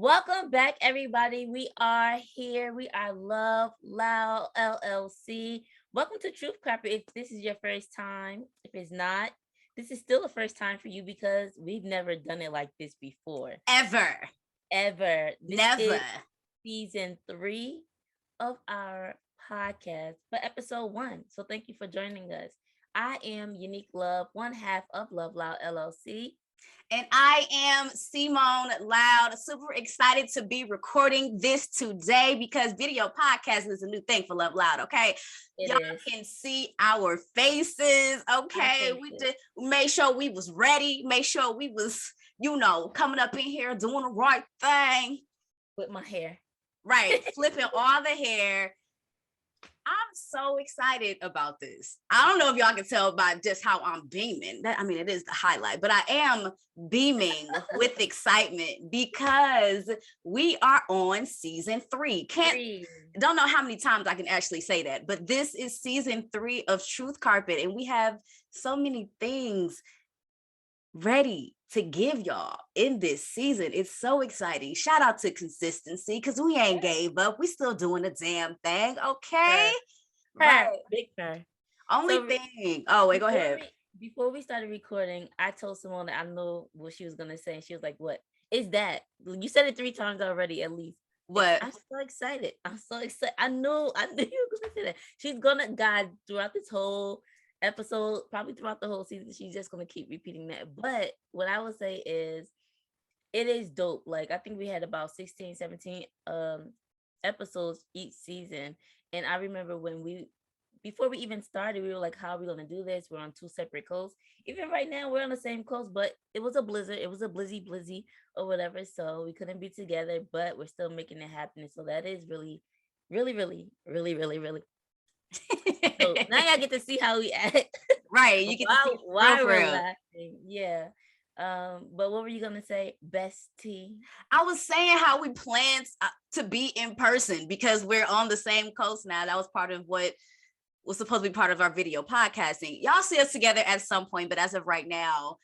Welcome back, everybody. We are here. We are Love Loud LLC. Welcome to Truth Crapper. If this is your first time, if it's not, this is still the first time for you because we've never done it like this before. Ever. This Never. is season 3 of our podcast, but episode 1. So thank you for joining us. I am Unique Love, one half of Love Loud LLC. And I am Simone Loud. Super excited to be recording this today because video podcast is a new thing for LoveLoudd, okay? Y'all can see our faces, okay? We just made sure we was ready, made sure we was, coming up in here doing the right thing. With my hair. Right, flipping all the hair. I'm so excited about this. I don't know if y'all can tell by just how I'm beaming. It is the highlight, but I am beaming with excitement because we are on season 3. Don't know how many times I can actually say that, but this is season 3 of Truth Carpet, and we have so many things ready to give y'all in this season. It's so exciting. Shout out to consistency because we ain't gave up. We still doing the damn thing, okay? Right. Big fan. Thing. Oh, wait, go ahead. Before we started recording, I told Simone that I know what she was gonna say, and she was like, "What is that?" You said it 3 times already, at least. What? I'm so excited. I knew you were gonna say that. She's gonna guide throughout this whole episode, probably throughout the whole season. She's just gonna keep repeating that. But what I would say is it is dope. Like, I think we had about 16, 17 episodes each season. And I remember before we even started, we were like, how are we gonna do this? We're on 2 separate coasts. Even right now, we're on the same coast, but it was a blizzard. It was a blizzy or whatever. So we couldn't be together, but we're still making it happen. So that is really, really, really, really, really, really. So now y'all get to see how we act. Right. You get to see why we're laughing. Yeah. But what were you gonna say, bestie? I was saying how we planned to be in person because we're on the same coast now. That was part of what was supposed to be part of our video podcasting. Y'all see us together at some point, but as of right now,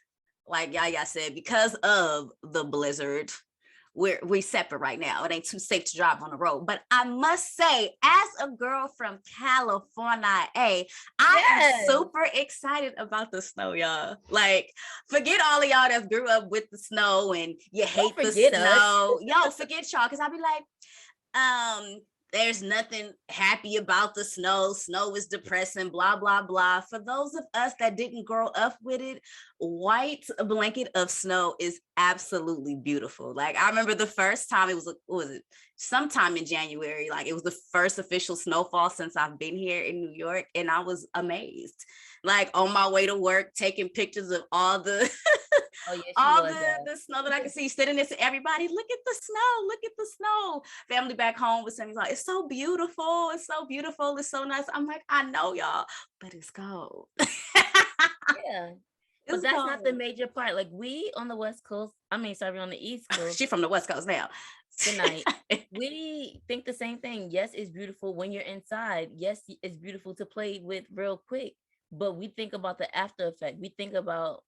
like Yaya said, because of the blizzard, we're separate right now. It ain't too safe to drive on the road. But I must say, as a girl from California, I am super excited about the snow, y'all. Like, forget all of y'all that grew up with the snow and you hate the snow. Yo, forget y'all, because I'll be like, there's nothing happy about the snow. Snow is depressing, blah, blah, blah. For those of us that didn't grow up with it, white blanket of snow is absolutely beautiful. Like, I remember the first time what was it? Sometime in January. Like, it was the first official snowfall since I've been here in New York. And I was amazed. Like, on my way to work, taking pictures of all the the snow that I could see, sitting there to everybody, look at the snow. Family back home was saying, like, it's so beautiful, it's so nice. I'm like, I know, y'all, but it's cold. Yeah. But that's not the major part. Like, we on the West Coast, on the East Coast. She's from the West Coast now. Good night. We think the same thing. Yes, it's beautiful when you're inside. Yes, it's beautiful to play with real quick. But we think about the after effect. We think about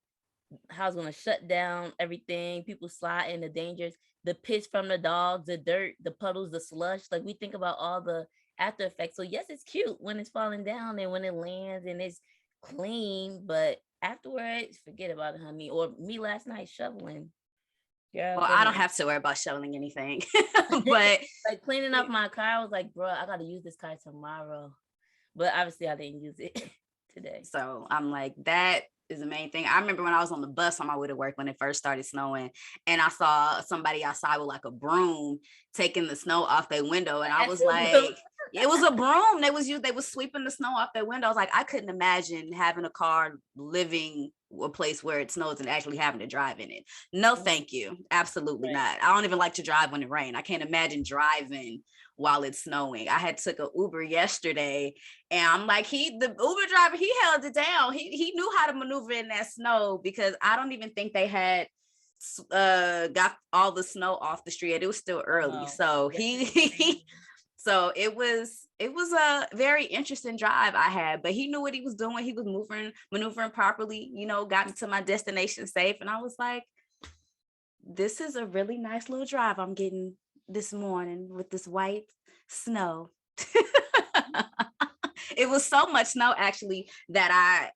how it's gonna shut down everything, people sliding, the dangers, the piss from the dogs, the dirt, the puddles, the slush. Like, we think about all the after effects. So yes, it's cute when it's falling down and when it lands and it's clean, but afterwards, forget about it, honey. Or me last night shoveling. Girl, well, I don't have to worry about shoveling anything. But like, cleaning up my car, I was like, bro, I gotta use this car tomorrow. But obviously I didn't use it today. So I'm like, that is the main thing. I remember when I was on the bus on my way to work when it first started snowing, and I saw somebody outside with like a broom taking the snow off their window, and I was like, it was a broom. They was sweeping the snow off their window. I was like, I couldn't imagine having a car, living a place where it snows and actually having to drive in it. No, thank you. Absolutely not. I don't even like to drive when it rains. I can't imagine driving while it's snowing. I had took an Uber yesterday, and I'm like, the Uber driver, he held it down. He knew how to maneuver in that snow, because I don't even think they had got all the snow off the street. It was still early. So so it was a very interesting drive I had, but he knew what he was doing. He was maneuvering properly, got into my destination safe. And I was like, this is a really nice little drive I'm getting this morning with this white snow. It was so much snow actually that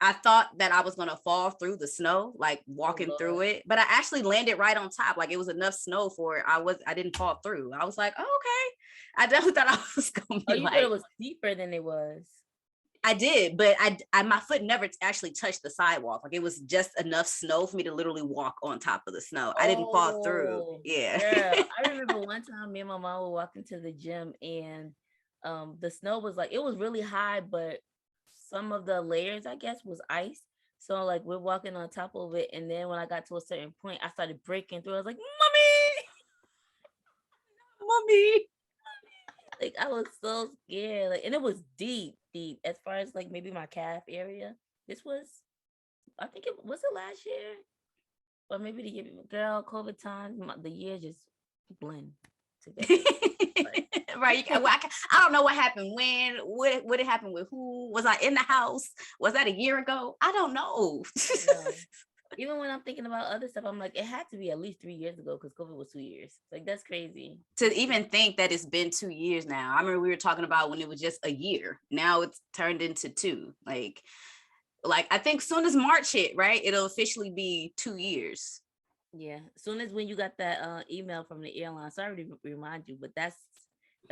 I thought that I was gonna fall through the snow, like walking through it, but I actually landed right on top. Like it was enough snow for it. I didn't fall through. I was like, oh, okay. I definitely thought I was gonna be you thought it was deeper than it was. I did, but I my foot never actually touched the sidewalk. Like it was just enough snow for me to literally walk on top of the snow. I didn't fall through. Yeah. Girl, I remember one time me and my mom were walking to the gym and the snow was like, it was really high, but some of the layers, I guess, was ice. So like we're walking on top of it, and then when I got to a certain point, I started breaking through. I was like, Mommy. like I was so scared. Like, and it was deep as far as like maybe my calf area. This was, I think it was it last year, or maybe the year. Girl, COVID time, the year just blend together. Right. I don't know what happened when, what it happened with who. Was I in the house? Was that a year ago? I don't know. Even when I'm thinking about other stuff, I'm like, it had to be at least 3 years ago because COVID was 2 years. Like, that's crazy. To even think that it's been 2 years now. I remember we were talking about when it was just a year. Now it's turned into 2. Like I think soon as March hit, right? It'll officially be 2 years. Yeah. As soon as when you got that email from the airline. Sorry to remind you, but that's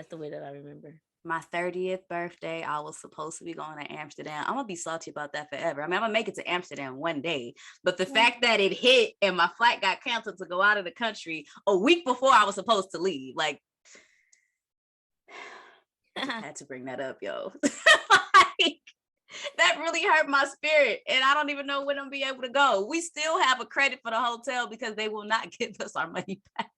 the way that I remember. My 30th birthday, I was supposed to be going to Amsterdam. I'm gonna be salty about that forever. I mean, I'm gonna make it to Amsterdam one day, but the fact that it hit and my flight got canceled to go out of the country a week before I was supposed to leave, like, I had to bring that up, yo. Like, that really hurt my spirit, and I don't even know when I'll be able to go. We still have a credit for the hotel because they will not give us our money back.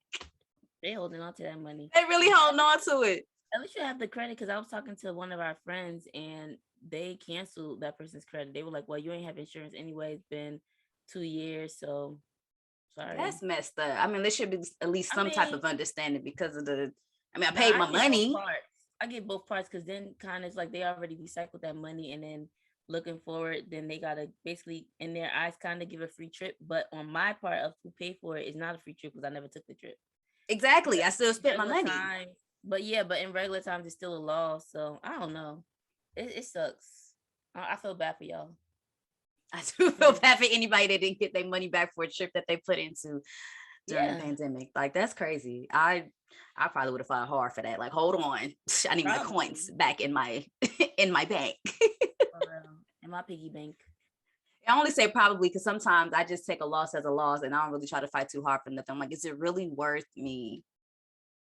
They're holding on to that money. They really holding on to it. At least you have the credit, because I was talking to one of our friends and they canceled that person's credit. They were like, well, you ain't have insurance anyway. It's been 2 years, so sorry. That's messed up. I mean, there should be at least some type of understanding because of the, I mean, I paid my money. I get both parts, because then kind of it's like they already recycled that money, and then looking forward, then they got to basically, in their eyes, kind of give a free trip. But on my part of who paid for it, it's not a free trip because I never took the trip. Exactly. I still spent my money. But in regular times, it's still a loss. So I don't know. It sucks. I feel bad for y'all. I do feel bad for anybody that didn't get their money back for a trip that they put into during the pandemic. Like, that's crazy. I probably would have fought hard for that. Like, hold on, I need my coins back in my bank. In my piggy bank. I only say probably because sometimes I just take a loss as a loss, and I don't really try to fight too hard for nothing. I'm like, is it really worth me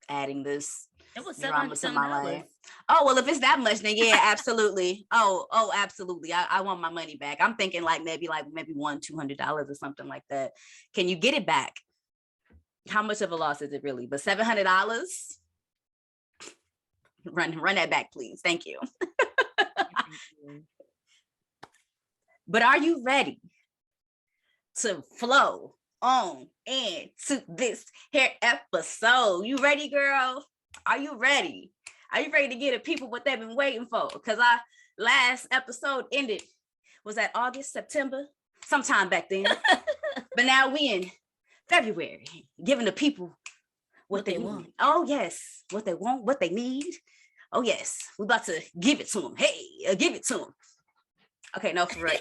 adding this? It was $700 in my life. Oh, well, if it's that much, then yeah, absolutely. Oh, absolutely. I want my money back. I'm thinking maybe $100-$200 or something like that. Can you get it back? How much of a loss is it really? But $700? Run that back, please. Thank you. But are you ready to flow on into this here episode? You ready, girl? Are you ready? Are you ready to give the people what they've been waiting for? Because our last episode was that August, September, sometime back then. But now we in February, giving the people what they want. Oh, yes. What they want, what they need. Oh, yes. We're about to give it to them. Hey, give it to them. Okay, no, for real.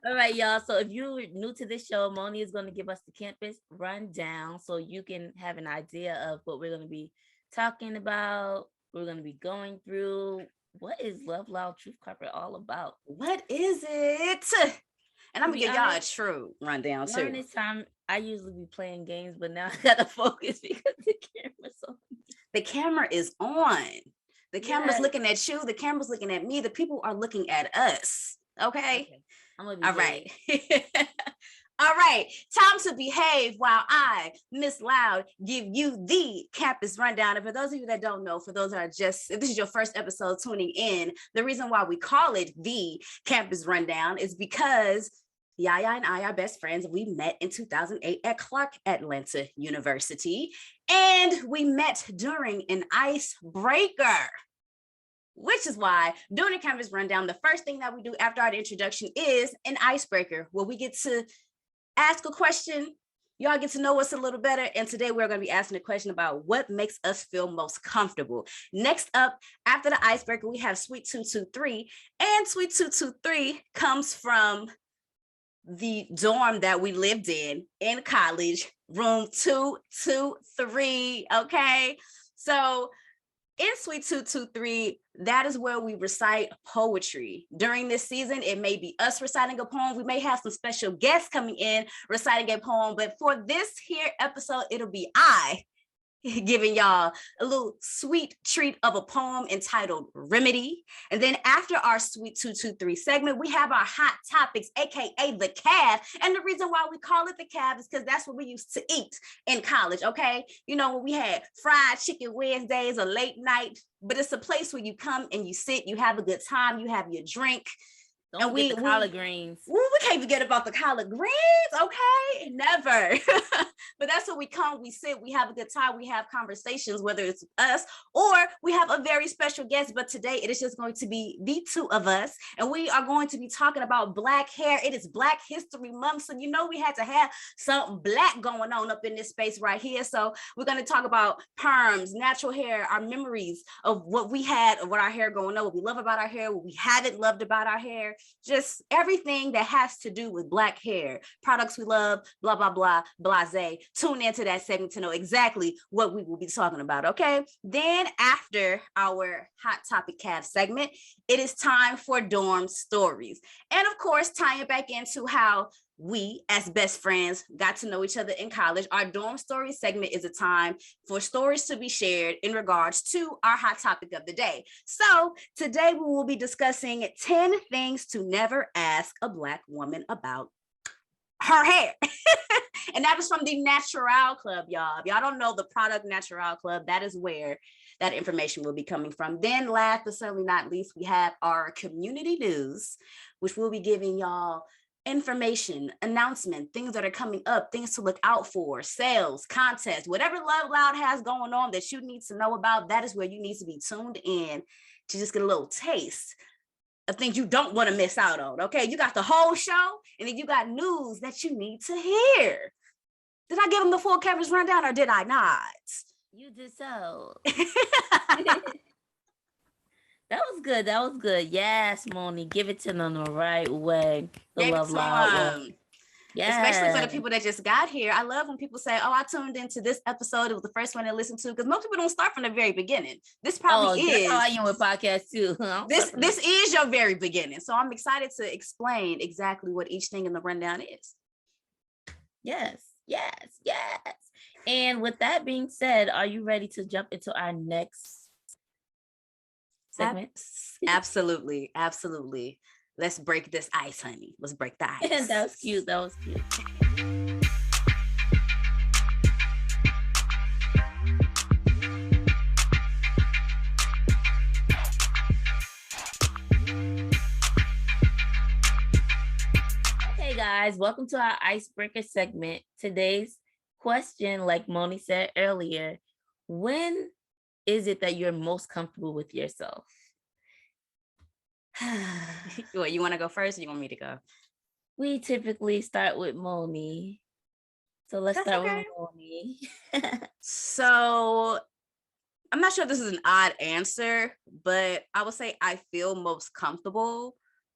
All right, y'all. So if you're new to this show, Monie is going to give us the campus rundown so you can have an idea of what we're going to be talking about. We're going to be going through. What is LoveLoudd Truth Carpet all about? What is it? And I'm going to give y'all a true rundown, too. This time, I usually be playing games, but now I got to focus because the camera's on. The camera is on. The camera's looking at you. The camera's looking at me. The people are looking at us. Okay. All right. All right. Time to behave while I, Miss Loud, give you the campus rundown. And for those of you that don't know, for those that are if this is your first episode tuning in, the reason why we call it the campus rundown is because Yaya and I are best friends. We met in 2008 at Clark Atlanta University, and we met during an icebreaker, which is why during the campus rundown, the first thing that we do after our introduction is an icebreaker, where we get to ask a question Y'all get to know us a little better. And today we're going to be asking a question about what makes us feel most comfortable. Next up, after the icebreaker, we have Sweet 223. And Sweet 223 comes from the dorm that we lived in college, room 223. Okay. So in Sweet 223, that is where we recite poetry. During this season, it may be us reciting a poem. We may have some special guests coming in reciting a poem, but for this here episode, it'll be I giving y'all a little sweet treat of a poem entitled Remedy. And then after our Sweet 223 segment, we have our hot topics, aka the cab. And the reason why we call it the cab is because that's what we used to eat in college. Okay, you know, when we had fried chicken Wednesdays or late night, but it's a place where you come and you sit, you have a good time, you have your drink. Don't forget the collard greens. We can't forget about the collard greens, okay? Never. But that's where we come, we sit, we have a good time, we have conversations, whether it's us or we have a very special guest. But today it is just going to be the two of us, and we are going to be talking about Black hair. It is Black History Month, so you know we had to have something Black going on up in this space right here. So we're going to talk about perms, natural hair, our memories of what we had, of what our hair going on, what we love about our hair, what we haven't loved about our hair, just everything that has to do with Black hair, products we love, blah, blah, blah, blase. Tune into that segment to know exactly what we will be talking about, okay? Then after our Hot Topic Cab segment, it is time for dorm stories. And of course, tying back into how we as best friends got to know each other in college, our dorm story segment is a time for stories to be shared in regards to our hot topic of the day. So today we will be discussing 10 things to never ask a Black woman about her hair. And that is from the Natural Club, y'all. If y'all don't know the product Natural Club, that is where that information will be coming from. Then last but certainly not least, we have our community news, which we'll be giving y'all information, announcement, things that are coming up, things to look out for, sales, contests, whatever LoveLoudd has going on that you need to know about, that is where you need to be tuned in to just get a little taste of things you don't want to miss out on. Okay, you got the whole show, and then you got news that you need to hear. Did I give them the full coverage rundown, or did I not? You did so. That was good. That was good. Yes, Monie, give it to them the right way. The LoveLoudd way. Yeah. Especially for the people that just got here. I love when people say, oh, I tuned into this episode. It was the first one to listen to, because most people don't start from the very beginning. This probably is. That's how I am with podcasts too. This is your very beginning. So I'm excited to explain exactly what each thing in the rundown is. Yes. And with that being said, are you ready to jump into our next segment? Absolutely. Let's break this ice, honey. Let's break the ice. That was cute. Hey guys, welcome to our Icebreaker segment. Today's question, like Monie said earlier, when is it that you're most comfortable with yourself? What, you want to go first, or you want me to go? We typically start with Monie. So let's start with Monie. So I'm not sure if this is an odd answer, but I would say I feel most comfortable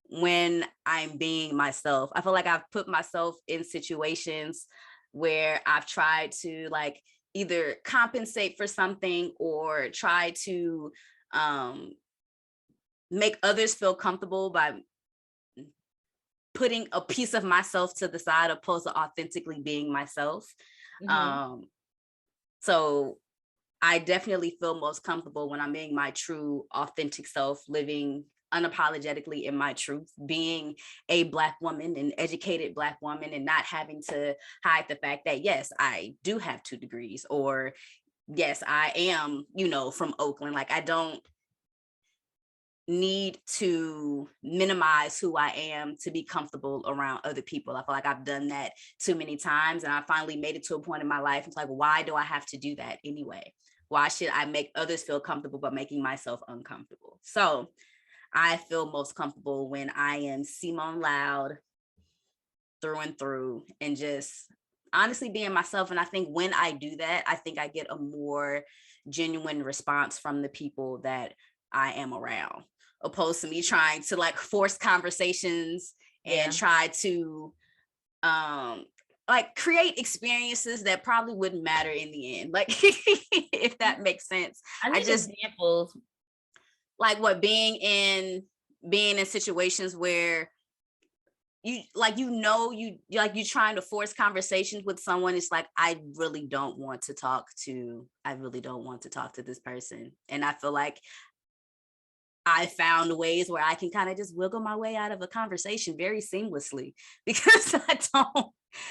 when I'm being myself. I feel like I've put myself in situations where I've tried to like either compensate for something or try to make others feel comfortable by putting a piece of myself to the side opposed to authentically being myself. Mm-hmm. So I definitely feel most comfortable when I'm being my true authentic self, living unapologetically in my truth, being a Black woman, an educated Black woman, and not having to hide the fact that, yes, I do have 2 degrees, or yes, I am, from Oakland. Like, I don't need to minimize who I am to be comfortable around other people. I feel like I've done that too many times, and I finally made it to a point in my life. It's like, why do I have to do that anyway? Why should I make others feel comfortable but making myself uncomfortable? So I feel most comfortable when I am Simone Loud through and through, and just honestly being myself. And I think when I do that, I think I get a more genuine response from the people that I am around, opposed to me trying to like force conversations and try to like create experiences that probably wouldn't matter in the end. Like, if that makes sense. I need examples. Like what, being in situations where you like, you trying to force conversations with someone. It's like, I really don't want to talk to this person. And I feel like I found ways where I can kind of just wiggle my way out of a conversation very seamlessly, because I don't.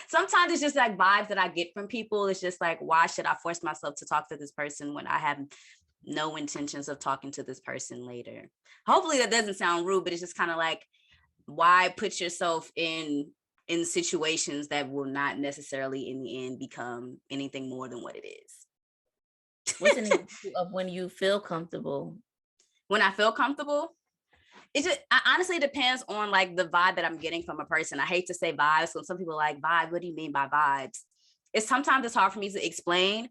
Sometimes it's just like vibes that I get from people. It's just like, why should I force myself to talk to this person when I have no intentions of talking to this person later? Hopefully that doesn't sound rude, but it's just kind of like, why put yourself in situations that will not necessarily in the end become anything more than what it is? What's an example of when you feel comfortable? When I feel comfortable, it just honestly depends on like the vibe that I'm getting from a person. I hate to say vibes, when some people are like, vibe, what do you mean by vibes? Sometimes it's hard for me to explain,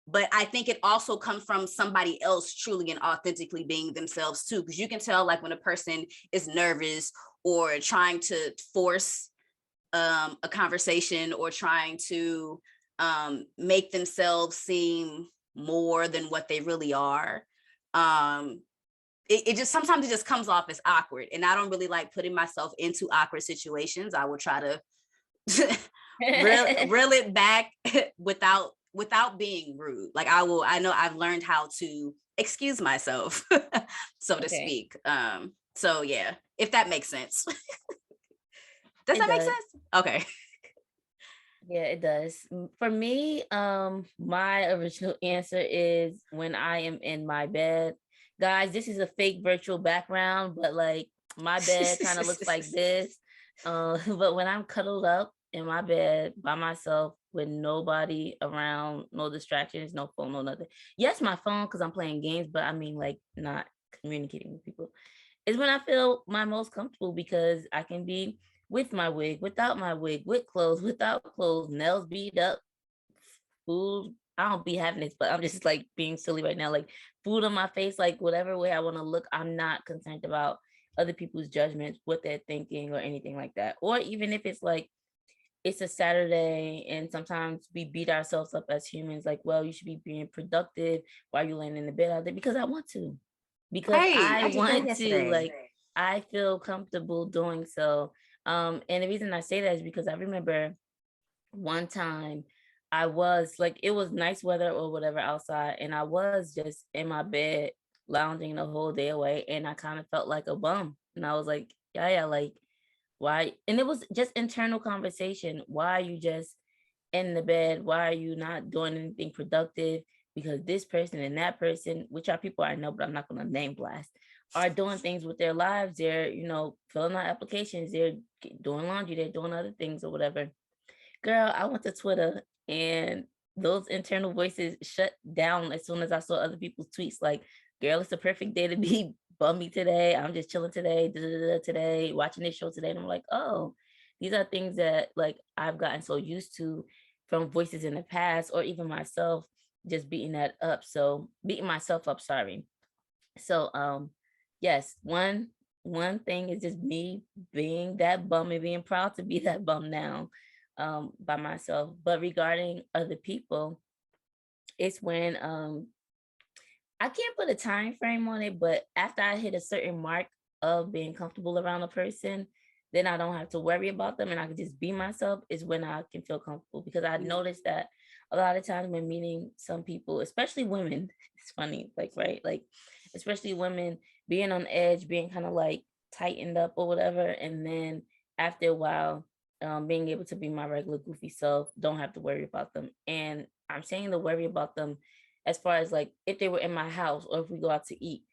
but I think it also comes from somebody else truly and authentically being themselves too. Because you can tell like when a person is nervous or trying to force a conversation, or trying to make themselves seem more than what they really are. It just, sometimes it just comes off as awkward, and I don't really like putting myself into awkward situations. I will try to reel it back without being rude. Like I know I've learned how to excuse myself, so to speak. So yeah, if that makes sense. Does that make sense? Okay. Yeah, it does. For me, my original answer is when I am in my bed. Guys, this is a fake virtual background, but like my bed kind of looks like this. But when I'm cuddled up in my bed by myself with nobody around, no distractions, no phone, no nothing. Yes, my phone because I'm playing games, but I mean like not communicating with people. Is when I feel my most comfortable, because I can be with my wig, without my wig, with clothes, without clothes, nails beat up, food. I don't be having this, but I'm just like being silly right now. Like food on my face, like whatever way I want to look. I'm not concerned about other people's judgments, what they're thinking, or anything like that. Or even if it's like it's a Saturday and sometimes we beat ourselves up as humans, like, well, you should be being productive while you're laying in the bed all day, because I want to. Because I want to, like, I feel comfortable doing so. And the reason I say that is because I remember one time I was like, it was nice weather or whatever outside, and I was just in my bed lounging the whole day away, and I kind of felt like a bum. And I was like, yeah, like, why? And it was just internal conversation. Why are you just in the bed? Why are you not doing anything productive? Because this person and that person, which are people I know, but I'm not going to name blast, are doing things with their lives. They're, filling out applications. They're doing laundry. They're doing other things or whatever. Girl, I went to Twitter and those internal voices shut down as soon as I saw other people's tweets like, girl, it's a perfect day to be bummy today. I'm just chilling today, today, watching this show today. And I'm like, oh, these are things that like I've gotten so used to from voices in the past, or even myself just beating that up. So beating myself up, sorry. So yes, one thing is just me being that bum and being proud to be that bum now by myself. But regarding other people, it's when I can't put a time frame on it, but after I hit a certain mark of being comfortable around a person, then I don't have to worry about them and I can just be myself, is when I can feel comfortable. Because I noticed that a lot of times when meeting some people, especially women, it's funny, like, right? Like, especially women being on edge, being kind of like tightened up or whatever. And then after a while, being able to be my regular goofy self, don't have to worry about them. And I'm saying to worry about them as far as like if they were in my house or if we go out to eat.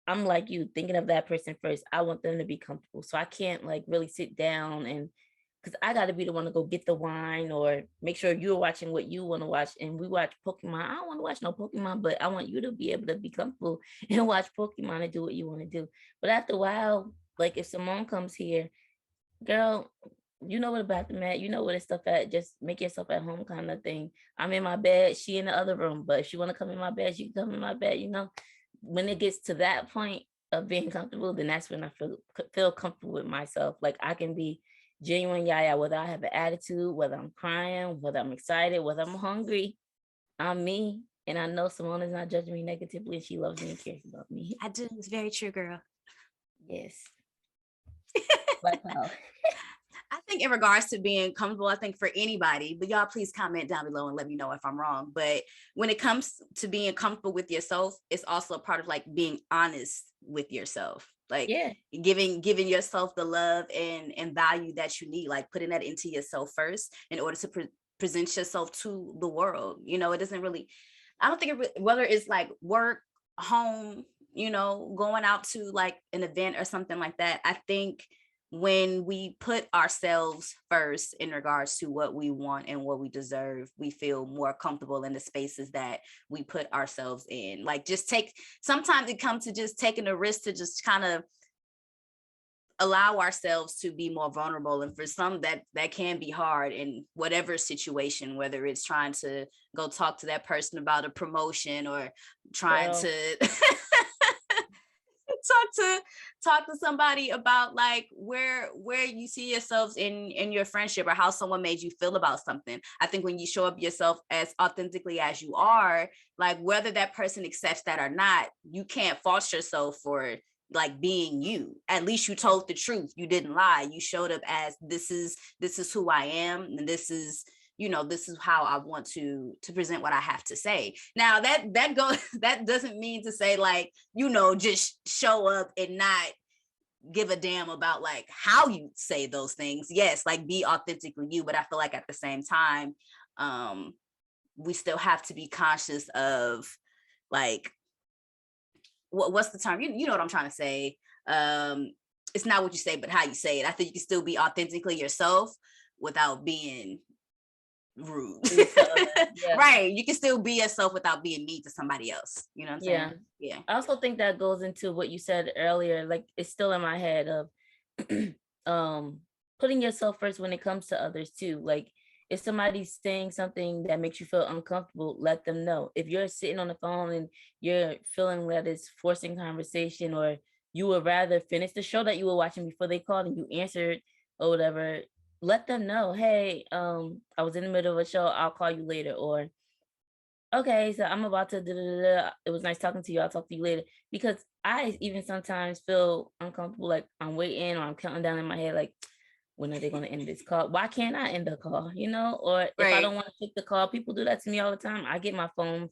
I'm like you, thinking of that person first. I want them to be comfortable. So I can't like really sit down and because I got to be the one to go get the wine or make sure you're watching what you want to watch. And we watch Pokemon. I don't want to watch no Pokemon, but I want you to be able to be comfortable and watch Pokemon and do what you want to do. But after a while, like if Simone comes here, girl, you know where the bathroom at, you know where the stuff at, just make yourself at home kind of thing. I'm in my bed, she in the other room, but if she want to come in my bed, she can come in my bed, you know. When it gets to that point of being comfortable, then that's when I feel comfortable with myself. Like I can be genuine Yaya, whether I have an attitude, whether I'm crying, whether I'm excited, whether I'm hungry. I'm me. And I know Simone is not judging me negatively, and she loves me and cares about me. I do. It's very true, girl. Yes. Like how? I think in regards to being comfortable, I think for anybody, but y'all please comment down below and let me know if I'm wrong. But when it comes to being comfortable with yourself, it's also a part of like being honest with yourself. Like giving yourself the love and value that you need, like putting that into yourself first in order to present yourself to the world. You know, it doesn't really, I don't think whether it's like work, home, you know, going out to like an event or something like that. I think when we put ourselves first in regards to what we want and what we deserve, we feel more comfortable in the spaces that we put ourselves in. Like sometimes it comes to just taking a risk to just kind of allow ourselves to be more vulnerable. And for some that can be hard in whatever situation, whether it's trying to go talk to that person about a promotion or trying to talk to somebody about like where you see yourselves in your friendship or how someone made you feel about something. I think when you show up yourself as authentically as you are, like whether that person accepts that or not, you can't fault yourself for like being you. At least you told the truth. You didn't lie. You showed up as this is who I am, and this is, you know, this is how I want to present what I have to say. Now that doesn't mean to say like, you know, just show up and not give a damn about like how you say those things. Yes, like be authentically you, but I feel like at the same time, we still have to be conscious of like, what's the term? You know what I'm trying to say. It's not what you say, but how you say it. I think you can still be authentically yourself without being rude. Right. You can still be yourself without being mean to somebody else. You know what I'm saying? Yeah. I also think that goes into what you said earlier. Like it's still in my head of putting yourself first when it comes to others too. Like if somebody's saying something that makes you feel uncomfortable, let them know. If you're sitting on the phone and you're feeling that it's forcing conversation, or you would rather finish the show that you were watching before they called and you answered or whatever, let them know, hey, I was in the middle of a show, I'll call you later. Or okay, so I'm about to it was nice talking to you, I'll talk to you later. Because I even sometimes feel uncomfortable, like I'm waiting or I'm counting down in my head, like when are they going to end this call? Why can't I end the call? You know, or if I don't want to take the call, people do that to me all the time. I get my phone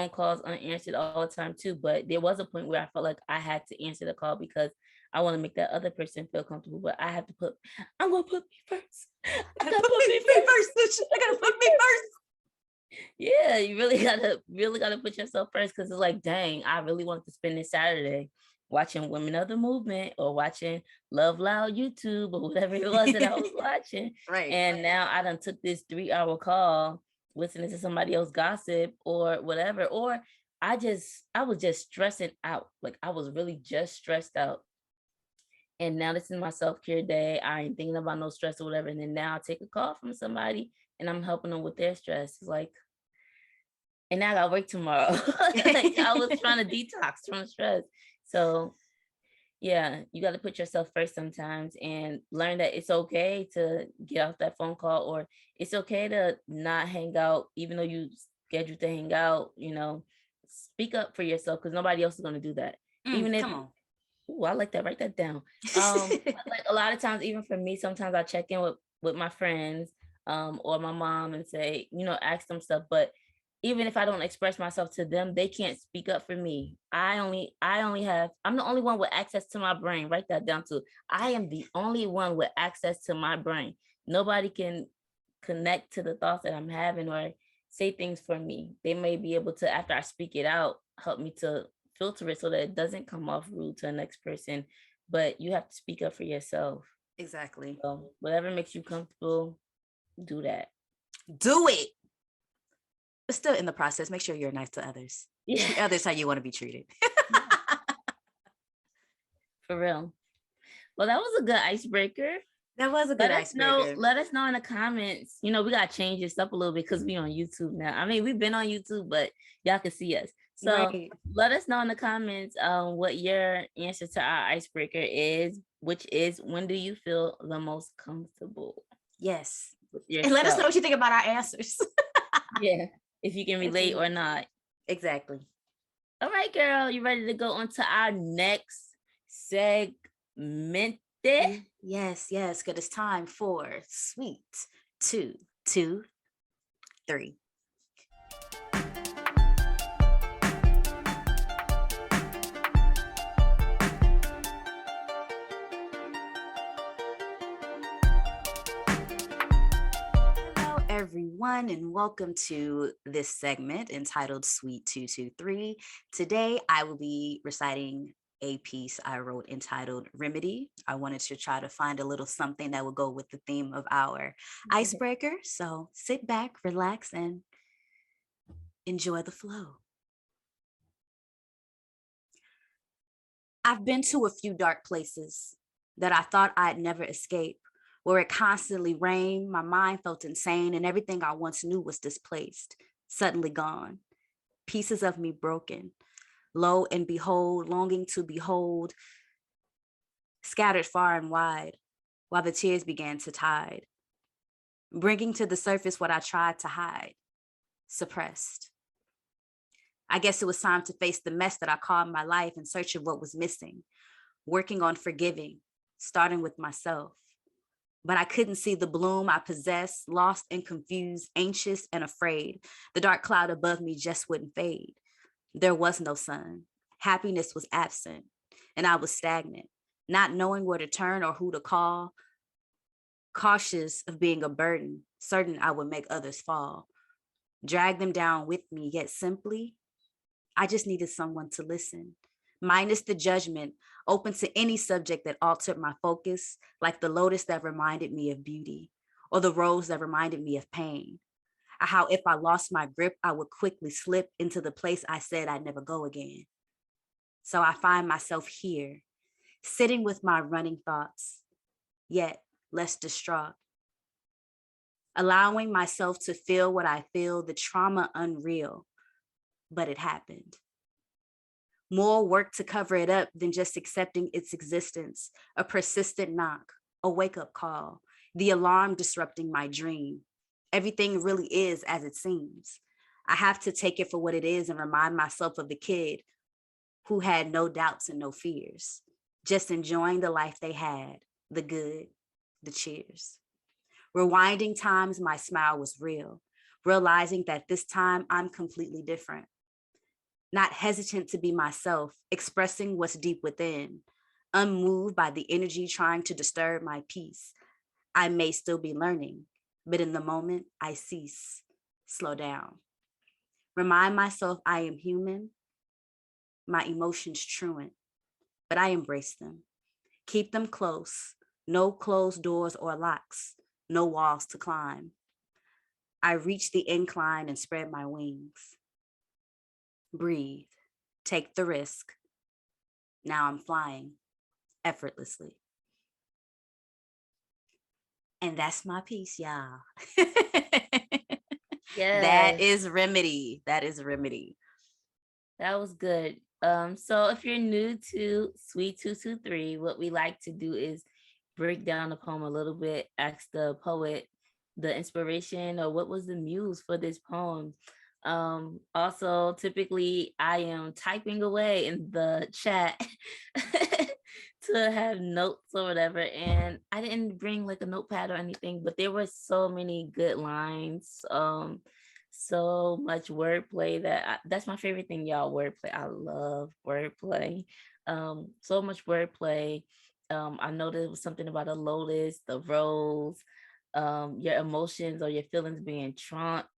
calls unanswered all the time too. But there was a point where I felt like I had to answer the call because I want to make that other person feel comfortable. But I'm going to put me first. I gotta put me first, bitch. I gotta put me first. Yeah, you really gotta put yourself first, because it's like, dang, I really wanted to spend this Saturday watching Women of the Movement or watching LoveLoudd YouTube or whatever it was that I was watching. Right. And now I done took this 3-hour call listening to somebody else gossip or whatever. Or I was just stressing out. Like I was really just stressed out. And now this is my self-care day. I ain't thinking about no stress or whatever. And then now I take a call from somebody and I'm helping them with their stress. It's like, and now I got work tomorrow. Like I was trying to detox from stress. So yeah, you got to put yourself first sometimes and learn that it's okay to get off that phone call, or it's okay to not hang out, even though you scheduled to hang out, you know, speak up for yourself because nobody else is going to do that. Even if, ooh, I like that, write that down. Like a lot of times, even for me, sometimes I check in with my friends or my mom and say, you know, ask them stuff. But even if I don't express myself to them, they can't speak up for me. I'm the only one with access to my brain. Write that down too. I am the only one with access to my brain. Nobody can connect to the thoughts that I'm having or say things for me. They may be able to, after I speak it out, help me to filter it so that it doesn't come off rude to the next person. But you have to speak up for yourself. Exactly. So whatever makes you comfortable, do that. Do it. But still in the process, make sure you're nice to others. Yeah. Treat others how you want to be treated. For real. Well, that was a good icebreaker. That was a good icebreaker. Let us know in the comments. You know, we gotta change this up a little bit because we on YouTube now. I mean, we've been on YouTube, but y'all can see us. So Right. let us know in the comments what your answer to our icebreaker is, which is, when do you feel the most comfortable? Yes. With And let us know yourself? what you think about our answers. Yeah, if you can relate or not. Exactly. All right, girl, you ready to go on to our next segment? Yes, yes. Good. It's time for Sweet 2, 2, 3. Hello, everyone, and welcome to this segment entitled Sweet 223. Today, I will be reciting a piece I wrote entitled Remedy. I wanted to try to find a little something that would go with the theme of our icebreaker. So sit back, relax, and enjoy the flow. I've been to a few dark places that I thought I'd never escape, where it constantly rained, my mind felt insane, and everything I once knew was displaced, suddenly gone. Pieces of me broken, lo and behold, longing to behold, scattered far and wide, while the tears began to tide, bringing to the surface what I tried to hide, suppressed. I guess it was time to face the mess that I called my life in search of what was missing, working on forgiving, starting with myself. But I couldn't see the bloom I possessed, lost and confused, anxious and afraid. The dark cloud above me just wouldn't fade. There was no sun. Happiness was absent, and I was stagnant, not knowing where to turn or who to call, cautious of being a burden, certain I would make others fall, drag them down with me, yet simply, I just needed someone to listen, minus the judgment, open to any subject that altered my focus, like the lotus that reminded me of beauty, or the rose that reminded me of pain. How if I lost my grip, I would quickly slip into the place I said I'd never go again. So I find myself here, sitting with my running thoughts, yet less distraught, allowing myself to feel what I feel, the trauma unreal, but it happened. More work to cover it up than just accepting its existence, a persistent knock, a wake-up call, the alarm disrupting my dream. Everything really is as it seems. I have to take it for what it is and remind myself of the kid who had no doubts and no fears, just enjoying the life they had, the good, the cheers. Rewinding times, my smile was real, realizing that this time I'm completely different. Not hesitant to be myself, expressing what's deep within, unmoved by the energy trying to disturb my peace. I may still be learning, but in the moment I cease, slow down. Remind myself I am human, my emotions truant, but I embrace them. Keep them close, no closed doors or locks, no walls to climb. I reach the incline and spread my wings. Breathe, take the risk. Now I'm flying effortlessly. And that's my piece, y'all. Yeah, That is Remedy. That is Remedy. that was good. So if you're new to Sweet 223, what we like to do is break down the poem a little bit, ask the poet the inspiration or what was the muse for this poem. Also, typically I am typing away in the chat to have notes or whatever, and I didn't bring like a notepad or anything, but there were so many good lines. So much wordplay that's my favorite thing, y'all. Wordplay. I love wordplay. So much wordplay. I know there was something about a lotus, the rose, your emotions or your feelings being trumped.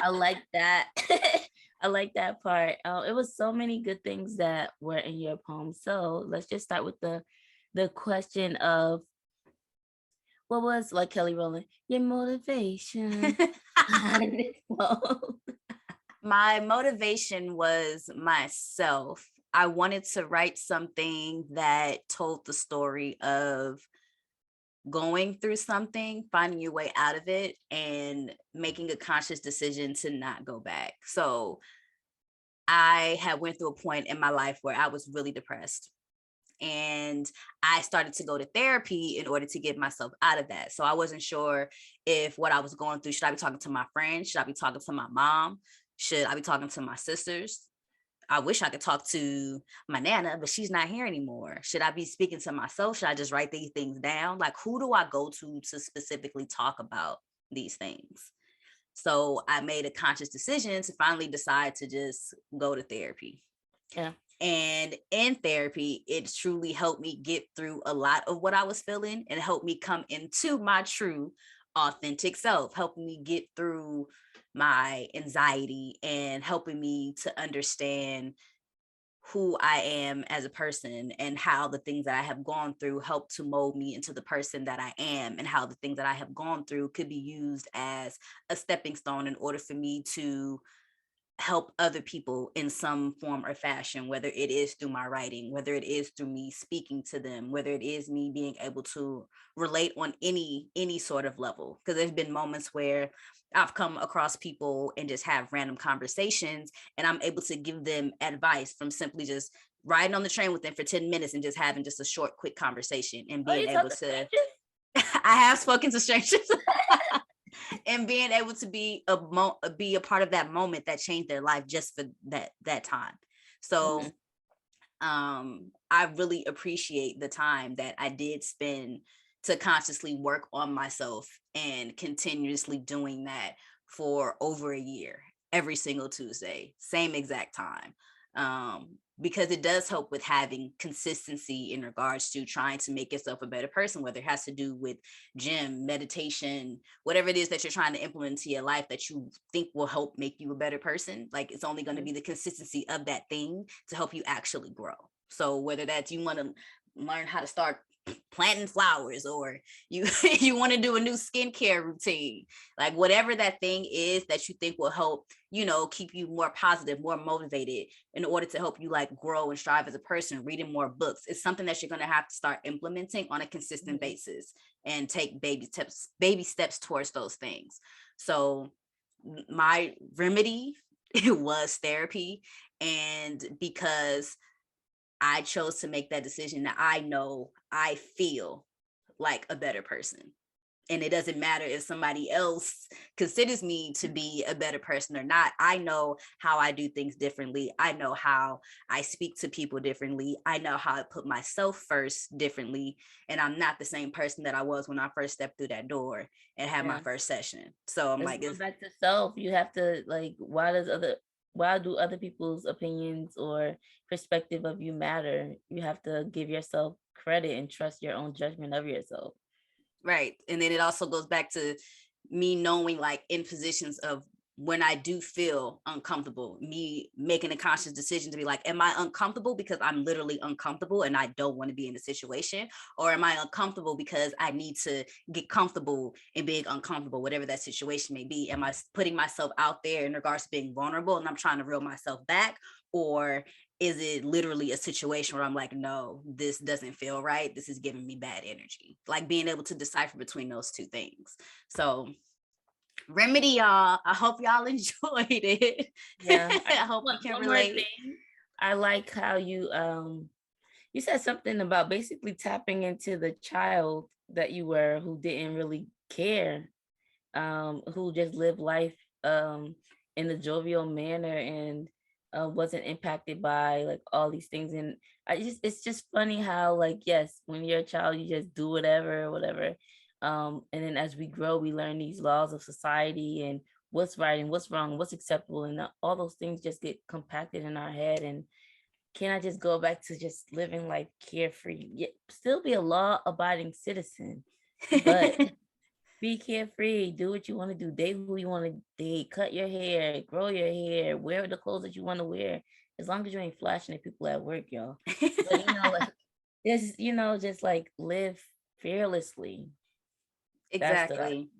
I like that. I like that part. It was so many good things that were in your poem. So let's just start with the question of, what was, like Kelly Rowland, your motivation? My motivation was myself. I wanted to write something that told the story of going through something, finding your way out of it, and making a conscious decision to not go back. So I had went through a point in my life where I was really depressed, and I started to go to therapy in order to get myself out of that. So I wasn't sure if what I was going through, should I be talking to my friends? Should I be talking to my mom? Should I be talking to my sisters? I wish I could talk to my nana, but she's not here anymore. Should I be speaking to myself? Should I just write these things down? Like, who do I go to specifically talk about these things? So I made a conscious decision to finally decide to just go to therapy. Yeah. And in therapy, it truly helped me get through a lot of what I was feeling and helped me come into my true, authentic self, helping me get through my anxiety and helping me to understand who I am as a person and how the things that I have gone through help to mold me into the person that I am, and how the things that I have gone through could be used as a stepping stone in order for me to help other people in some form or fashion, whether it is through my writing, whether it is through me speaking to them, whether it is me being able to relate on any sort of level. Because there's been moments where I've come across people and just have random conversations, and I'm able to give them advice from simply just riding on the train with them for 10 minutes and just having just a short, quick conversation and being able to I have spoken to strangers. And being able to be a part of that moment that changed their life just for that time. So I really appreciate the time that I did spend to consciously work on myself, and continuously doing that for over a year, every single Tuesday, same exact time. Because it does help with having consistency in regards to trying to make yourself a better person, whether it has to do with gym, meditation, whatever it is that you're trying to implement into your life that you think will help make you a better person. Like, it's only going to be the consistency of that thing to help you actually grow. So whether that's you want to learn how to start planting flowers, or you you want to do a new skincare routine, like whatever that thing is that you think will help, keep you more positive, more motivated in order to help you like grow and strive as a person, reading more books, it's something that you're going to have to start implementing on a consistent basis and take baby steps towards those things. So my remedy it was therapy. And because I chose to make that decision, that I know I feel like a better person. And it doesn't matter if somebody else considers me to be a better person or not. I know how I do things differently. I know how I speak to people differently. I know how I put myself first differently. And I'm not the same person that I was when I first stepped through that door and had my first session. So I'm like, it's back to self. You have to like, why do other people's opinions or perspective of you matter? You have to give yourself credit and trust your own judgment of yourself. Right. And then it also goes back to me knowing, like, in positions of when I do feel uncomfortable, me making a conscious decision to be like, am I uncomfortable because I'm literally uncomfortable and I don't want to be in the situation? Or am I uncomfortable because I need to get comfortable in being uncomfortable, whatever that situation may be? Am I putting myself out there in regards to being vulnerable and I'm trying to reel myself back? Or is it literally a situation where I'm like, no, this doesn't feel right, this is giving me bad energy? Like, being able to decipher between those two things. So remedy, y'all, I hope y'all enjoyed it. Yeah. I hope you can relate. I like how you said something about basically tapping into the child that you were, who didn't really care, who just lived life in a jovial manner, and wasn't impacted by like all these things. And it's just funny how, like, yes, when you're a child you just do whatever, and then as we grow we learn these laws of society and what's right and what's wrong, what's acceptable, and all those things just get compacted in our head. And can I just go back to just living life carefree, yet still be a law-abiding citizen, but be carefree, do what you want to do, date who you want to date, cut your hair, grow your hair, wear the clothes that you want to wear, as long as you ain't flashing at people at work, y'all. But like, just like live fearlessly. Exactly.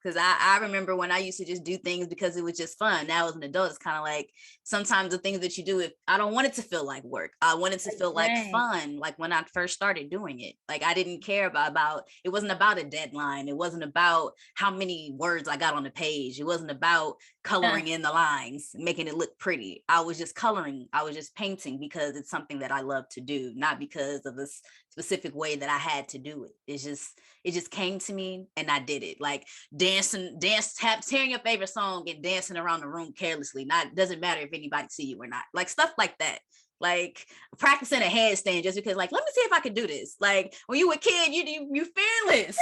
Because I remember when I used to just do things because it was just fun. Now as an adult, it's kind of like sometimes the things that you do, if I don't want it to feel like work, I want it to feel like fun. Like when I first started doing it, like I didn't care about it wasn't about a deadline. It wasn't about how many words I got on the page. It wasn't about coloring in the lines, making it look pretty. I was just coloring. I was just painting because it's something that I love to do, not because of this specific way that I had to do it. It just came to me and I did it. Like tearing your favorite song and dancing around the room carelessly. Doesn't matter if anybody see you or not. Like stuff like that. Like practicing a handstand just because, like, let me see if I can do this. Like when you were a kid, you fearless.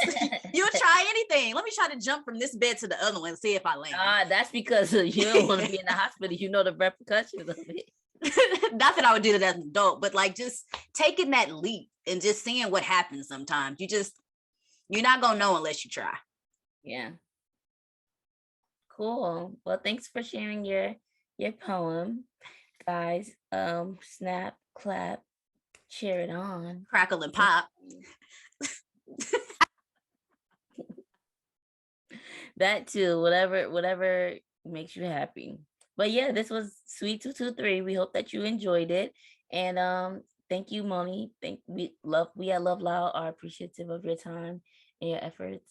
You'll try anything. Let me try to jump from this bed to the other one and see if I land. That's because you don't want to be in the hospital. You know the repercussions of it. Not that I would do that as an adult, but like just taking that leap and just seeing what happens sometimes. You're not gonna know unless you try. Yeah. Cool. Well, thanks for sharing your poem. Guys, snap, clap, cheer it on. Crackle and pop. That too, whatever makes you happy. But yeah, this was Sweet 223. We hope that you enjoyed it. And thank you, Monie. We at LoveLoudd are appreciative of your time and your efforts.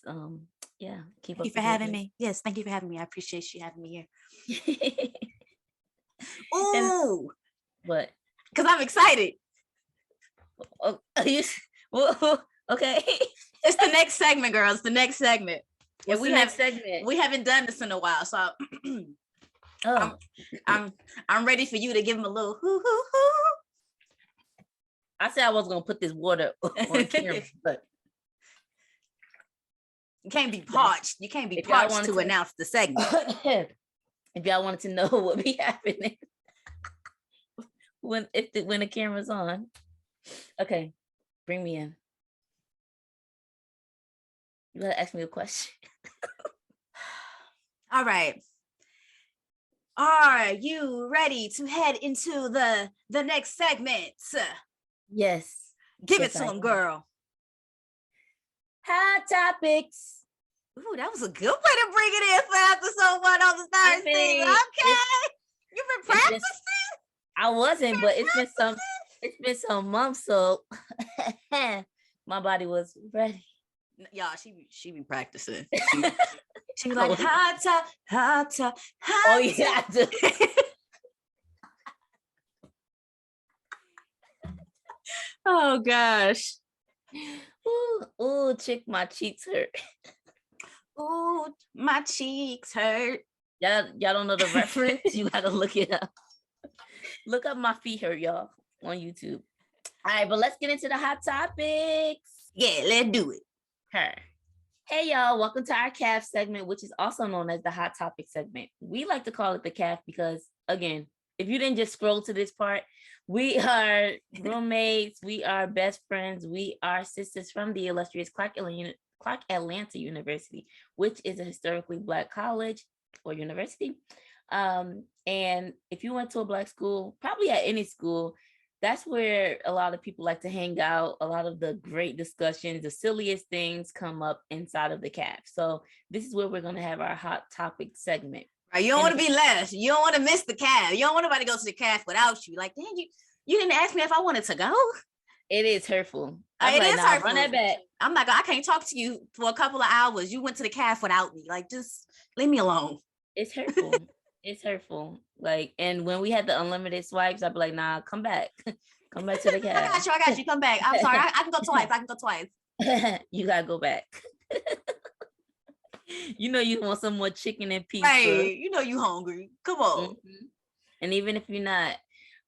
Yeah, thank you for having me. Yes, thank you for having me. I appreciate you having me here. Ooh, what? Because I'm excited. Oh, okay. It's the next segment, girls. The next segment. What's the next segment? We haven't done this in a while, so I'm ready for you to give them a little hoo hoo hoo. I said I was gonna put this water on camera, but you can't be parched. You can't be parched to announce the segment. If y'all wanted to know what be happening when the camera's on, okay, bring me in. You gotta ask me a question. All right. Are you ready to head into the next segment? Yes. Give it to him, girl. Hot topics. Ooh, that was a good way to bring it in for episode 1 on the Thursday. Okay. You've been practicing? I wasn't, but it's been some months, so my body was ready. Y'all, she be practicing. She be like, hot top. Oh, yeah. Oh gosh. Ooh, chick, my cheeks hurt. Ooh, my cheeks hurt. Y'all don't know the reference? You gotta look it up. Look up my feet hurt, y'all, on YouTube. All right, but let's get into the hot topics. Yeah, let's do it. Hey, y'all, welcome to our CAF segment, which is also known as the hot topic segment. We like to call it the CAF because, again, if you didn't just scroll to this part, we are roommates, we are best friends, we are sisters from the illustrious Clark Atlanta University, which is a historically Black college or university. And if you went to a Black school, probably at any school, that's where a lot of people like to hang out. A lot of the great discussions, the silliest things come up inside of the CAF. So this is where we're going to have our hot topic segment. Right, you don't want to be left. You don't want to miss the CAF. You don't want nobody to go to the CAF without you. Like, dang, you didn't ask me if I wanted to go. It is hurtful. It is hurtful. Run that back. I'm not I can't talk to you for a couple of hours. You went to the CAF without me. Like, just leave me alone. It's hurtful. It's hurtful. Like, and when we had the unlimited swipes, I'd be like, nah, come back. Come back to the CAF. I got you. Come back. I'm sorry. I can go twice. You gotta go back. You know you want some more chicken and pizza. Right. You know you hungry. Come on. Mm-hmm. And even if you're not.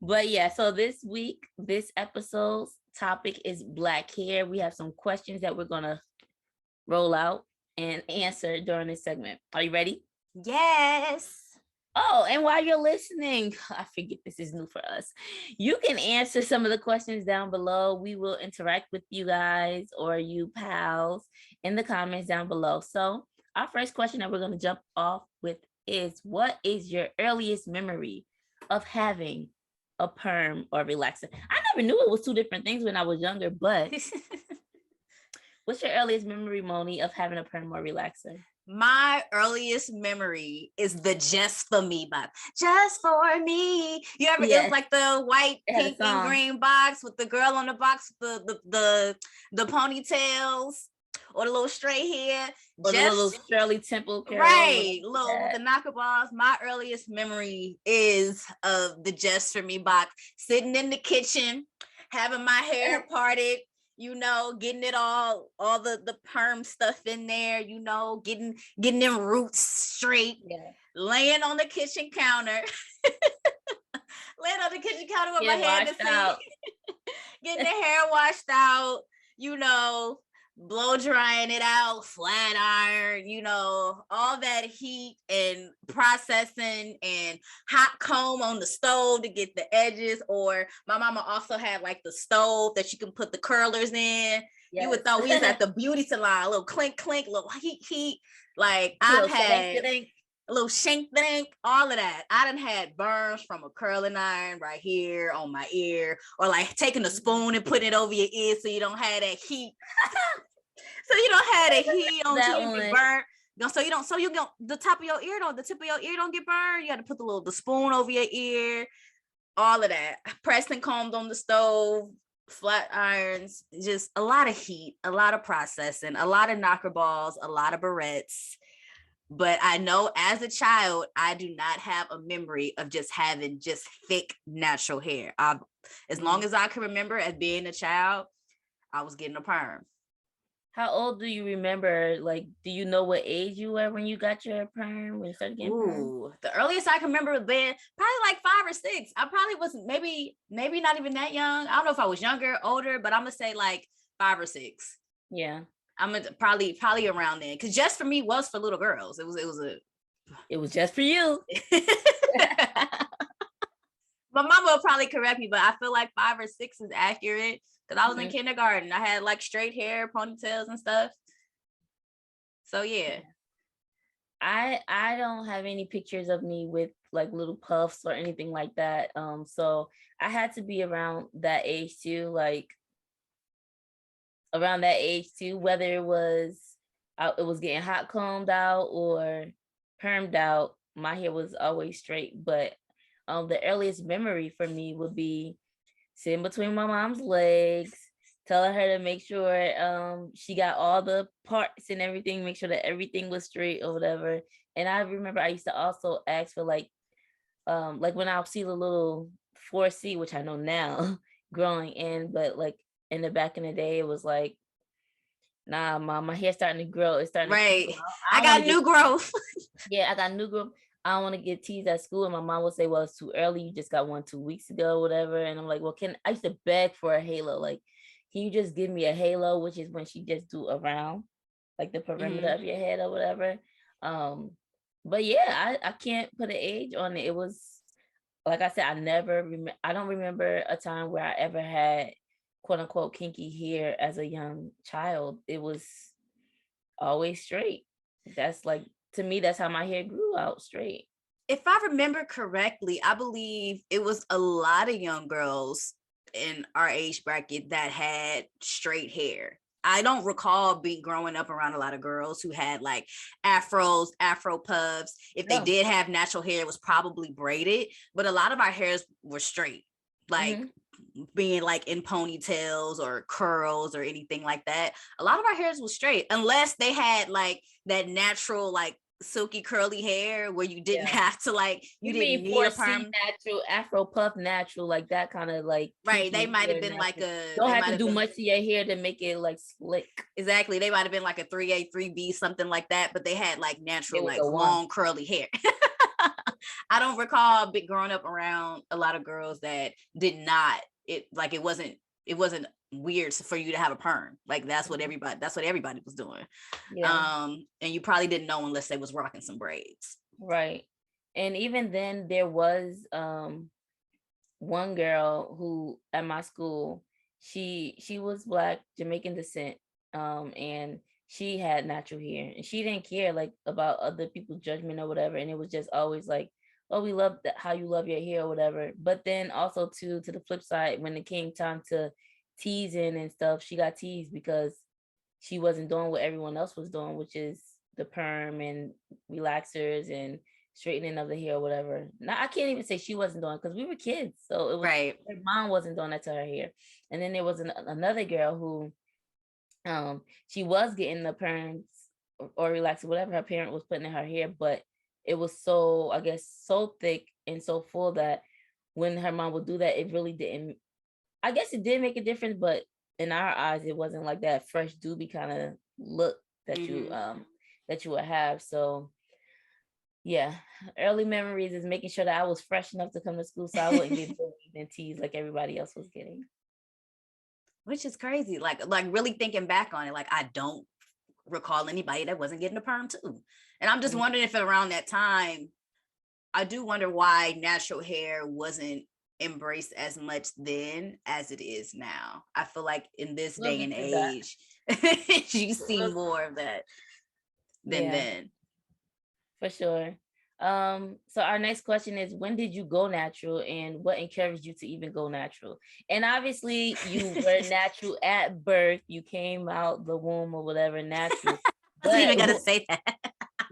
But yeah, so this week, this episode's topic is Black hair. We have some questions that we're gonna roll out and answer during this segment. Are you ready? Yes. Oh, and while you're listening, I forget this is new for us. You can answer some of the questions down below. We will interact with you guys or you pals in the comments down below. So our first question that we're going to jump off with is, what is your earliest memory of having a perm or relaxer? I never knew it was two different things when I was younger, but what's your earliest memory, Monie, of having a perm or relaxer? My earliest memory is the Just For Me box. Just for me. You ever, it was Yes, like the white, it had a pink, and song. green box with the girl on the box, the ponytails or the little straight hair. Or the little Just Shirley Temple Carol, whatever right, she little with had. the knockaballs. My earliest memory is of the Just For Me box, sitting in the kitchen, having my hair parted, you know, getting it all the perm stuff in there, you know, getting them roots straight, Yeah. laying on the kitchen counter, laying on the kitchen counter with my Get head in the washed sink, out. getting the hair washed out, you know, blow drying it out, flat iron, you know, all that heat and processing and hot comb on the stove to get the edges. Or my mama also had like the stove that you can put the curlers in. You would Yes. thought we was at the beauty salon, a little clink clink, little heat. Like I've Little had shank. a little shank thing, all of that. I done had burns from a curling iron right here on my ear, or like taking a spoon and putting it over your ear so you don't have that heat. So you don't have the heat on so That you don't get one. burnt. So you don't the top of your ear don't the tip of your ear don't get burned. You got to put the spoon over your ear, all of that. Pressed and combed on the stove, flat irons, just a lot of heat, a lot of processing, a lot of knocker balls, a lot of barrettes. But I know as a child, I do not have a memory of just having just thick natural hair. As long as I can remember as being a child, I was getting a perm. How old do you remember? Like, do you know what age you were when you got your perm? When you started getting perm? Ooh, the earliest I can remember being probably like 5 or 6. I probably was maybe not even that young. I don't know if I was younger, older, but I'm gonna say like 5 or 6. Yeah. I'm gonna probably around then. Cause Just For Me was for little girls. It was just for you. My mama will probably correct me, but I feel like 5 or 6 is accurate. Cause I was in Mhm. kindergarten. I had like straight hair, ponytails and stuff. So yeah. I don't have any pictures of me with like little puffs or anything like that. So I had to be around that age too, like around that age too, whether it was getting hot combed out or permed out. My hair was always straight, but the earliest memory for me would be sitting between my mom's legs, telling her to make sure she got all the parts and everything, make sure that everything was straight or whatever. And I remember I used to also ask for like when I'll see the little 4C, which I know now growing in, but like in the back in the day, it was like, nah, mom, my hair's starting to grow. It's starting to Right. curl. I I don't want got to get new growth. yeah, I got new growth. I don't want to get teased at school. And my mom would say, well, it's too early. You just got one 2 weeks ago, whatever. And I'm like, well, I used to beg for a halo. Like, can you just give me a halo, which is when she just do around like the perimeter Mhm. of your head or whatever. Um, but yeah, I can't put an age on it. It was like I said, I don't remember a time where I ever had quote unquote kinky hair as a young child. It was always straight. That's like to me, that's how my hair grew out straight. If I remember correctly, I believe it was a lot of young girls in our age bracket that had straight hair. I don't recall being growing up around a lot of girls who had like afros, afro puffs. If they No. did have natural hair, it was probably braided, but a lot of our hairs were straight, like Mm-hmm. being like in ponytails or curls or anything like that. A lot of our hairs was straight, unless they had like that natural, like silky curly hair where you didn't Yeah. have to like you You didn't mean need a 4C perm. natural, Afro puff natural, like that kind of like Right, they kinky might have hair been like natural. a Don't they have might to have do been much to your hair to make it like slick. exactly, they might have been like a 3A 3B, something like that, but they had like It natural, was like a one. long curly hair. I don't recall growing up around a lot of girls that did not, it wasn't weird for you to have a perm. Like that's what everybody was doing. Yeah. And you probably didn't know unless they was rocking some braids. Right. And even then there was one girl who at my school, she was black, Jamaican descent. And she had natural hair and she didn't care like about other people's judgment or whatever. And it was just always like, oh, we love that how you love your hair or whatever. But then also to the flip side, when it came time to teasing and stuff, she got teased because she wasn't doing what everyone else was doing, which is the perm and relaxers and straightening of the hair or whatever. Now I can't even say she wasn't doing because we were kids, so it was Right. her mom wasn't doing that to her hair. And then there was another girl who she was getting the perms or relaxer, whatever her parent was putting in her hair, but it was so, I guess, so thick and so full that when her mom would do that, it really didn't, I guess it did make a difference, but in our eyes, it wasn't like that fresh doobie kind of look that you would have. So yeah, early memories is making sure that I was fresh enough to come to school so I wouldn't get bullied and teased like everybody else was getting. Which is crazy. Like really thinking back on it, like I don't recall anybody that wasn't getting a perm too. And I'm just wondering if around that time, I do wonder why natural hair wasn't embraced as much then as it is now. I feel like in this day and age, you see more of that than then. For sure. So our next question is, when did you go natural and what encouraged you to even go natural? And obviously you were natural at birth. You came out the womb or whatever natural. I wasn't even gonna say that.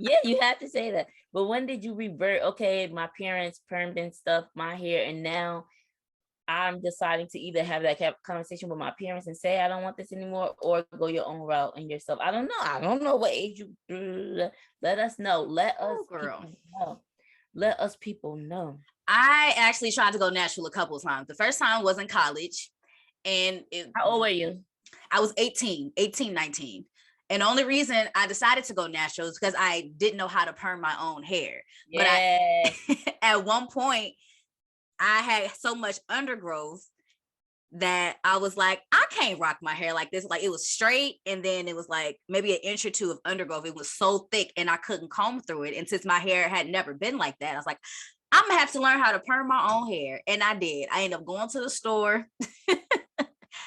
Yeah, you have to say that. But when did you revert? Okay, my parents permed and stuff my hair, and now I'm deciding to either have that conversation with my parents and say I don't want this anymore, or go your own route and yourself. I don't know. I don't know what age you. Let us know. Let us people know. Let us people know. I actually tried to go natural a couple of times. The first time was in college, and how old were you? I was 18, 19. And the only reason I decided to go natural is because I didn't know how to perm my own hair. Yeah. But at one point, I had so much undergrowth that I was like, I can't rock my hair like this. Like it was straight, and then it was like maybe an inch or two of undergrowth. It was so thick and I couldn't comb through it. And since my hair had never been like that, I was like, I'm gonna have to learn how to perm my own hair. And I did. I ended up going to the store,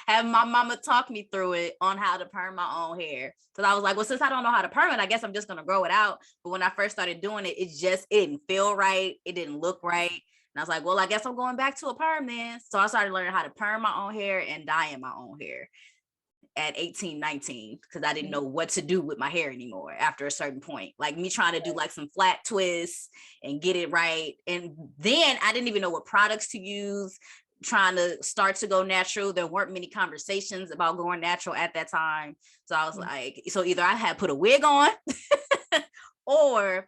having my mama talk me through it on how to perm my own hair. So I was like, well, since I don't know how to perm it, I guess I'm just gonna grow it out. But when I first started doing it, it didn't feel right. It didn't look right. And I was like, well, I guess I'm going back to a perm then. So I started learning how to perm my own hair and dye my own hair at 18, 19, because I didn't know what to do with my hair anymore after a certain point. Like me trying to do like some flat twists and get it right. And then I didn't even know what products to use, trying to start to go natural. There weren't many conversations about going natural at that time. So I was like, so either I had put a wig on or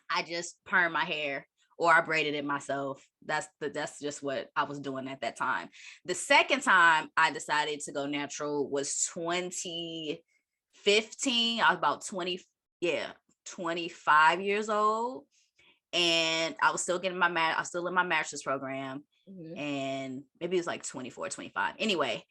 I just perm my hair, or I braided it myself. That's just what I was doing at that time. The second time I decided to go natural was 2015. I was about 25 years old. And I was still getting I was still in my master's program. And maybe it was like 24, 25. Anyway,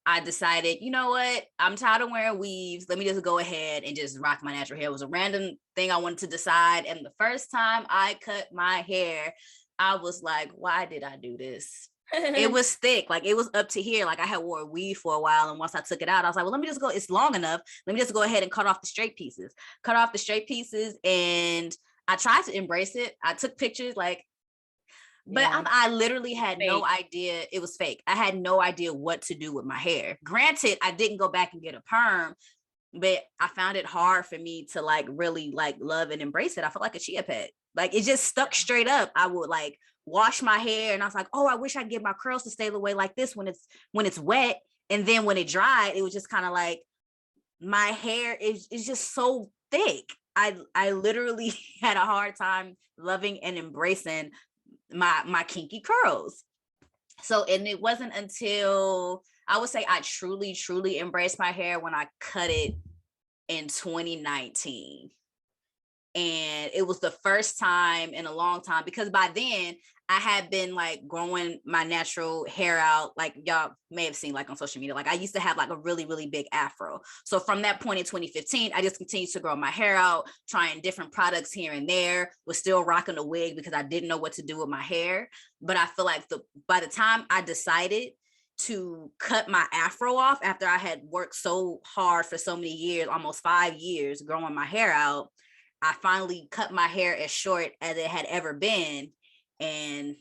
I decided, you know what? I'm tired of wearing weaves. Let me just go ahead and just rock my natural hair. It was a random thing I wanted to decide. And the first time I cut my hair, I was like, why did I do this? It was thick. Like it was up to here. Like I had wore a weave for a while. And once I took it out, I was like, well, let me just go. It's long enough. Let me just go ahead and cut off the straight pieces. And I tried to embrace it. I took pictures but I literally had no idea. It was fake. I had no idea what to do with my hair. Granted, I didn't go back and get a perm, but I found it hard for me to really love and embrace it. I felt like a chia pet. Like it just stuck straight up. I would wash my hair and I was like, oh, I wish I could get my curls to stay the way like this when it's wet. And then when it dried, it was just kind of like my hair is just so thick. I literally had a hard time loving and embracing my kinky curls. So, and it wasn't until I would say I truly embraced my hair when I cut it in 2019. And it was the first time in a long time, because by then I had been growing my natural hair out. Like y'all may have seen on social media, I used to have a really big afro. So from that point in 2015, I just continued to grow my hair out, trying different products here and there, was still rocking a wig because I didn't know what to do with my hair. But I feel like by the time I decided to cut my afro off after I had worked so hard for so many years, almost 5 years growing my hair out, I finally cut my hair as short as it had ever been, and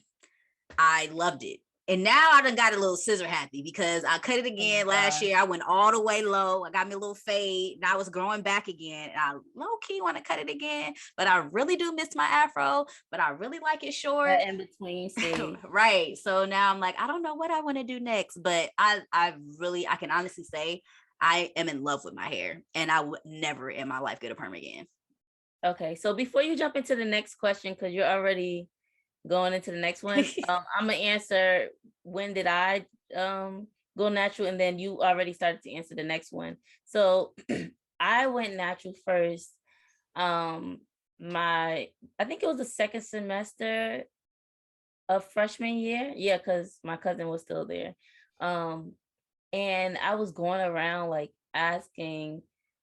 I loved it. And now I done got a little scissor happy because I cut it again last year. I went all the way low. I got me a little fade. Now it's growing back again. And I low-key want to cut it again. But I really do miss my afro. But I really like it short. That in between stage. Right. So now I'm like, I don't know what I want to do next. But I can honestly say I am in love with my hair. And I would never in my life get a perm again. Okay. So before you jump into the next question, because you're already going into the next one, I'm gonna answer when did I go natural, and then you already started to answer the next one. So I went natural first. I think it was the second semester of freshman year. Yeah, because my cousin was still there. And I was going around like asking,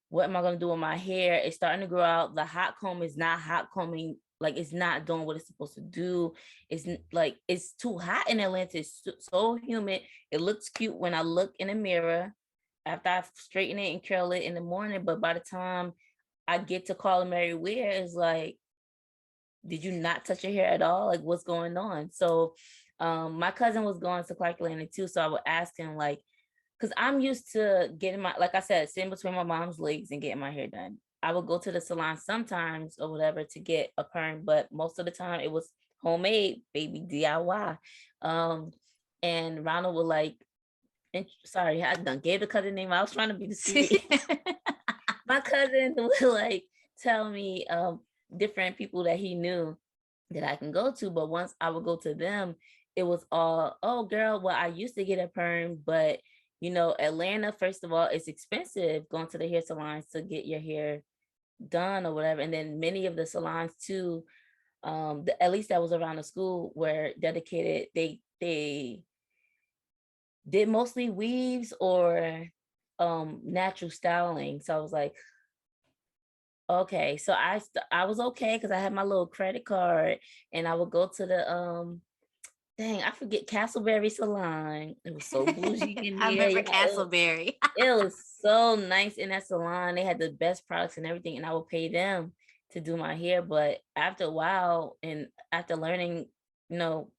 what am I gonna do with my hair? It's starting to grow out. The hot comb is not hot combing, like it's not doing what it's supposed to do. It's too hot in Atlanta. It's so humid. It looks cute when I look in the mirror after I straighten it and curl it in the morning. But by the time I get to Culinary Wear, it's like, did you not touch your hair at all? Like, what's going on? So my cousin was going to Clark Atlanta too. So I would ask him, like, because I'm used to getting like I said, sitting between my mom's legs and getting my hair done. I would go to the salon sometimes or whatever to get a perm, but most of the time it was homemade, baby, DIY. And Ronald would like, sorry, I done gave the cousin name. I was trying to be discreet. My cousin would like tell me different people that he knew that I can go to, but once I would go to them, it was all, oh girl, well, I used to get a perm, but you know, Atlanta, first of all, it's expensive going to the hair salons to get your hair done or whatever. And then many of the salons too, at least that was around the school, were dedicated. They did mostly weaves or natural styling. So I was like, okay. So I was okay because I had my little credit card, and I would go to the dang, I forget, Castleberry Salon. It was so bougie in there. I remember Castleberry. It was so nice in that salon. They had the best products and everything, and I would pay them to do my hair. But after a while, and after learning, you know,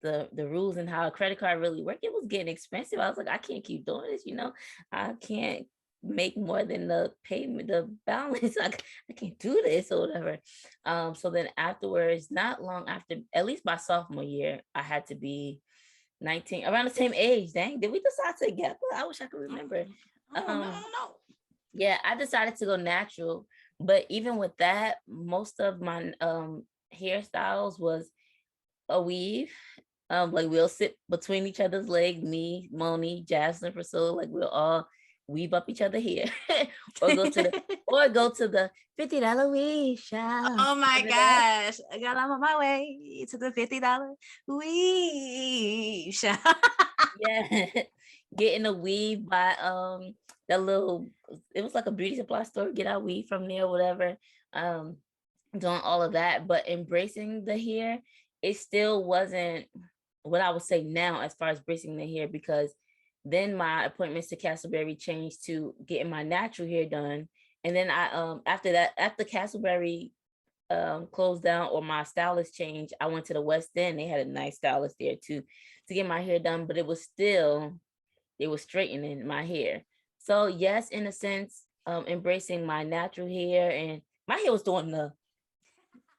the rules and how a credit card really worked, it was getting expensive. I was like, I can't keep doing this, you know. I can't make more than the payment, the balance. I can't do this or whatever. So then afterwards, not long after, at least my sophomore year, I had to be 19, around the same age. Dang, did we decide together? I wish I could remember. No. Yeah, I decided to go natural, but even with that, most of my hairstyles was a weave. Like we'll sit between each other's legs, me, Monie, Jasmine, Priscilla, like we'll all weave up each other here. or go to the $50 weave shop. Oh my gosh. I got on my way to the $50 weave shop. Yeah. Getting a weave by that little, it was like a beauty supply store, get our weave from there, whatever. Doing all of that, but embracing the hair, it still wasn't what I would say now as far as bracing the hair, because then my appointments to Castleberry changed to getting my natural hair done. And then I after Castleberry closed down or my stylist changed, I went to the West End. They had a nice stylist there too to get my hair done, but it was straightening my hair. So yes, in a sense, embracing my natural hair, and my hair was doing the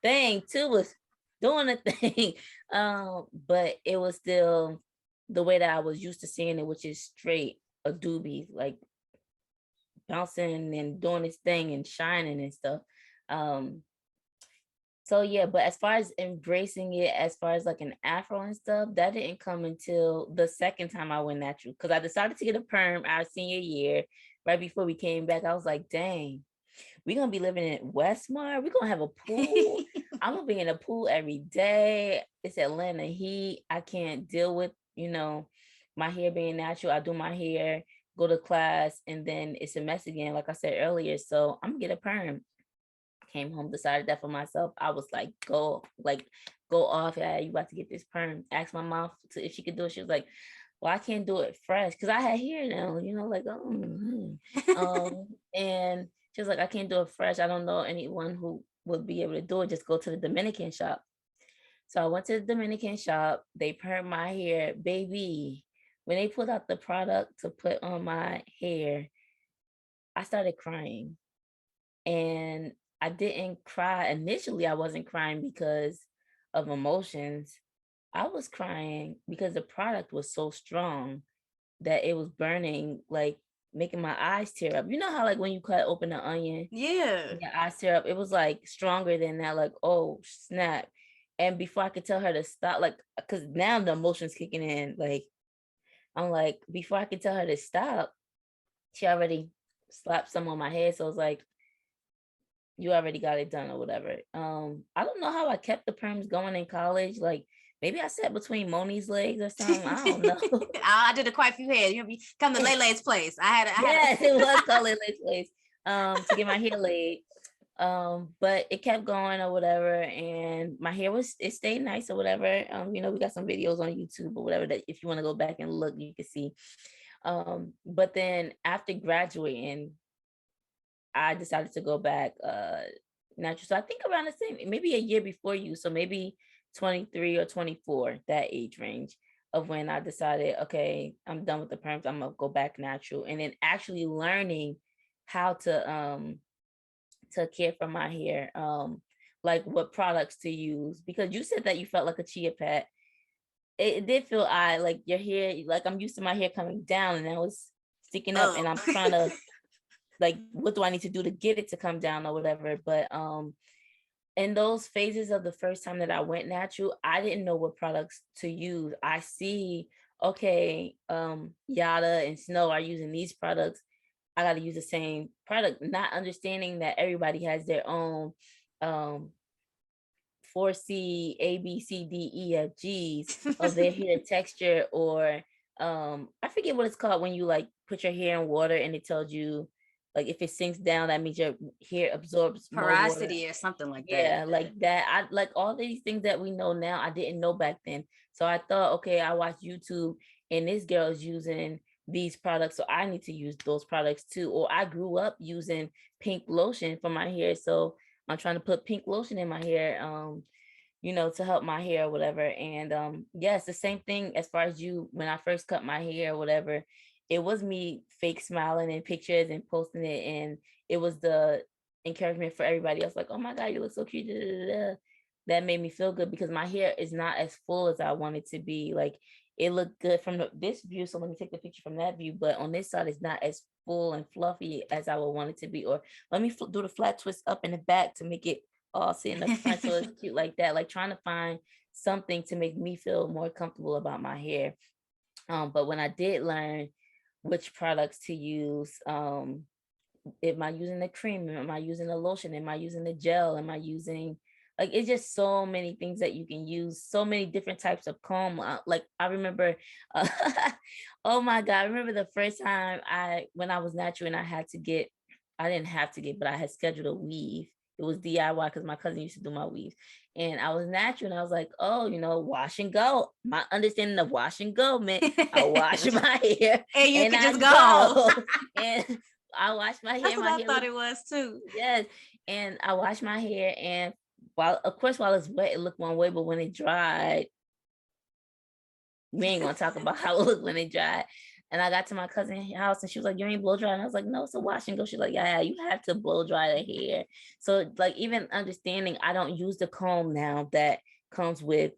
thing too, was doing a thing. But it was still the way that I was used to seeing it, which is straight, a doobie, like bouncing and doing its thing and shining and stuff. So yeah, but as far as embracing it, as far as like an afro and stuff, that didn't come until the second time I went natural, because I decided to get a perm our senior year. Right before we came back, I was like, dang, we're gonna be living in Westmar. We're gonna have a pool. I'm gonna be in a pool every day. It's Atlanta heat. I can't deal with, you know, my hair being natural. I do my hair, go to class, and then it's a mess again, like I said earlier. So I'm gonna get a perm. Came home, decided that for myself. I was like, go off. Yeah, you about to get this perm. Asked my mom if she could do it. She was like, well, I can't do it fresh because I had hair now, you know, like, and she was like, I can't do it fresh. I don't know anyone who would be able to do it. Just go to the Dominican shop. So I went to the Dominican shop. They permed my hair, baby. When they pulled out the product to put on my hair, I started crying. And I didn't cry initially. I wasn't crying because of emotions. I was crying because the product was so strong that it was burning, like making my eyes tear up. You know how like when you cut open an onion, Yeah. and your eyes tear up? It was like stronger than that, like, oh snap. And before I could tell her to stop, like, because now the emotions kicking in, like, I'm like, before I could tell her to stop, she already slapped some on my head. So I was like, you already got it done or whatever. I don't know how I kept the perms going in college. Like maybe I sat between Monie's legs or something. I don't know. I did quite a few hairs. You come to Lele's place. I had Yes, it was called Lele's place. To get my hair laid. But it kept going or whatever, and my hair it stayed nice or whatever. We got some videos on YouTube or whatever that if you want to go back and look, you can see. But then after graduating, I decided to go back natural. So I think around the same, maybe a year before you. So maybe 23 or 24, that age range of when I decided, okay, I'm done with the perms. I'm gonna go back natural. And then actually learning how to care for my hair, like what products to use. Because you said that you felt like a chia pet. It did feel odd, like your hair, like I'm used to my hair coming down and I was sticking up and I'm trying to like what do I need to do to get it to come down or whatever. But in those phases of the first time that I went natural, I didn't know what products to use. I see, okay, Yada and Snow are using these products. I got to use the same product, not understanding that everybody has their own 4C, A, B, C, D, E, F, G's of their hair texture, or I forget what it's called when you like put your hair in water and it tells you like if it sinks down, that means your hair absorbs more water. Porosity or something like that. Yeah, like that. I like all these things that we know now, I didn't know back then. So I thought, okay, I watched YouTube and this girl is using these products, so I need to use those products too. Or I grew up using pink lotion for my hair, so I'm trying to put pink lotion in my hair, to help my hair or whatever. And yes, the same thing as far as you, when I first cut my hair or whatever, it was me fake smiling in pictures and posting it, and it was the encouragement for everybody else, like, oh my God, you look so cute. Da, da, da, da. That made me feel good because my hair is not as full as I want it to be. Like it looked good from this view, so let me take the picture from that view, but on this side it's not as full and fluffy as I would want it to be. Or let me do the flat twist up in the back to make it all sit in the front so it's cute like that. Like trying to find something to make me feel more comfortable about my hair. But when I did learn which products to use, am I using the cream? Am I using the lotion? Am I using the gel? Am I using, like, it's just so many things that you can use, so many different types of comb. Like I remember, oh my God, I remember the first time when I was natural and I didn't have to get, but I had scheduled a weave. It was DIY because my cousin used to do my weaves. And I was natural and I was like, oh, wash and go. My understanding of wash and go meant I wash my hair and you can I just go. And I wash my hair. That's what I thought it was too. Yes. And I wash my hair, and while it's wet, it looked one way, but when it dried, we ain't gonna talk about how it looked when it dried. And I got to my cousin's house and she was like, you ain't blow dry? And I was like, no, it's a wash and go. She's like, yeah, you have to blow dry the hair. So like even understanding, I don't use the comb now that comes with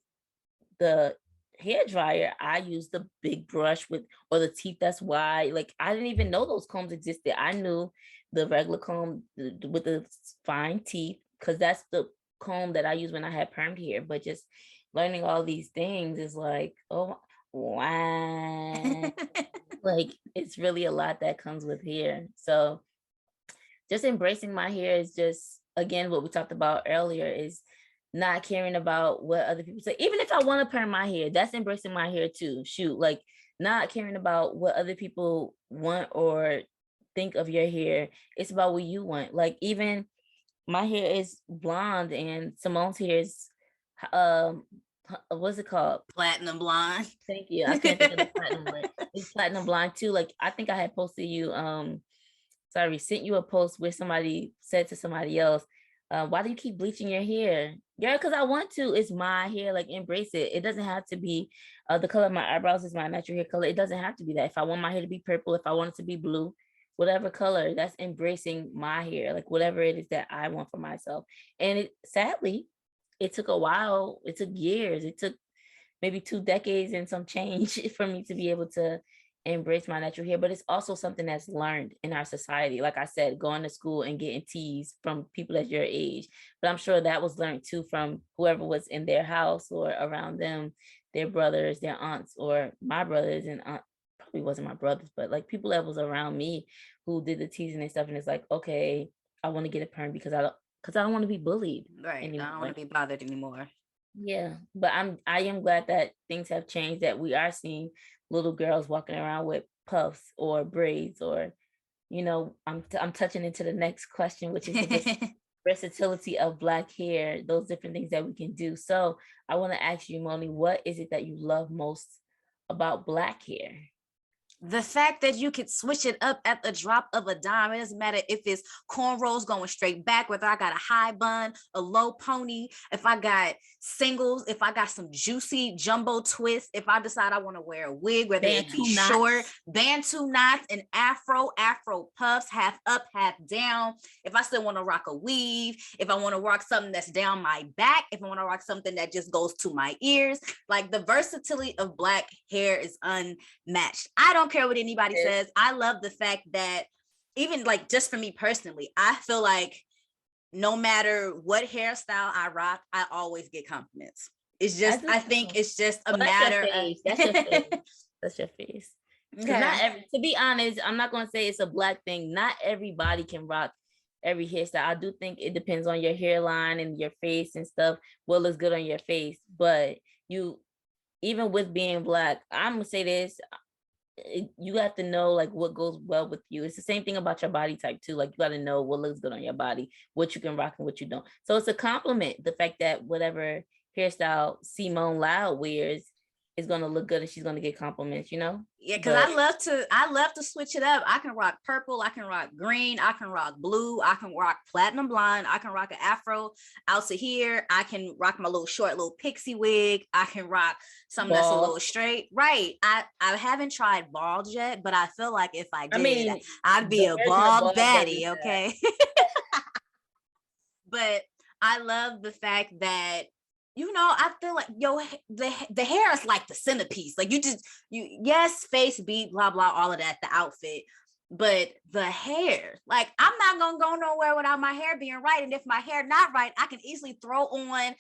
the hair dryer. I use the big brush or the teeth that's wide. Like I didn't even know those combs existed. I knew the regular comb with the fine teeth because that's the comb that I use when I had permed hair. But just learning all these things is like, oh wow. Like it's really a lot that comes with hair. So just embracing my hair is just, again, what we talked about earlier, is not caring about what other people say. Even if I want to perm my hair, that's embracing my hair too. Shoot, like not caring about what other people want or think of your hair. It's about what you want. Like even my hair is blonde and Simone's hair is what's it called? Platinum blonde. Thank you. I can't think of the platinum word. It's platinum blonde too. Like I think I had posted you sent you a post where somebody said to somebody else, why do you keep bleaching your hair? Yeah, because I want to. It's my hair. Like, embrace it. It doesn't have to be the color of my eyebrows is my natural hair color. It doesn't have to be that. If I want my hair to be purple, if I want it to be blue, whatever color, that's embracing my hair. Like, whatever it is that I want for myself. And it sadly, it took a while. It took years. It took maybe 2 decades and some change for me to be able to embrace my natural hair. But it's also something that's learned in our society. Like I said, going to school and getting teased from people at your age. But I'm sure that was learned too from whoever was in their house or around them, their brothers, their aunts, or my brothers and aunt. Probably wasn't my brothers, but like people that was around me who did the teasing and stuff. And it's like, okay, I want to get a perm because I don't want to be bullied Right. anymore. I don't want to be bothered anymore. Yeah, but I am glad that things have changed, that we are seeing little girls walking around with puffs or braids, or I'm touching into the next question, which is the versatility of Black hair, those different things that we can do. So I want to ask you, Monie, what is it that you love most about Black hair? The fact that you could switch it up at the drop of a dime. It doesn't matter if it's cornrows going straight back, whether I got a high bun, a low pony, if I got singles, if I got some juicy jumbo twists, if I decide I want to wear a wig, whether it be short, bantu knots, and afro puffs, half up, half down. If I still want to rock a weave, if I want to rock something that's down my back, if I want to rock something that just goes to my ears, like the versatility of Black hair is unmatched. I don't care what anybody says. I love the fact that even like just for me personally, I feel like no matter what hairstyle I rock, I always get compliments. It's just, I think it's just a matter of that's your face. That's your face. Okay. Not to be honest, I'm not gonna say it's a Black thing. Not everybody can rock every hairstyle. I do think it depends on your hairline and your face and stuff, what looks good on your face. But even with being Black, I'm gonna say this, you have to know like what goes well with you. It's the same thing about your body type too. Like you got to know what looks good on your body, what you can rock and what you don't. So it's a compliment, the fact that whatever hairstyle LoveLoudd wears is going to look good and she's going to get compliments, Yeah, because I love to switch it up. I can rock purple, I can rock green, I can rock blue, I can rock platinum blonde, I can rock an afro out to here, I can rock my little short little pixie wig, I can rock something that's a little straight. Right. I haven't tried bald yet, but I feel like if I did, I'd be a bald baddie, okay? But I love the fact that I feel like the hair is like the centerpiece. Like yes, face, beat, blah, blah, all of that, the outfit. But the hair, like I'm not gonna go nowhere without my hair being right. And if my hair not right, I can easily throw on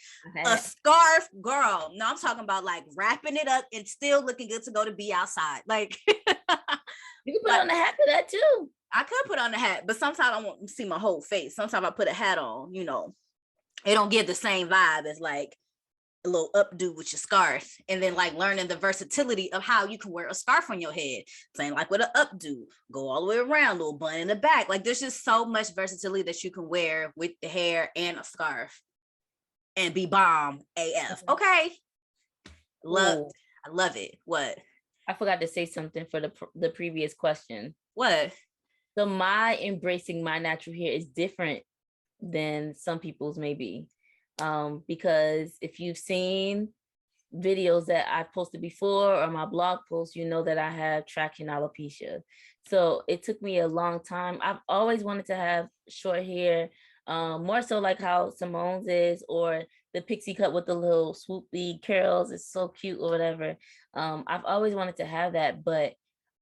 a scarf, girl. No, I'm talking about like wrapping it up and still looking good to go to be outside. Like you can put on a hat for that too. I could put on a hat, but sometimes I want to see my whole face. Sometimes I put a hat on, it don't give the same vibe as like a little updo with your scarf, and then like learning the versatility of how you can wear a scarf on your head. Same like with an updo, go all the way around, little bun in the back. Like there's just so much versatility that you can wear with the hair and a scarf and be bomb AF. Okay. I love it. What? I forgot to say something for the previous question. What? So my embracing my natural hair is different than some people's maybe. Because if you've seen videos that I've posted before or my blog posts, you know that I have traction alopecia. So it took me a long time. I've always wanted to have short hair, more so like how Simone's is, or the pixie cut with the little swoopy curls. It's so cute or whatever. I've always wanted to have that, but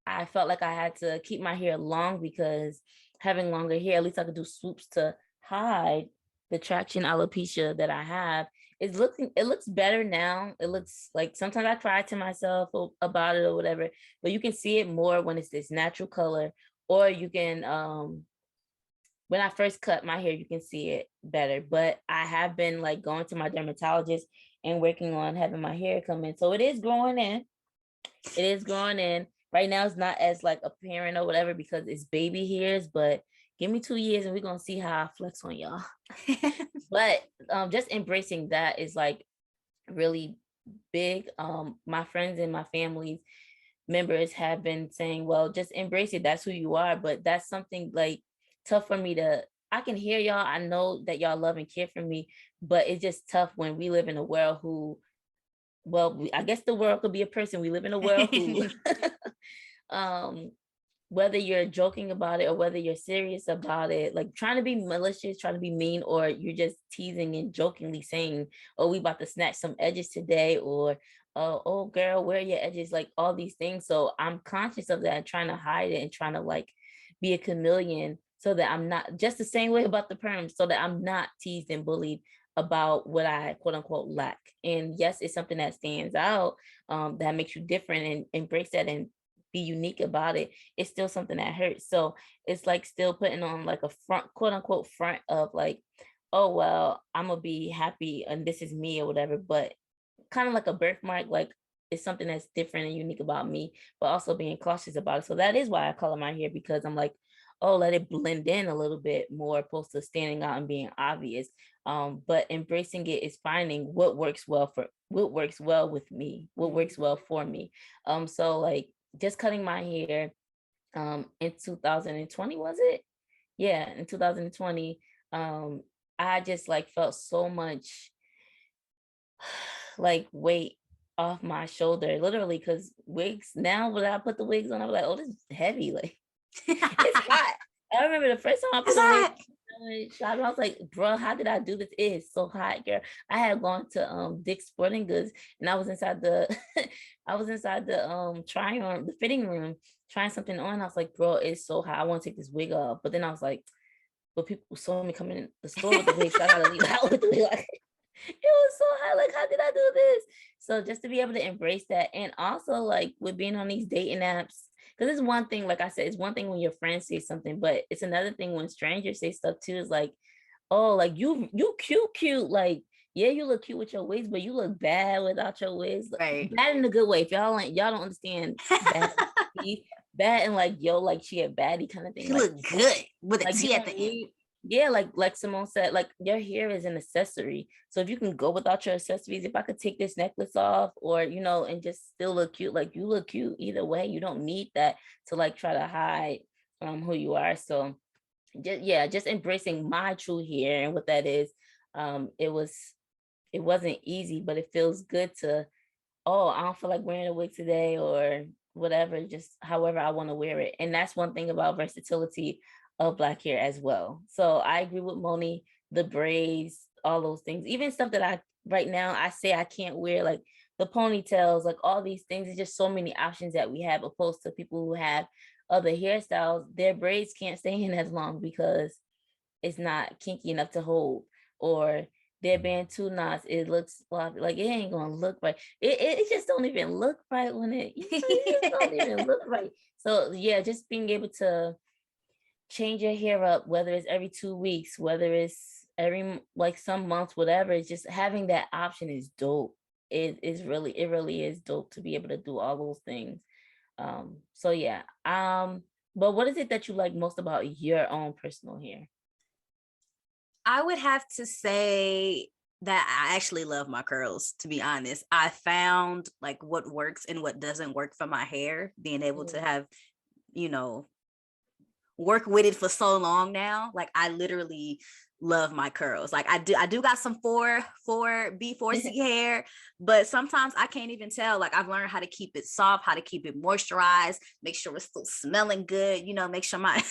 I felt like I had to keep my hair long because having longer hair, at least I could do swoops to hide the traction alopecia that I have. It looks better now. It looks like sometimes I cry to myself about it or whatever, but you can see it more when it's this natural color, or you can, when I first cut my hair, you can see it better. But I have been like going to my dermatologist and working on having my hair come in. So it is growing in. It is growing in. Right now it's not as like apparent or whatever because it's baby hairs, but give me 2 years and we're going to see how I flex on y'all. But just embracing that is like really big. My friends and my family members have been saying, well, just embrace it. That's who you are. But that's something like tough for me I can hear y'all. I know that y'all love and care for me, but it's just tough when we live in a world who, well, I guess the world could be a person. We live in a world who, um, whether you're joking about it or whether you're serious about it, like trying to be malicious, trying to be mean, or you're just teasing and jokingly saying, oh, we about to snatch some edges today, or oh girl, where are your edges, like all these things. So I'm conscious of that and trying to hide it and trying to like be a chameleon so that I'm not, just the same way about the perm, so that I'm not teased and bullied about what I quote unquote lack. And yes, it's something that stands out, that makes you different, and embrace that and be unique about it. It's still something that hurts. So it's like still putting on like a front, quote unquote front of like, oh well, I'm gonna be happy and this is me or whatever, but kind of like a birthmark, like it's something that's different and unique about me, but also being cautious about it. So that is why I color my hair, because I'm like, oh, let it blend in a little bit more opposed to standing out and being obvious. But embracing it is finding what works well with me, what works well for me. So like just cutting my hair in 2020, was it? Yeah, in 2020. I just like felt so much like weight off my shoulder, literally, because wigs now, when I put the wigs on, I'm like, oh, this is heavy. Like it's hot. I remember the first time I put a wig on, I was like, bro, how did I do this? It is so hot, girl. I had gone to Dick's Sporting Goods, and I was inside the I was inside the trying on the fitting room trying something on. I was like, bro, it's so hot. I want to take this wig off. But then I was like, but people saw me coming in the store with the wig, so I gotta leave out with the wig. Like, it was so hot. Like, how did I do this? So just to be able to embrace that, and also like with being on these dating apps, because it's one thing, like I said, it's one thing when your friends say something, but it's another thing when strangers say stuff too. Is like, oh, like you cute. Like, yeah, you look cute with your wigs, but you look bad without your wigs. Right. Bad in a good way. If y'all don't understand bad, bad and like, yo, like she a baddie kind of thing. She Like, look good with a like T you at don't the end. need, yeah, like Simone said, like your hair is an accessory. So if you can go without your accessories, if I could take this necklace off, or and just still look cute, like you look cute either way. You don't need that to like try to hide who you are. So just embracing my true hair and what that is. It wasn't easy, but it feels good to, oh, I don't feel like wearing a wig today or whatever, just however I want to wear it. And that's one thing about versatility of Black hair as well. So I agree with Moni, the braids, all those things, even stuff that right now I say I can't wear, like the ponytails, like all these things. It's just so many options that we have, opposed to people who have other hairstyles. Their braids can't stay in as long because it's not kinky enough to hold, or they're being too knots. It looks sloppy. Like it ain't gonna look right. It just don't even look right when it just don't even look right. So yeah, just being able to change your hair up, whether it's every 2 weeks, whether it's every like some months, whatever. It's just having that option is dope. It really is dope to be able to do all those things. So yeah. But what is it that you like most about your own personal hair? I would have to say that I actually love my curls, to be honest. I found like what works and what doesn't work for my hair, being able to have, you know, work with it for so long now. Like I literally love my curls. Like I do got some 4B4C hair, but sometimes I can't even tell. Like I've learned how to keep it soft, how to keep it moisturized, make sure it's still smelling good, make sure my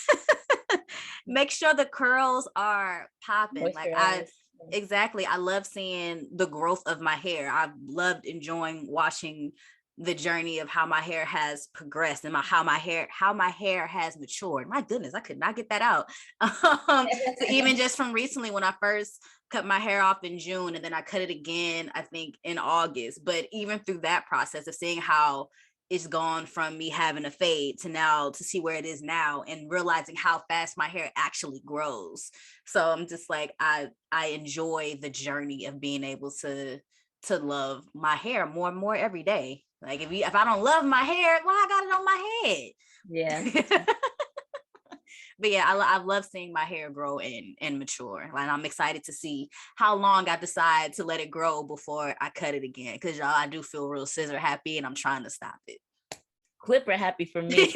make sure the curls are popping. Like exactly. I love seeing the growth of my hair. I've loved enjoying watching the journey of how my hair has progressed and how my hair has matured. My goodness, I could not get that out. So even just from recently, when I first cut my hair off in June, and then I cut it again, I think in August. But even through that process of seeing how it's gone from me having a fade to now to see where it is now, and realizing how fast my hair actually grows. So I'm just like, I enjoy the journey of being able to love my hair more and more every day. Like if I don't love my hair, well, I got it on my head. Yeah. But yeah, I love seeing my hair grow and mature. And I'm excited to see how long I decide to let it grow before I cut it again. Because y'all, I do feel real scissor happy, and I'm trying to stop it. Clipper happy for me.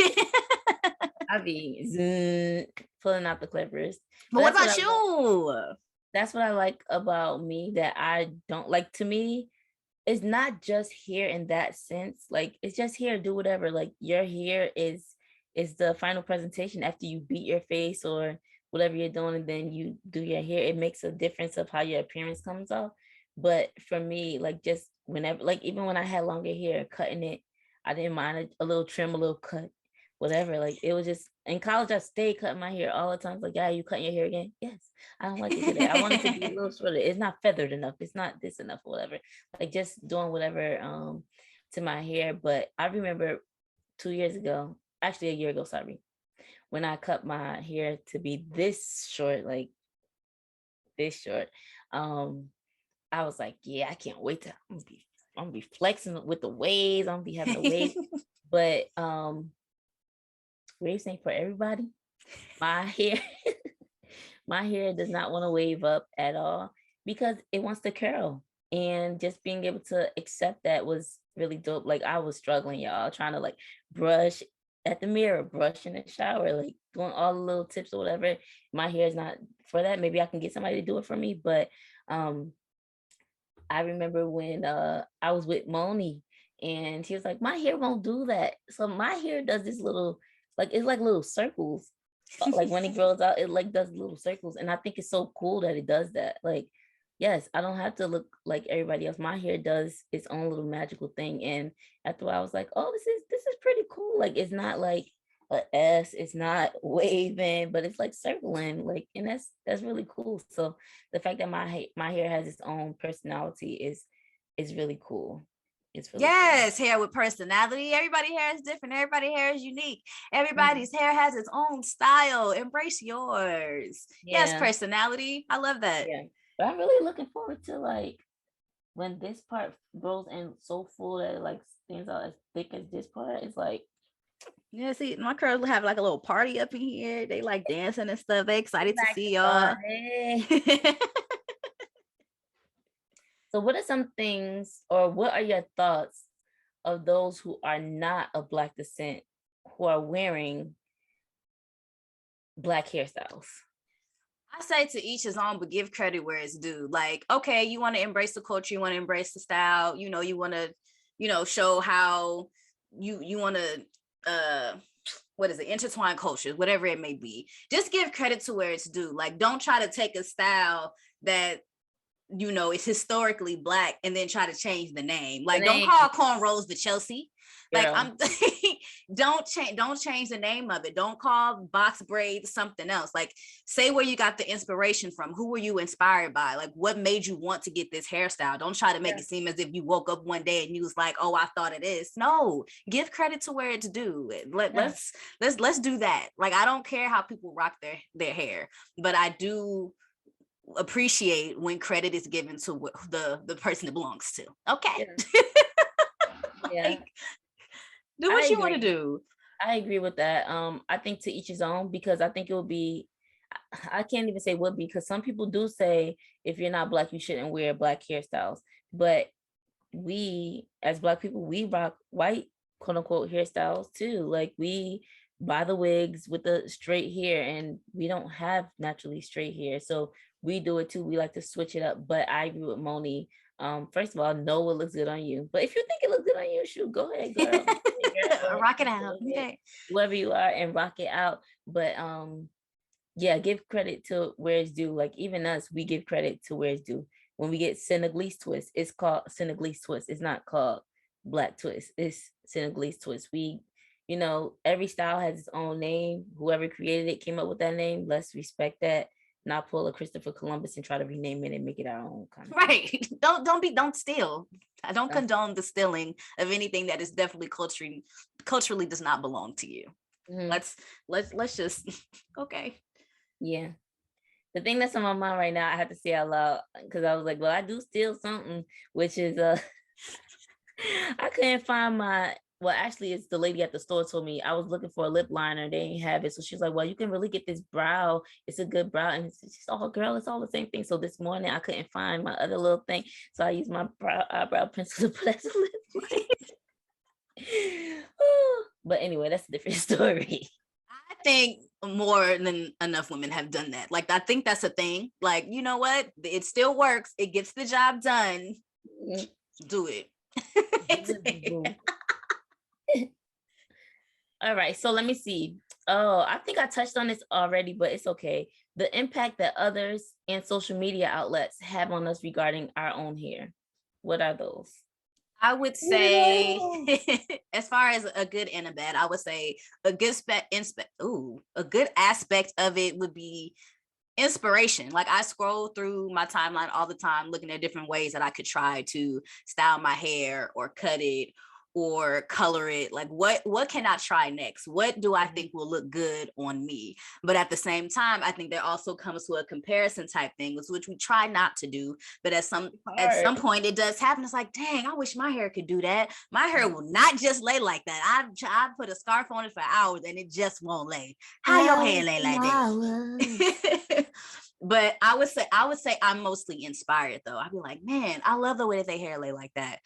I be pulling out the clippers. But what about you? That's what I like about me that I don't like. To me, it's not just here in that sense. Like it's just here, do whatever. Like your hair is the final presentation after you beat your face or whatever you're doing, and then you do your hair. It makes a difference of how your appearance comes off. But for me, like just whenever, like even when I had longer hair, cutting it, I didn't mind a little trim, a little cut, whatever. Like it was just in college, I stayed cutting my hair all the time. It's like, yeah, you cutting your hair again? Yes. I don't like it today. I want it to be a little shorter. It's not feathered enough. It's not this enough, whatever. Like just doing whatever to my hair. But I remember 2 years ago, actually a year ago, sorry, when I cut my hair to be this short, like this short. Um, I was like, yeah, I can't wait to I'm gonna be flexing with the waves. I'm gonna be having the waves. But waves ain't for everybody. My hair, my hair does not want to wave up at all because it wants to curl. And just being able to accept that was really dope. Like I was struggling, y'all, trying to like brush at the mirror, brush in the shower, like doing all the little tips or whatever. My hair is not for that. Maybe I can get somebody to do it for me. But um I remember when I was with Monie and she was like, my hair won't do that. So my hair does this little, like it's like little circles. Like when it grows out, it like does little circles. And I think it's so cool that it does that. Like, yes, I don't have to look like everybody else. My hair does its own little magical thing. And after a while, I was like, oh, this is pretty cool. Like it's not like a S, it's not waving, but it's like circling. Like, and that's really cool. So the fact that my hair has its own personality is really cool. It's really cool. Yes, hair with personality. Everybody's hair is different. Everybody's hair is unique. Everybody's hair has its own style. Embrace yours. Yes, Yeah, personality. I love that. yeah. But I'm really looking forward to like when this part grows in so full that it like stands out as thick as this part. It's like Yeah, see, my girls have like a little party up in here. They like dancing and stuff. They excited to see y'all. So what are some things or what are your thoughts of those who are not of Black descent who are wearing Black hairstyles? I say to each his own, but give credit where it's due. Like, okay, you want to embrace the culture, you want to embrace the style, you want to, show how you want to what is it, intertwine cultures, whatever it may be. Just give credit to where it's due. Like, don't try to take a style that it's historically Black and then try to change the name. Like, don't call cornrows the Chelsea. Like, I'm don't change the name of it. Don't call box braids something else. Like, say where you got the inspiration from. Who were you inspired by? Like, what made you want to get this hairstyle? Don't try to make it seem as if you woke up one day and you was like, oh, I thought it is. No, give credit to where it's due. Let's do that. Like, I don't care how people rock their hair, but I do appreciate when credit is given to the person it belongs to. Okay. Yeah. Like, do what you want to do. I agree with that. I think to each his own, because I think it would be, I can't even say would be, because some people do say if you're not Black, you shouldn't wear Black hairstyles. But we, as Black people, we rock white, quote unquote, hairstyles too. Like we buy the wigs with the straight hair, and we don't have naturally straight hair. So we do it too. We like to switch it up. But I agree with Monie. First of all, know what looks good on you. But if you think it looks good on you, shoot, go ahead, girl. Rock it out. Okay. Whoever you are and rock it out. But yeah, give credit to where it's due. Like even us, we give credit to where it's due. When we get Senegalese twist, it's called Senegalese twist. It's not called Black twist. It's Senegalese twist. We, every style has its own name. Whoever created it came up with that name. Let's respect that. Not pull a Christopher Columbus and try to rename it and make it our own kind of right thing. Don't steal. I don't condone the stealing of anything that is definitely culturally does not belong to you. Let's just okay. Yeah. The thing that's on my mind right now, I have to say out loud, because I was like, well, I do steal something, which is I couldn't find actually it's the lady at the store told me I was looking for a lip liner. They didn't have it. So she's like, well, you can really get this brow. It's a good brow. And she's all, girl, it's all the same thing. So this morning I couldn't find my other little thing. So I used my eyebrow pencil to put as a lip liner. But anyway, that's a different story. think more than enough women have done that. Like, I think that's a thing. Like, you know what? It still works. It gets the job done. Do it. All right, so let me see. Oh, I think I touched on this already, but it's okay. The impact that others and social media outlets have on us regarding our own hair. What are those? I would say, as far as a good and a bad, I would say a good a good aspect of it would be inspiration. Like, I scroll through my timeline all the time looking at different ways that I could try to style my hair or cut it or color it. Like, what can I try next? What do I think will look good on me? But at the same time, I think there also comes to a comparison type thing, which we try not to do, but at some point it does happen. It's like, dang, I wish my hair could do that. My hair will not just lay like that. I put a scarf on it for hours and it just won't lay. How your hair lay like that? But I would say I'm mostly inspired though. I'd be like, man, I love the way that their hair lay like that.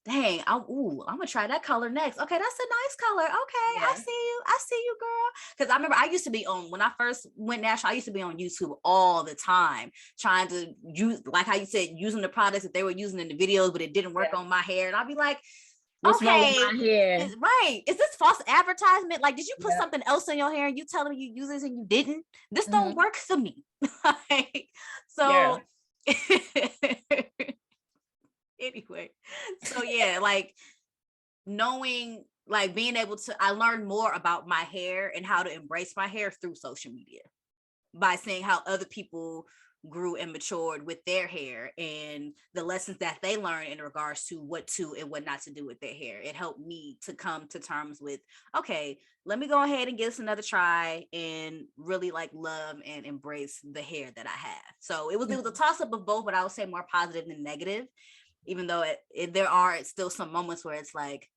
Dang, I'm gonna try that color next. Okay, that's a nice color. Okay, yeah. I see you, girl. Because I remember I used to be on, when I first went national, I used to be on YouTube all the time, trying to use, like how you said, using the products that they were using in the videos, but it didn't work on my hair. And I'd be like, what's wrong with my hair? Is this false advertisement? Like, did you put something else in your hair and you telling me you use this and you didn't? This don't work for me. Like, so anyway, so yeah, like knowing, like being able to, I learned more about my hair and how to embrace my hair through social media by seeing how other people grew and matured with their hair and the lessons that they learned in regards to what to and what not to do with their hair. It helped me to come to terms with, okay, let me go ahead and give this another try and really like love and embrace the hair that I have. So it was a toss-up of both, but I would say more positive than negative, even though there are still some moments where it's like,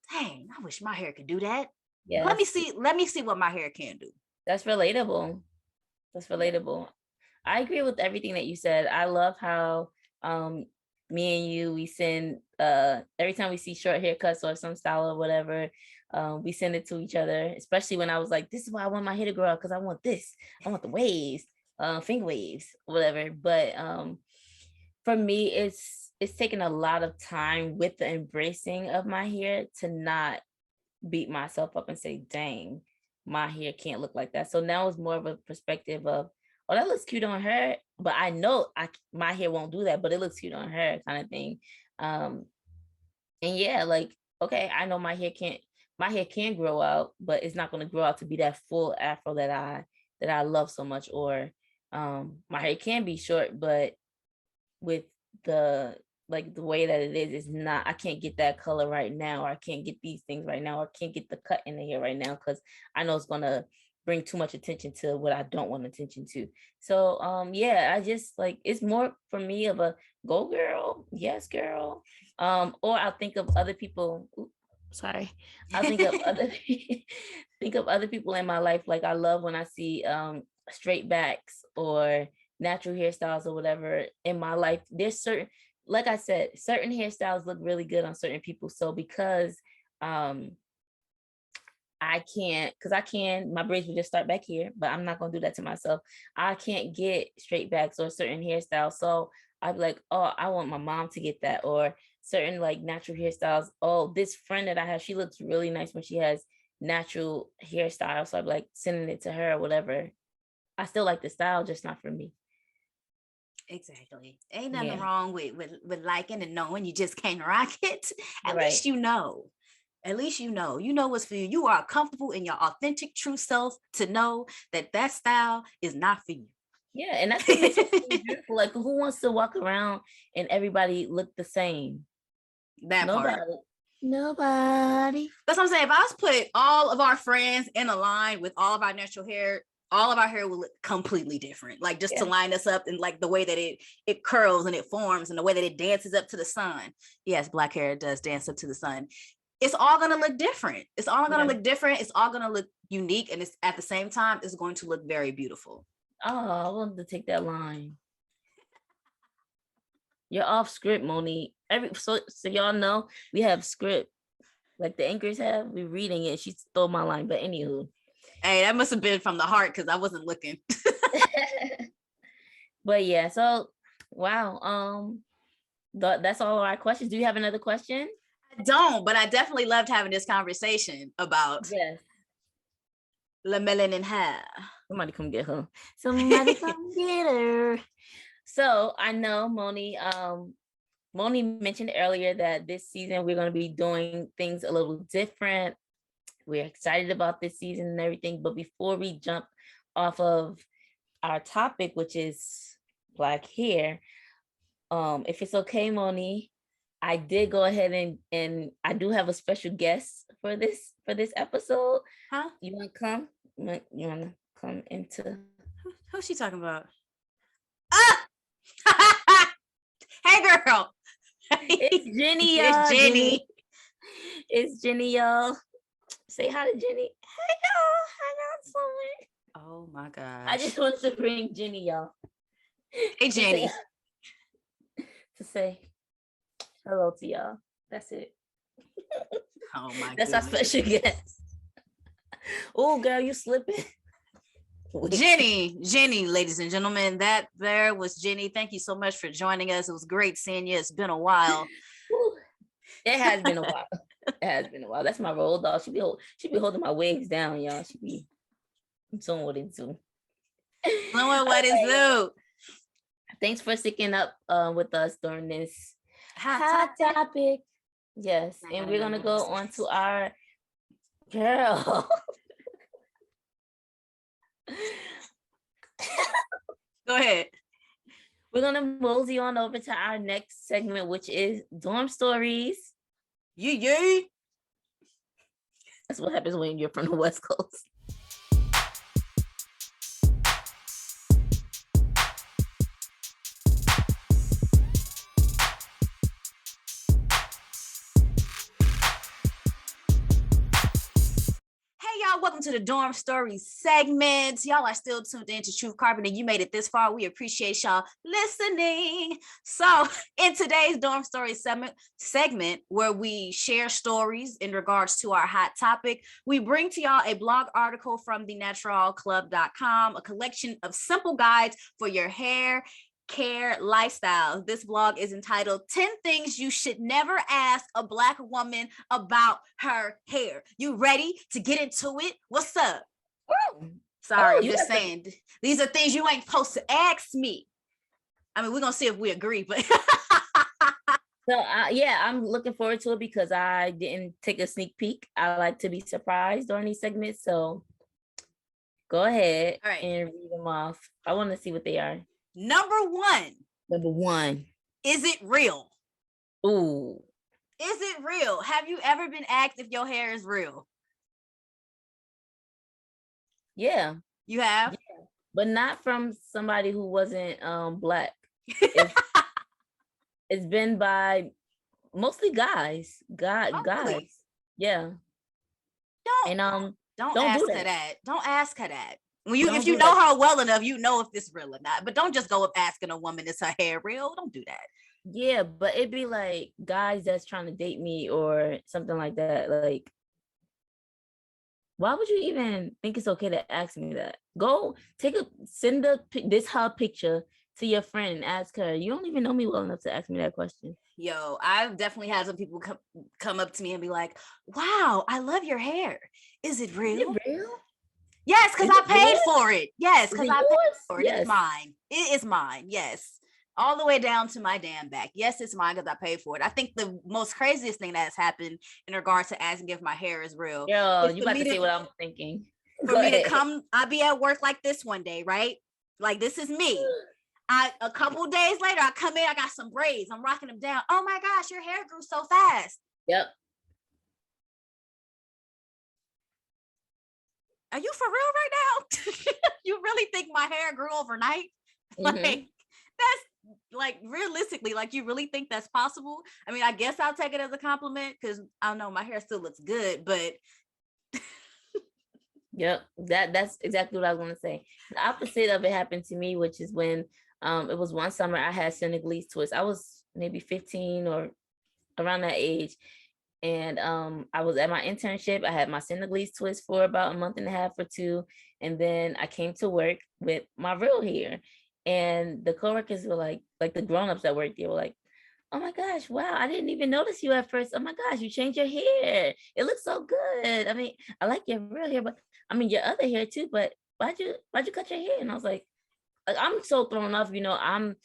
dang, I wish my hair could do that. Yeah. Let me see what my hair can do. That's relatable. I agree with everything that you said. I love how me and you, we send every time we see short haircuts or some style or whatever, we send it to each other, especially when I was like, this is why I want my hair to grow out, because I want this. I want the waves, finger waves, whatever. But for me, it's taken a lot of time with the embracing of my hair to not beat myself up and say, dang, my hair can't look like that. So now it's more of a perspective of, oh, that looks cute on her, but I know my hair won't do that, but it looks cute on her, kind of thing. And yeah, like, okay, I know my hair can grow out, but it's not going to grow out to be that full afro that I love so much. Or my hair can be short, but with the way that it is not, I can't get that color right now, or I can't get these things right now, or I can't get the cut in the hair right now, because I know it's gonna bring too much attention to what I don't want attention to. So yeah, I just like, it's more for me of a go girl, yes girl. Or I'll think of other people. I'll think of other people in my life. Like, I love when I see straight backs or natural hairstyles or whatever in my life. There's certain, like I said, certain hairstyles look really good on certain people. So because I can't, my braids would just start back here, but I'm not gonna do that to myself. I can't get straight backs or certain hairstyles. So I'd be like, oh, I want my mom to get that. Or certain like natural hairstyles. Oh, this friend that I have, she looks really nice when she has natural hairstyle. So I'd be like sending it to her or whatever. I still like the style, just not for me. Exactly. Ain't nothing wrong with liking and knowing you just can't rock it. At least you know. At least you know what's for you. You are comfortable in your authentic, true self to know that style is not for you. Yeah, and that's what makes it beautiful. Like, who wants to walk around and everybody look the same? Nobody. That's what I'm saying. If I was put all of our friends in a line with all of our natural hair, all of our hair will look completely different. Like, just to line us up, and like the way that it curls and it forms and the way that it dances up to the sun. Yes, black hair does dance up to the sun. It's all going to look different. It's all going to look different. It's all going to look unique. And it's at the same time, it's going to look very beautiful. Oh, I wanted to take that line. You're off script, Monie. So y'all know we have script. Like the anchors have, we're reading it. She stole my line, but anywho. Hey, that must have been from the heart because I wasn't looking. But yeah, so wow. That's all our questions. Do you have another question? I don't, but I definitely loved having this conversation about Yes. La Melanin hair. Somebody come get her. Somebody come get her. So I know Monie mentioned earlier that this season we're going to be doing things a little different. We're excited about this season and everything. But before we jump off of our topic, which is Black hair, if it's okay, Monie, I did go ahead and I do have a special guest for this episode. Huh? You want to come? You want to come into? Who's she talking about? Ah! Hey, girl. It's Jenny, y'all. It's Jenny. It's Jenny, y'all. Say hi to Jenny. Hey, y'all. Hang on somewhere. Oh my gosh. I just wanted to bring Jenny, y'all. Hey, Jenny. To say hello to y'all. That's it. Oh my That's goodness. our special guest. Oh, girl, you slipping. Jenny, ladies and gentlemen, that there was Jenny. Thank you so much for joining us. It was great seeing you. It's been a while. It has been a while. It has been a while. That's my roll dog. She be holding my wigs down, y'all. I'm doing what it do. Knowing what is do. Thanks for sticking up with us during this hot topic. Yes, and we're gonna go on to our girl. Go ahead. We're gonna mosey on over to our next segment, which is dorm stories. Yeah. That's what happens when you're from the West Coast. Welcome to the Dorm Stories segment. Y'all are still tuned in to Truth Carpet and you made it this far. We appreciate y'all listening. So in today's Dorm Stories segment where we share stories in regards to our hot topic, we bring to y'all a blog article from thenaturalclub.com, a collection of simple guides for your hair care lifestyle. This blog is entitled 10 Things You Should Never Ask a Black Woman About Her Hair. You ready to get into it? What's up? Sorry, I'm just saying. These are things you ain't supposed to ask me. I mean, we're going to see if we agree, but... So, yeah, I'm looking forward to it because I didn't take a sneak peek. I like to be surprised during these segments, so go ahead and read them off. I want to see what they are. Number one. Is it real? Ooh. Is it real? Have you ever been asked if your hair is real? Yeah. You have? Yeah. But not from somebody who wasn't Black. It's been by mostly guys. Guys. Really? Yeah. Don't ask her that. Don't ask her that. If you know her well enough, you know if this is real or not. But don't just go up asking a woman, is her hair real? Don't do that. Yeah, but it'd be like guys that's trying to date me or something like that. Like, why would you even think it's okay to ask me that? Go send this her picture to your friend and ask her. You don't even know me well enough to ask me that question. Yo, I've definitely had some people come up to me and be like, "Wow, I love your hair. Is it real?" Is it real? Yes, because I paid for it. Yes, because I paid for it. Yes. It's mine. It is mine. Yes. All the way down to my damn back. Yes, it's mine because I paid for it. I think the most craziest thing that has happened in regards to asking if my hair is real. Yo, you about to say what I'm thinking. For me to come, I'll be at work like this one day, right? Like this is me. A couple days later, I come in, I got some braids. I'm rocking them down. Oh my gosh, your hair grew so fast. Yep. Are you for real right now? You really think my hair grew overnight? Mm-hmm. Like, that's like realistically, like you really think that's possible? I mean, I guess I'll take it as a compliment because I don't know, my hair still looks good, but yep, that's exactly what I was going to say. The opposite of it happened to me, which is when it was one summer I had Senegalese twist. I was maybe 15 or around that age. And I was at my internship. I had my Senegalese twist for about a month and a half or two. And then I came to work with my real hair. And the coworkers were like the grown-ups that worked there were like, oh my gosh, wow, I didn't even notice you at first. Oh my gosh, you changed your hair. It looks so good. I mean, I like your real hair, but I mean your other hair too, but why'd you cut your hair? And I was like I'm so thrown off, I'm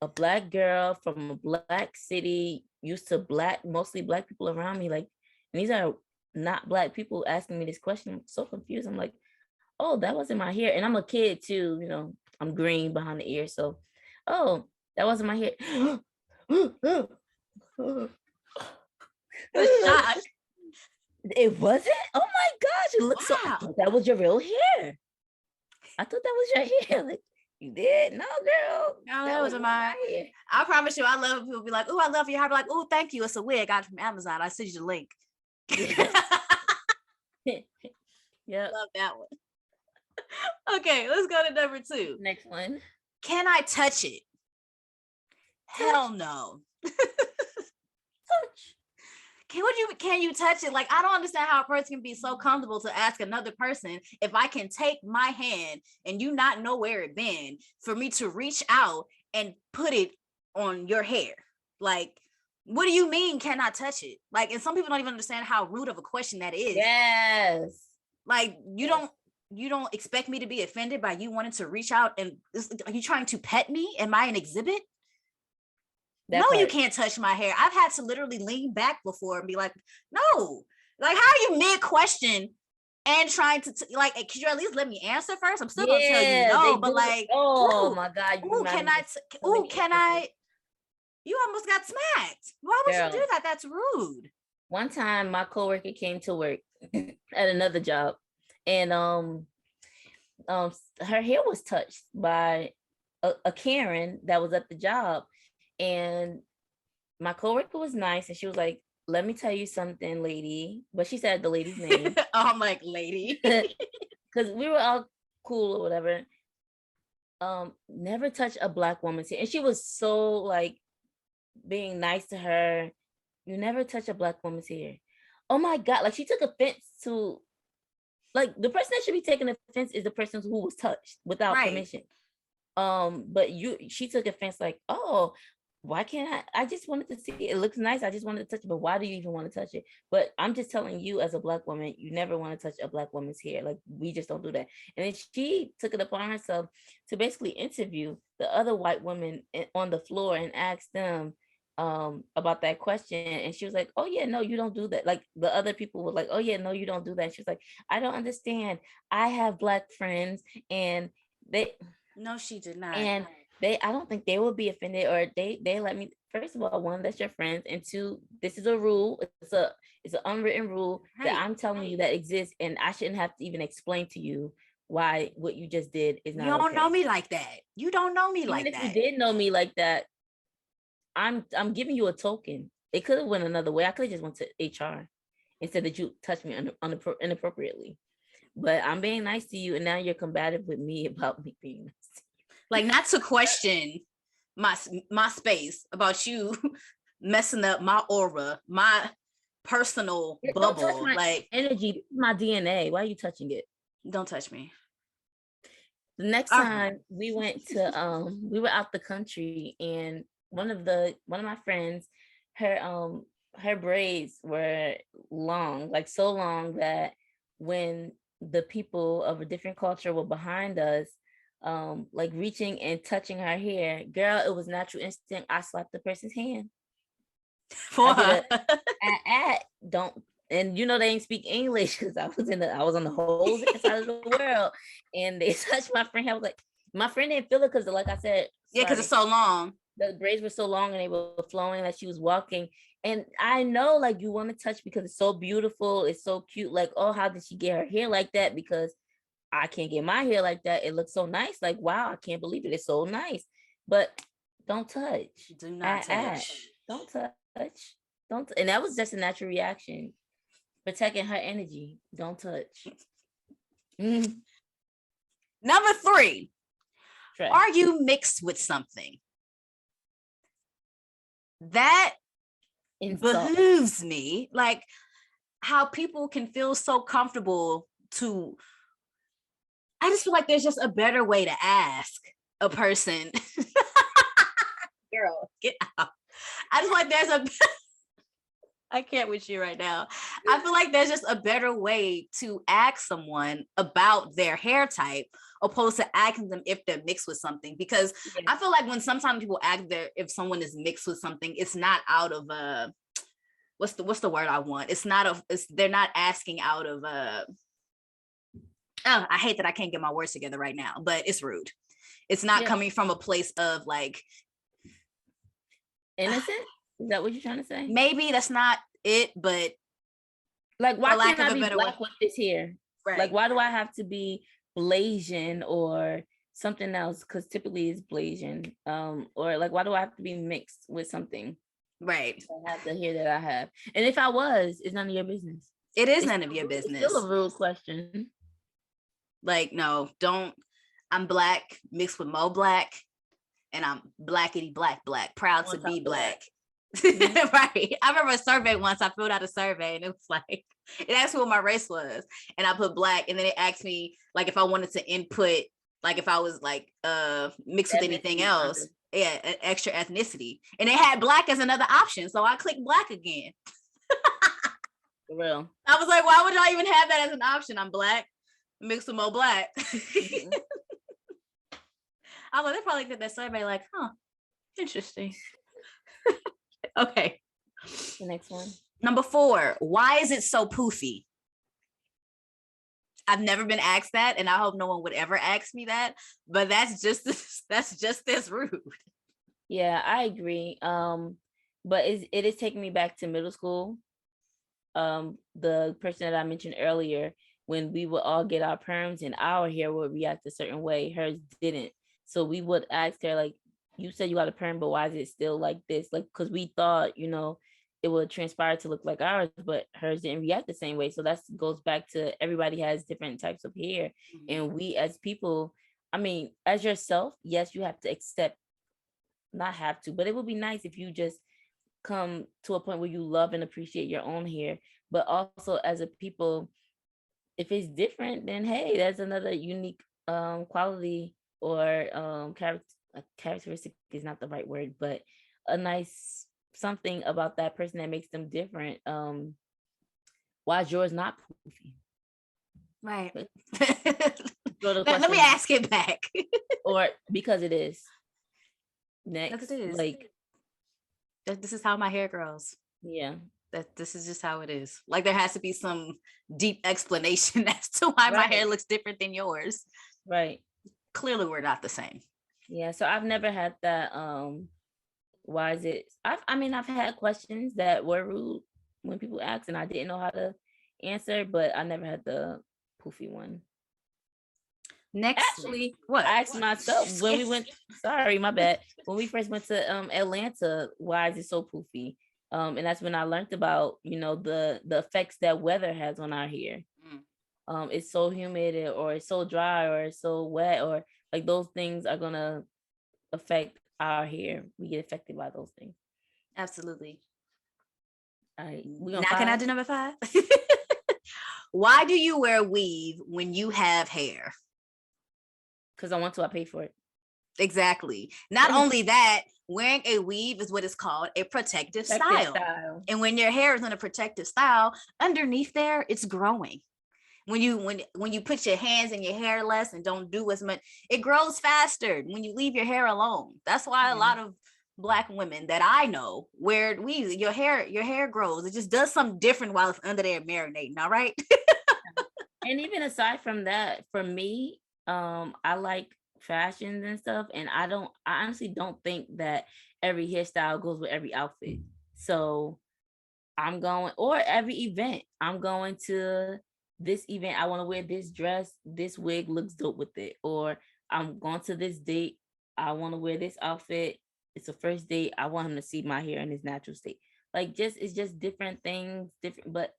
a black girl from a black city, used to mostly black people around me. Like, and these are not black people asking me this question. I'm so confused. I'm like, oh, that wasn't my hair. And I'm a kid too, I'm green behind the ear. So, oh, that wasn't my hair. The shock. It wasn't? Oh my gosh, it looks so I thought that was your real hair. I thought that was your hair. Like, you did? No, girl. No, that wasn't mine. I promise you, I love when people be like, oh, I love your hair. I'll be like, oh, thank you. It's a wig I got it from Amazon. I sent you the link. Yeah. Love that one. Okay, let's go to number 2. Next one. Can I touch it? Hell no. Touch. Can you touch it? Like, I don't understand how a person can be so comfortable to ask another person if I can take my hand and you not know where it been for me to reach out and put it on your hair. Like, what do you mean can I touch it? Like, and some people don't even understand how rude of a question that is. Yes. Like, you don't expect me to be offended by you wanting to reach out and are you trying to pet me? Am I an exhibit? No, you can't touch my hair. I've had to literally lean back before and be like, no. Like, how are you mid-question and trying to, like, could you at least let me answer first? I'm still going to tell you no, but like, oh my God. Can I, you almost got smacked. Why would you do that? That's rude. One time my coworker came to work at another job and her hair was touched by a Karen that was at the job. And my coworker was nice and she was like, let me tell you something, lady. But she said the lady's name. I'm like, lady. Because we were all cool or whatever. Never touch a black woman's hair. And she was so like being nice to her. You never touch a black woman's hair. Oh my God. Like she took offense to, like the person that should be taking offense is the person who was touched without permission. But she took offense like, oh, why can't I just wanted to see it. It looks nice. I just wanted to touch it. But why do you even want to touch it? But I'm just telling you as a black woman, you never want to touch a black woman's hair. Like we just don't do that. And then she took it upon herself to basically interview the other white women on the floor and ask them about that question. And she was like, oh yeah, no, you don't do that. Like the other people were like, oh yeah, no, you don't do that. And she was like, I don't understand. I have black friends and they. No, she did not. And I don't think they will be offended or they let me, first of all, one, that's your friends. And two, this is a rule. It's an unwritten rule that I'm telling you that exists. And I shouldn't have to even explain to you why what you just did is not You don't know me like that. You don't know me like that. If you did know me like that, I'm giving you a token. It could have went another way. I could have just went to HR and said that you touched me inappropriately. But I'm being nice to you, and now you're combative with me about me being nice to you. Like, not to question my space about you messing up my aura, my personal bubble. My like energy, my DNA. Why are you touching it? Don't touch me. The next time we went to we were out the country, and one of my friends, her braids were long, like so long that when the people of a different culture were behind us, like reaching and touching her hair, girl, it was natural instinct. I slapped the person's hand. Don't, and they ain't speak English because I was on the whole side of the world, and they touched my friend. I was like, my friend didn't feel it because, like I said, because it's so long. The braids were so long and they were flowing like she was walking. And I know, like, you want to touch because it's so beautiful, it's so cute. Like, oh, how did she get her hair like that? Because I can't get my hair like that. It looks so nice. Like, wow, I can't believe it. It's so nice. But don't touch. Do not touch. Don't touch. Don't. And that was just a natural reaction. Protecting her energy. Don't touch. Number 3. Are you mixed with something? That Insult. behooves me. Like how people can feel so comfortable to, I just feel like there's just a better way to ask a person. Girl, get out. I just like there's a I can't with you right now. I feel like there's just a better way to ask someone about their hair type opposed to asking them if they're mixed with something. Because I feel like when sometimes people ask if someone is mixed with something, it's not out of what's the word I want? They're not asking out of I hate that I can't get my words together right now, but it's rude. It's not coming from a place of like innocent. Is that what you're trying to say? Maybe that's not it, but like, why can't I be black with this hair? Right. Like, why do I have to be Blasian or something else? Because typically it's Blasian. Or like, why do I have to be mixed with something? Right. I have the hair that I have, and if I was, it's none of your business. It is none of your business. It's still a rude question. Like, no, don't. I'm black mixed with Mo Black, and I'm blackity black, proud to be black. Right. I remember a survey once. I filled out a survey, and it was like, it asked me what my race was, and I put black, and then it asked me like if I wanted to input, like if I was like mixed with anything else. Yeah, an extra ethnicity, and it had black as another option, so I clicked black again. For real. I was like, why would y'all even have that as an option? I'm black mixed with Mo Black. Mm-hmm. I was like, they probably did that survey like, interesting. Okay. The next one. Number 4, why is it so poofy? I've never been asked that, and I hope no one would ever ask me that, but that's just this rude. Yeah, I agree. But it is taking me back to middle school. The person that I mentioned earlier, when we would all get our perms and our hair would react a certain way, hers didn't. So we would ask her, like, you said you got a perm, but why is it still like this? Like, because we thought, it would transpire to look like ours, but hers didn't react the same way. So that goes back to everybody has different types of hair. Mm-hmm. And we as people, I mean, as yourself, yes, you have to accept, not have to, but it would be nice if you just come to a point where you love and appreciate your own hair. But also as a people, if it's different, then hey, that's another unique quality or characteristic is not the right word, but a nice something about that person that makes them different. Why is yours not poofy? Right. Let me ask it back. Or because it is. Next, it is. Like, this is how my hair grows. Yeah. That this is just how it is. Like, there has to be some deep explanation as to why my hair looks different than yours. Right. Clearly we're not the same. Yeah. So I've never had that. Why is it? I've had questions that were rude when people asked, and I didn't know how to answer, but I never had the poofy one. Next, actually, what I asked myself when we went. Sorry, my bad. When we first went to Atlanta, why is it so poofy? And that's when I learned about the effects that weather has on our hair. It's so humid, or it's so dry, or it's so wet, or like those things are gonna affect our hair. We get affected by those things. Absolutely. All right. Now can I do number 5? Why do you wear weave when you have hair? Because I want to. I pay for it. Exactly. Not only that, wearing a weave is what is called a protective style. And when your hair is in a protective style, underneath there, it's growing. When you put your hands in your hair less and don't do as much, it grows faster when you leave your hair alone. That's why a lot of Black women that I know wear weaves. Your hair grows. It just does something different while it's under there marinating. All right. And even aside from that, for me, I like fashions and stuff, and I honestly don't think that every hairstyle goes with every outfit. So I'm going, or every event, I'm going to this event, I want to wear this dress, this wig looks dope with it, or I'm going to this date, I want to wear this outfit, it's a first date, I want him to see my hair in its natural state. Like, it's just different things, but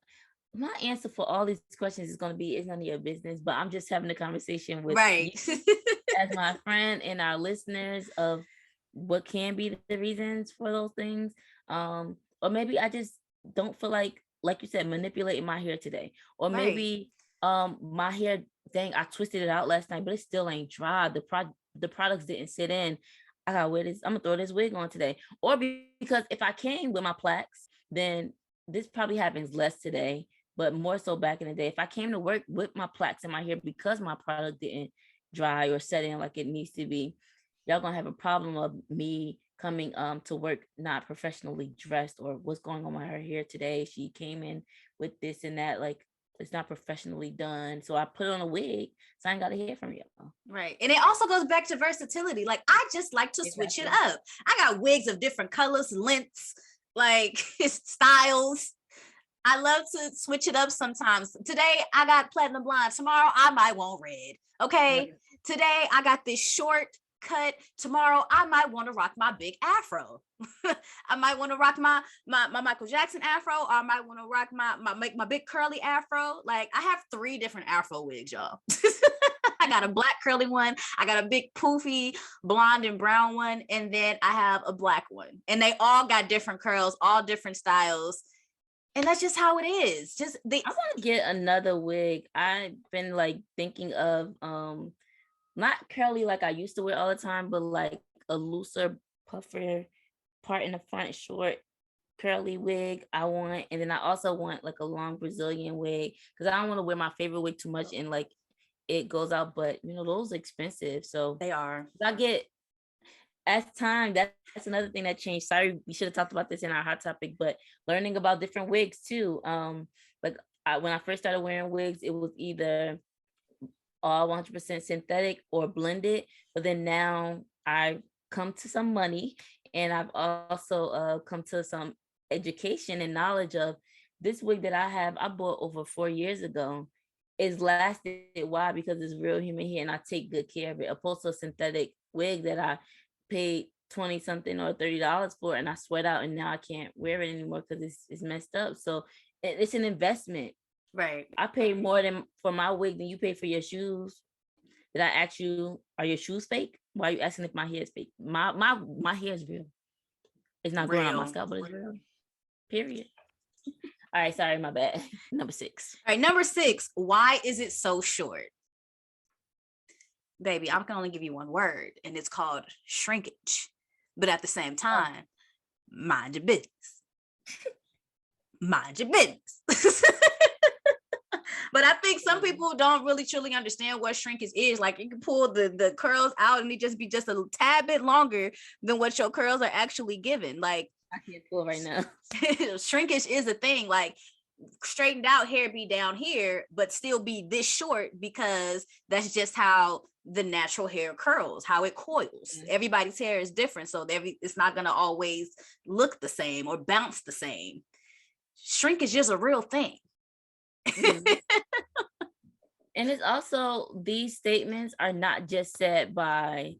my answer for all these questions is going to be, it's none of your business, but I'm just having a conversation with you as my friend and our listeners of what can be the reasons for those things. or maybe I just don't feel like you said, manipulating my hair today, or Right. maybe my hair, dang, I twisted it out last night, but it still ain't dry. The products didn't sit in. I gotta wear this. I'm gonna throw this wig on today, or because if I came with my plaits, then this probably happens less today, but more so back in the day. If I came to work with my plaits in my hair because my product didn't dry or set in like it needs to be, y'all gonna have a problem of me coming to work not professionally dressed, or what's going on with her hair today. She came in with this and that, like it's not professionally done. So I put on a wig, so I ain't gotta hear from y'all. Right. And it also goes back to versatility. Like, I just like to switch it Exactly. up. I got wigs of different colors, lengths, like styles. I love to switch it up sometimes. Today I got platinum blonde. Tomorrow I might want red. Okay. Right. Today I got this short cut. Tomorrow I might want to rock my big afro. I might want to rock my Michael Jackson afro, or I might want to rock my big curly afro. Like, I have 3 different afro wigs, y'all. I got a black curly one, I got a big poofy blonde and brown one, and then I have a black one. And they all got different curls, all different styles. And that's just how it is. Just I want to get another wig. I've been like thinking of not curly like I used to wear all the time, but like a looser puffer part in the front, short curly wig I want. And then I also want like a long Brazilian wig, because I don't want to wear my favorite wig too much and like it goes out, but those are expensive. So they are. I get, as time, that's another thing that changed. Sorry, we should have talked about this in our hot topic, but learning about different wigs too. Like when I first started wearing wigs, it was either all 100% synthetic or blended. But then now I've come to some money, and I've also come to some education and knowledge of this wig that I have. I bought over 4 years ago. Is lasted. Why? Because it's real human hair, and I take good care of it. Opposed to a synthetic wig that I paid 20 something or $30 for, and I sweat out, and now I can't wear it anymore because it's messed up. So it's an investment. Right. I pay more than for my wig than you pay for your shoes. Did I ask you, are your shoes fake? Why are you asking if my hair is fake? My hair is real. It's not growing out my Real. scalp, but it's real. Period. All right, sorry, my bad. Number 6. All right, number 6. Why is it so short? Baby, I can only give you one word, and it's called shrinkage. But at the same time, mind your business. Mind your business. But I think some people don't really truly understand what shrinkage is. Like, you can pull the curls out and it just be just a tad bit longer than what your curls are actually given. Like, I can't pull right now. shrinkage is a thing. Like, straightened out hair be down here, but still be this short, because that's just how the natural hair curls, how it coils. Mm-hmm. Everybody's hair is different, so it's not going to always look the same or bounce the same. Shrinkage is a real thing. Mm-hmm. And it's also, these statements are not just said by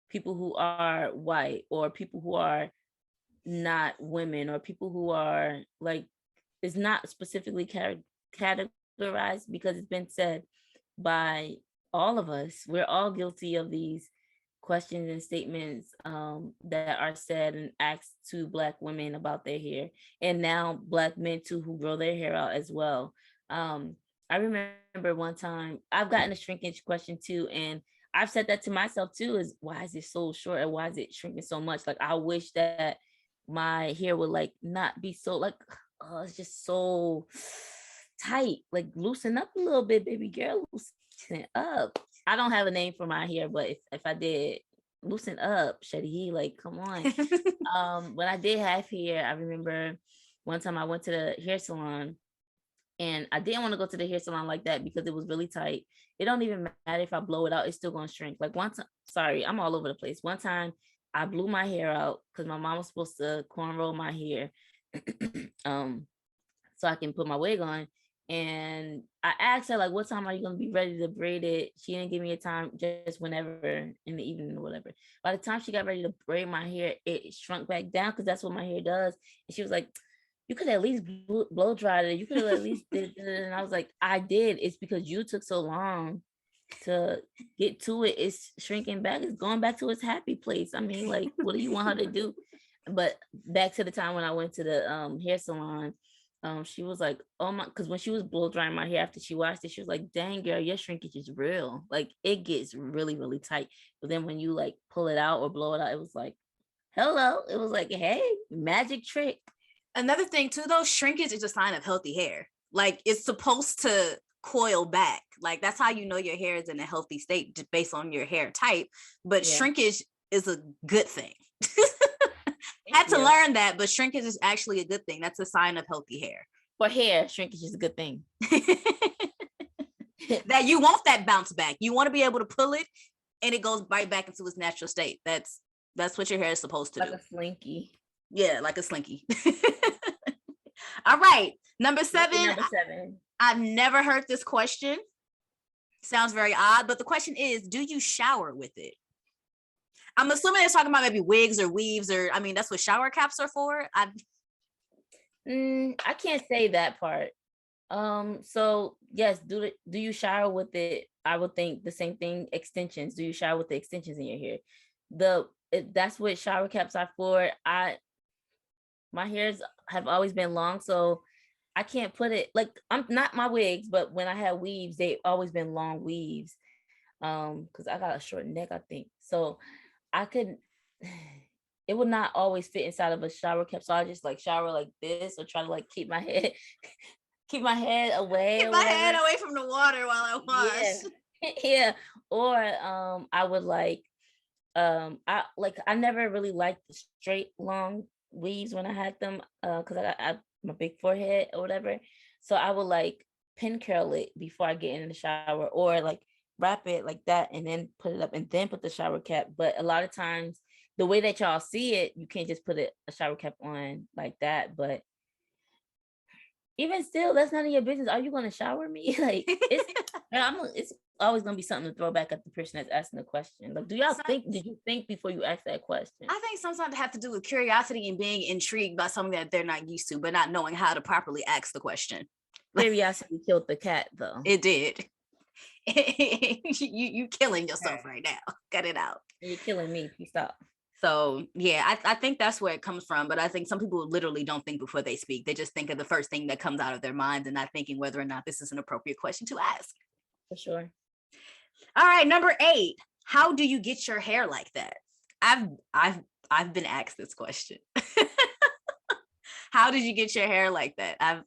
people who are white, or people who are not women, or people who are like, it's not specifically categorized, because it's been said by all of us. We're all guilty of these questions and statements that are said and asked to Black women about their hair, and now Black men too, who grow their hair out as well. I remember one time I've gotten a shrinkage question too, and I've said that to myself too, is why is it so short, and why is it shrinking so much? Like, I wish that my hair would like not be so like, oh, it's just so tight. Like, loosen up a little bit, baby girl, loosen up. I don't have a name for my hair, but if I did, loosen up, Shetty. Like, come on. When I did have hair, I remember one time I went to the hair salon, and I didn't want to go to the hair salon like that because it was really tight. It don't even matter if I blow it out, it's still gonna shrink. Like, one time, sorry, I'm all over the place. One time I blew my hair out because my mom was supposed to cornroll my hair so I can put my wig on. And I asked her, like, what time are you gonna be ready to braid it? She didn't give me a time, just whenever in the evening or whatever. By the time she got ready to braid my hair, it shrunk back down, because that's what my hair does. And she was like, you could at least blow dried it. You could have at least did it. And I was like, I did. It's because you took so long to get to it. It's shrinking back. It's going back to its happy place. I mean, like, what do you want her to do? But back to the time when I went to the hair salon, she was like, oh my, because when she was blow drying my hair after she washed it, she was like, dang girl, your shrinkage is real. Like it gets really, really tight. But then when you like pull it out or blow it out, it was like, hello. It was like, hey, magic trick. Another thing too, though, shrinkage is a sign of healthy hair. Like it's supposed to coil back. Like that's how you know your hair is in a healthy state based on your hair type. But shrinkage is a good thing. Had to learn that, but shrinkage is actually a good thing. That's a sign of healthy hair. For hair, shrinkage is a good thing. That you want that bounce back. You want to be able to pull it and it goes right back into its natural state. That's what your hair is supposed to do. Like a slinky. Yeah, like a slinky. All right. Number seven. I've never heard this question. Sounds very odd, but the question is, do you shower with it? I'm assuming they're talking about maybe wigs or weaves, or I mean, that's what shower caps are for. I can't say that part. So yes, do you shower with it? I would think the same thing. Extensions. Do you shower with the extensions in your hair? That's what shower caps are for. My hairs have always been long, so I can't put it like I'm not my wigs, but when I had weaves, they've always been long weaves. Because I got a short neck, I think. So I could, it would not always fit inside of a shower cap. So I just like shower like this or try to like keep my head away. Keep my head away from the water while I wash. Yeah. Or I would like, I never really liked the straight long weaves when I had them because I got my big forehead or whatever. So I would like pin curl it before I get in the shower, or like wrap it like that and then put it up and then put the shower cap. But a lot of times the way that y'all see it, you can't just put a shower cap on like that. But even still, that's none of your business. Are you going to shower me? Like it's always going to be something to throw back at the person that's asking the question. Like, did you think before you asked that question? I think sometimes it has to do with curiosity and being intrigued by something that they're not used to, but not knowing how to properly ask the question. Curiosity killed the cat, though. It did. you killing yourself right now. Cut it out. You're killing me. Please stop. So yeah, I think that's where it comes from. But I think some people literally don't think before they speak. They just think of the first thing that comes out of their minds and not thinking whether or not this is an appropriate question to ask. For sure. All right, number 8. How do you get your hair like that? I've been asked this question. How did you get your hair like that?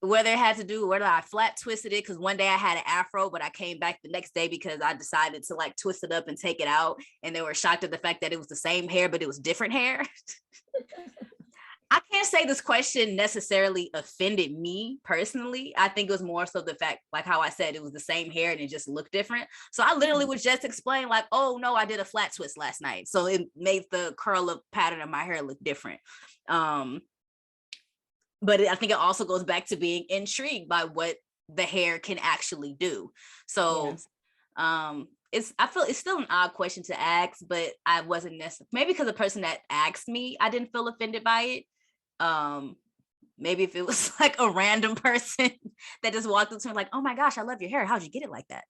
Whether it had to do whether I flat twisted it, because one day I had an afro, but I came back the next day because I decided to like twist it up and take it out, and they were shocked at the fact that it was the same hair, but it was different hair. I can't say this question necessarily offended me personally. I think it was more so the fact, like how I said, it was the same hair and it just looked different. So I literally would just explain like, oh no, I did a flat twist last night, so it made the curl up pattern of my hair look different. But I think it also goes back to being intrigued by what the hair can actually do. So I feel it's still an odd question to ask, but I wasn't necessarily, maybe because the person that asked me, I didn't feel offended by it. Maybe if it was like a random person that just walked up to me like, oh my gosh, I love your hair. How'd you get it like that?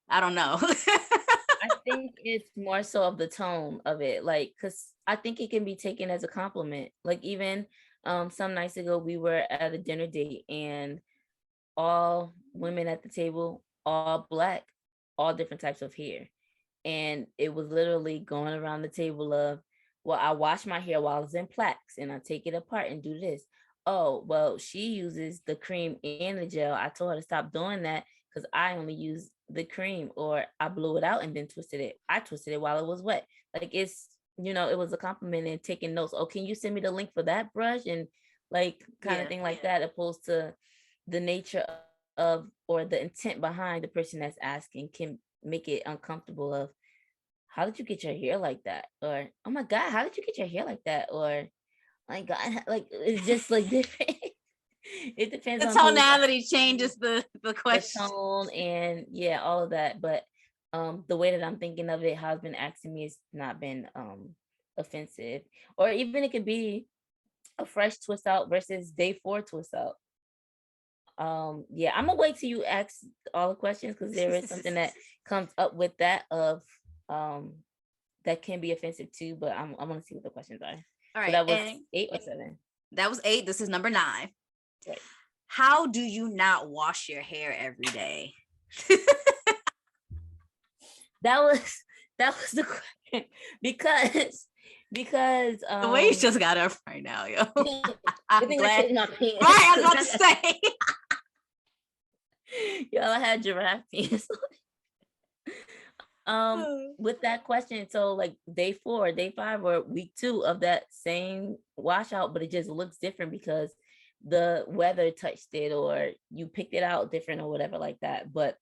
I don't know. I think it's more so of the tone of it. Like, cause I think it can be taken as a compliment. Like even some nights ago, we were at a dinner date and all women at the table, all Black, all different types of hair. And it was literally going around the table of, well, I wash my hair while it's in plaits and I take it apart and do this. Oh, well, she uses the cream and the gel. I told her to stop doing that because I only use the cream, or I blew it out and then twisted it. I twisted it while it was wet. Like it's, it was a compliment and taking notes. Oh, can you send me the link for that brush? And like kind of thing like that, opposed to the nature of or the intent behind the person that's asking can make it uncomfortable of, how did you get your hair like that? Or, oh my God, how did you get your hair like that? Or, my God, like it's just like different. It depends the on tonality changes the question. The tone and all of that. But the way that I'm thinking of it, how it's been asking me, has not been offensive. Or even it could be a fresh twist out versus day 4 twist out. I'm gonna wait till you ask all the questions, because there is something that comes up with that of that can be offensive too, but I'm gonna see what the questions are. All So right. that was And 8 or 7. that was 8. This is number 9. Right. How do you not wash your hair every day? That was the question because The way you just got up right now, yo. I'm I glad. changed my pants. Right, I was about to say. Yo, I had giraffe pants. With that question, so like day 4, day 5, or week 2 of that same washout, but it just looks different because the weather touched it or you picked it out different or whatever like that. But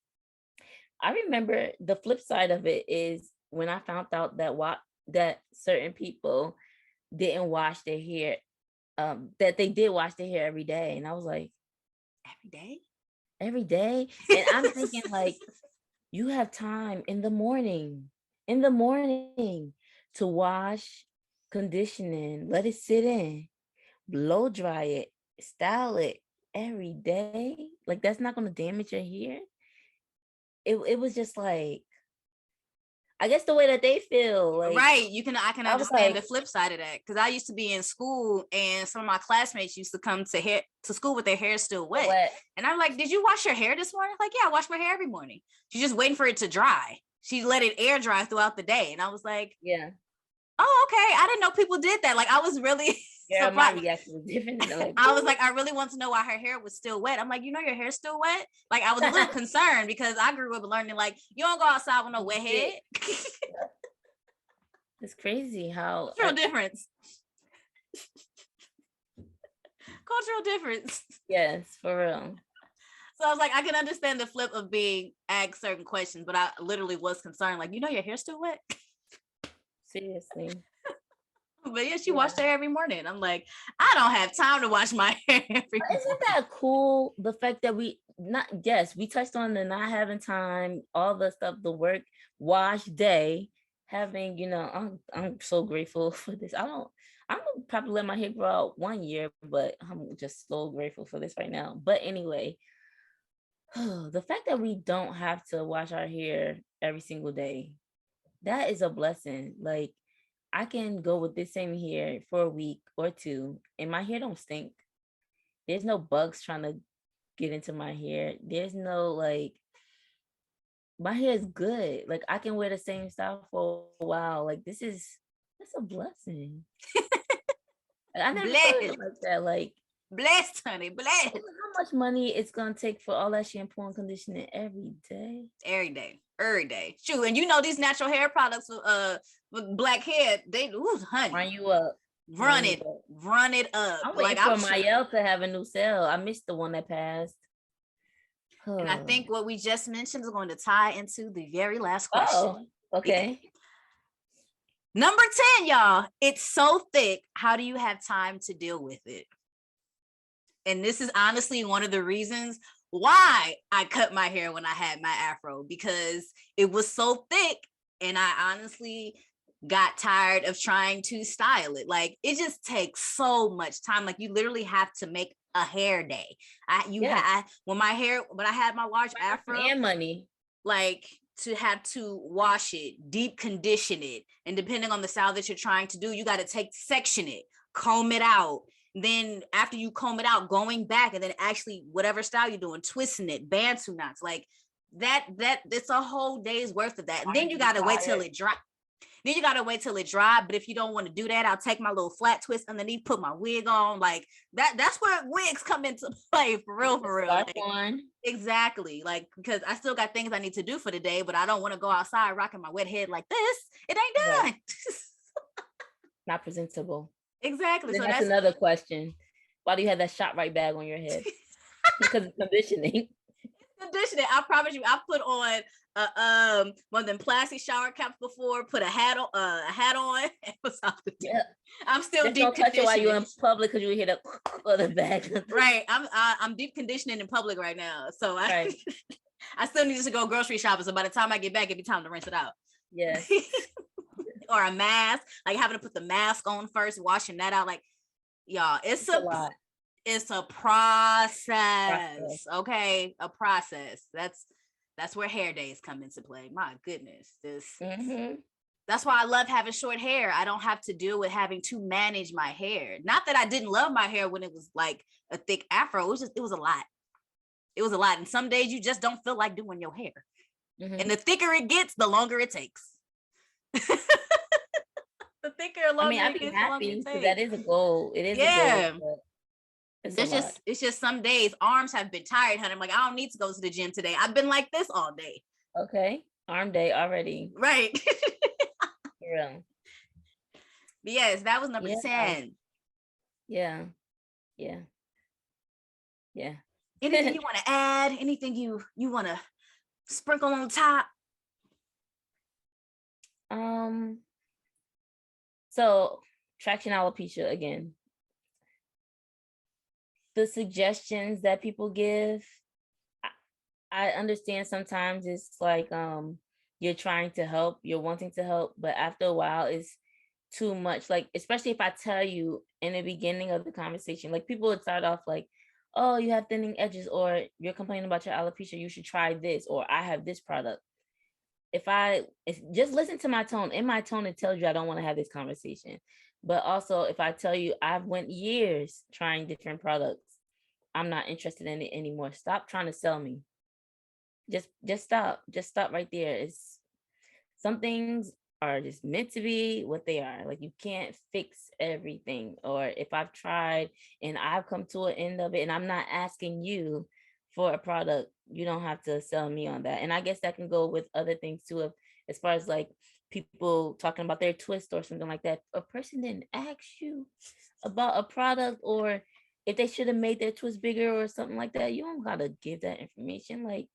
I remember the flip side of it is when I found out that certain people didn't wash their hair, that they did wash their hair every day. And I was like, Every day? every day? And I'm thinking like, you have time in the morning to wash, conditioning, let it sit in, blow dry it, style it every day. Like that's not going to damage your hair. It was just like, I guess the way that they feel, like, right. I can I was understand like, the flip side of that. Because I used to be in school and some of my classmates used to come to school with their hair still wet. And I'm like, did you wash your hair this morning? Like, yeah, I wash my hair every morning. She's just waiting for it to dry. She let it air dry throughout the day. And I was like, yeah. Oh, okay. I didn't know people did that. Like, I was really Yeah, my surprised. reaction was different. Like, I was like, I really want to know why her hair was still wet. I'm like, you know, your hair's still wet. Like, I was a little concerned because I grew up learning, like, you don't go outside with no wet head. It's crazy how Cultural difference. Cultural difference. Yes, for real. So I was like, I can understand the flip of being asked certain questions, but I literally was concerned, like, you know, your hair's still wet. Seriously. But yeah, she washed her hair every morning. I'm like, I don't have time to wash my hair every morning. Isn't that cool? The fact that we touched on the not having time, all the stuff, the work, wash day, having, I'm so grateful for this. I'm gonna probably let my hair grow out 1 year, but I'm just so grateful for this right now. But anyway, the fact that we don't have to wash our hair every single day, that is a blessing. Like, I can go with this same hair for a week or 2 and my hair don't stink. There's no bugs trying to get into my hair. There's no like, my hair is good. Like I can wear the same style for a while. Like that's a blessing. I never thought of it like that. Like blessed, honey, blessed. How much money it's gonna take for all that shampoo and conditioning every day? Every day. Shoot, and you know these natural hair products with black hair, they honey. Run you up. Run it up. I'm waiting for Mayel to have a new sale. I missed the one that passed. And I think what we just mentioned is going to tie into the very last question. Oh, okay. Number 10, y'all. It's so thick. How do you have time to deal with it? And this is honestly one of the reasons why I cut my hair when I had my afro, because it was so thick and I honestly got tired of trying to style it. Like it just takes so much time. Like you literally have to make a hair day. When I had my large afro and money, like to have to wash it, deep condition it, and depending on the style that you're trying to do, you got to section it, comb it out. Then after you comb it out, going back and then actually whatever style you're doing, twisting it, bantu knots, like that it's a whole day's worth of that. And then you got to wait till it dry. But if you don't want to do that, I'll take my little flat twist underneath, put my wig on. Like that's where wigs come into play for real. Like, exactly. Like, because I still got things I need to do for the day, but I don't want to go outside rocking my wet head like this. It ain't done. Right. Not presentable. Exactly. So that's another question. Why do you have that shot right bag on your head? Because it's conditioning. I promise you, I put on one of them plastic shower caps before, put a hat on, and was off the tip. I'm still just deep conditioning. While you're in public because you hear the other bag. Right. I'm deep conditioning in public right now. So I still need to go grocery shopping. So by the time I get back, it'll be time to rinse it out. Yes. Or a mask, like having to put the mask on first, washing that out. Like, y'all, it's a lot. It's a process. Okay, a process. That's where hair days come into play. My goodness, this. That's why I love having short hair. I don't have to deal with having to manage my hair. Not that I didn't love my hair when it was like a thick afro. It was a lot. It was a lot. And some days you just don't feel like doing your hair. Mm-hmm. And the thicker it gets, the longer it takes. The thicker and longer I'd be happy because that is a goal. It is a goal. It's just some days arms have been tired, honey. I'm like, I don't need to go to the gym today. I've been like this all day. Okay. Arm day already. Right. Yeah. But yes, that was number 10. Yeah. Anything you want to add? Anything you want to sprinkle on top? So traction alopecia again. The suggestions that people give, I understand sometimes it's like you're trying to help, you're wanting to help, but after a while it's too much. Like, especially if I tell you in the beginning of the conversation, like people would start off like, oh, you have thinning edges, or you're complaining about your alopecia, you should try this, or I have this product. If just listen to my tone. In my tone, it tells you I don't want to have this conversation. But also, if I tell you I've went years trying different products, I'm not interested in it anymore. Stop trying to sell me. Just stop. Just stop right there. Some things are just meant to be what they are. Like, you can't fix everything. Or if I've tried and I've come to an end of it and I'm not asking you for a product, you don't have to sell me on that. And I guess that can go with other things too, as far as like people talking about their twist or something like that. A person didn't ask you about a product, or if they should have made their twist bigger or something like that. You don't gotta give that information. Like,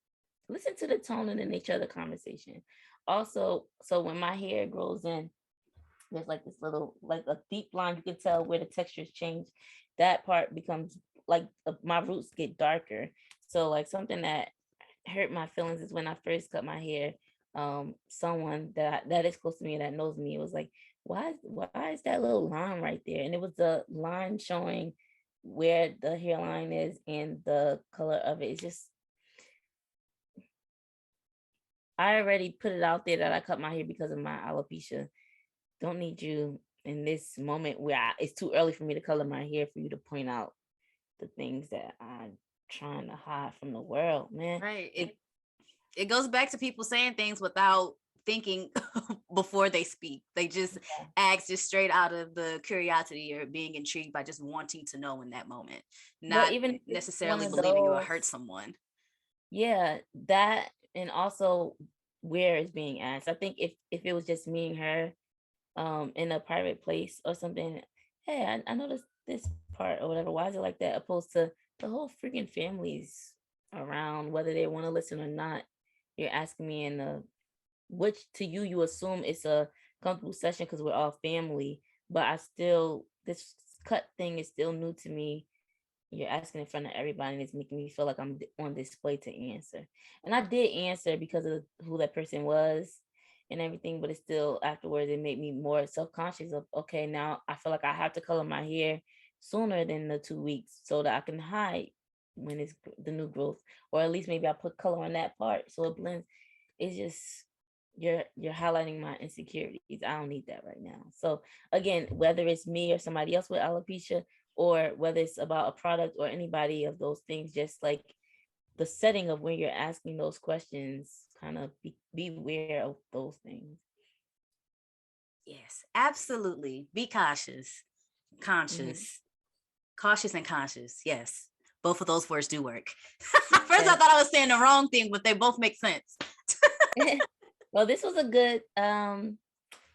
listen to the tone and the nature of the conversation. Also, so when my hair grows in, there's like this little, like a deep line, you can tell where the textures change. That part becomes like my roots get darker. So like something that hurt my feelings is when I first cut my hair. Someone that is close to me and that knows me, it was like, why is that little line right there? And it was the line showing where the hairline is and the color of it. It's just, I already put it out there that I cut my hair because of my alopecia. Don't need you in this moment where it's too early for me to color my hair for you to point out the things that I'm trying to hide from the world, man. Right. It goes back to people saying things without thinking before they speak. They just ask just straight out of the curiosity or being intrigued by just wanting to know in that moment, not even necessarily believing you will hurt someone. Yeah, that, and also where it's being asked. I think if it was just me and her in a private place or something, hey, I noticed this part or whatever, why is it like that, opposed to the whole freaking family's around, whether they want to listen or not. You're asking me in which to you assume it's a comfortable session because we're all family, but this cut thing is still new to me. You're asking in front of everybody and it's making me feel like I'm on display to answer. And I did answer because of who that person was and everything, but it's still afterwards, it made me more self-conscious of, okay, now I feel like I have to color my hair sooner than the 2 weeks so that I can hide when it's the new growth, or at least maybe I put color on that part so it blends. It's just, you're highlighting my insecurities. I don't need that right now. So again, whether it's me or somebody else with alopecia, or whether it's about a product or anybody of those things, just like the setting of when you're asking those questions, kind of be aware of those things. Yes, absolutely. Be cautious, cautious and conscious. Yes, both of those words do work. First, I thought I was saying the wrong thing, but they both make sense. Well, this was a good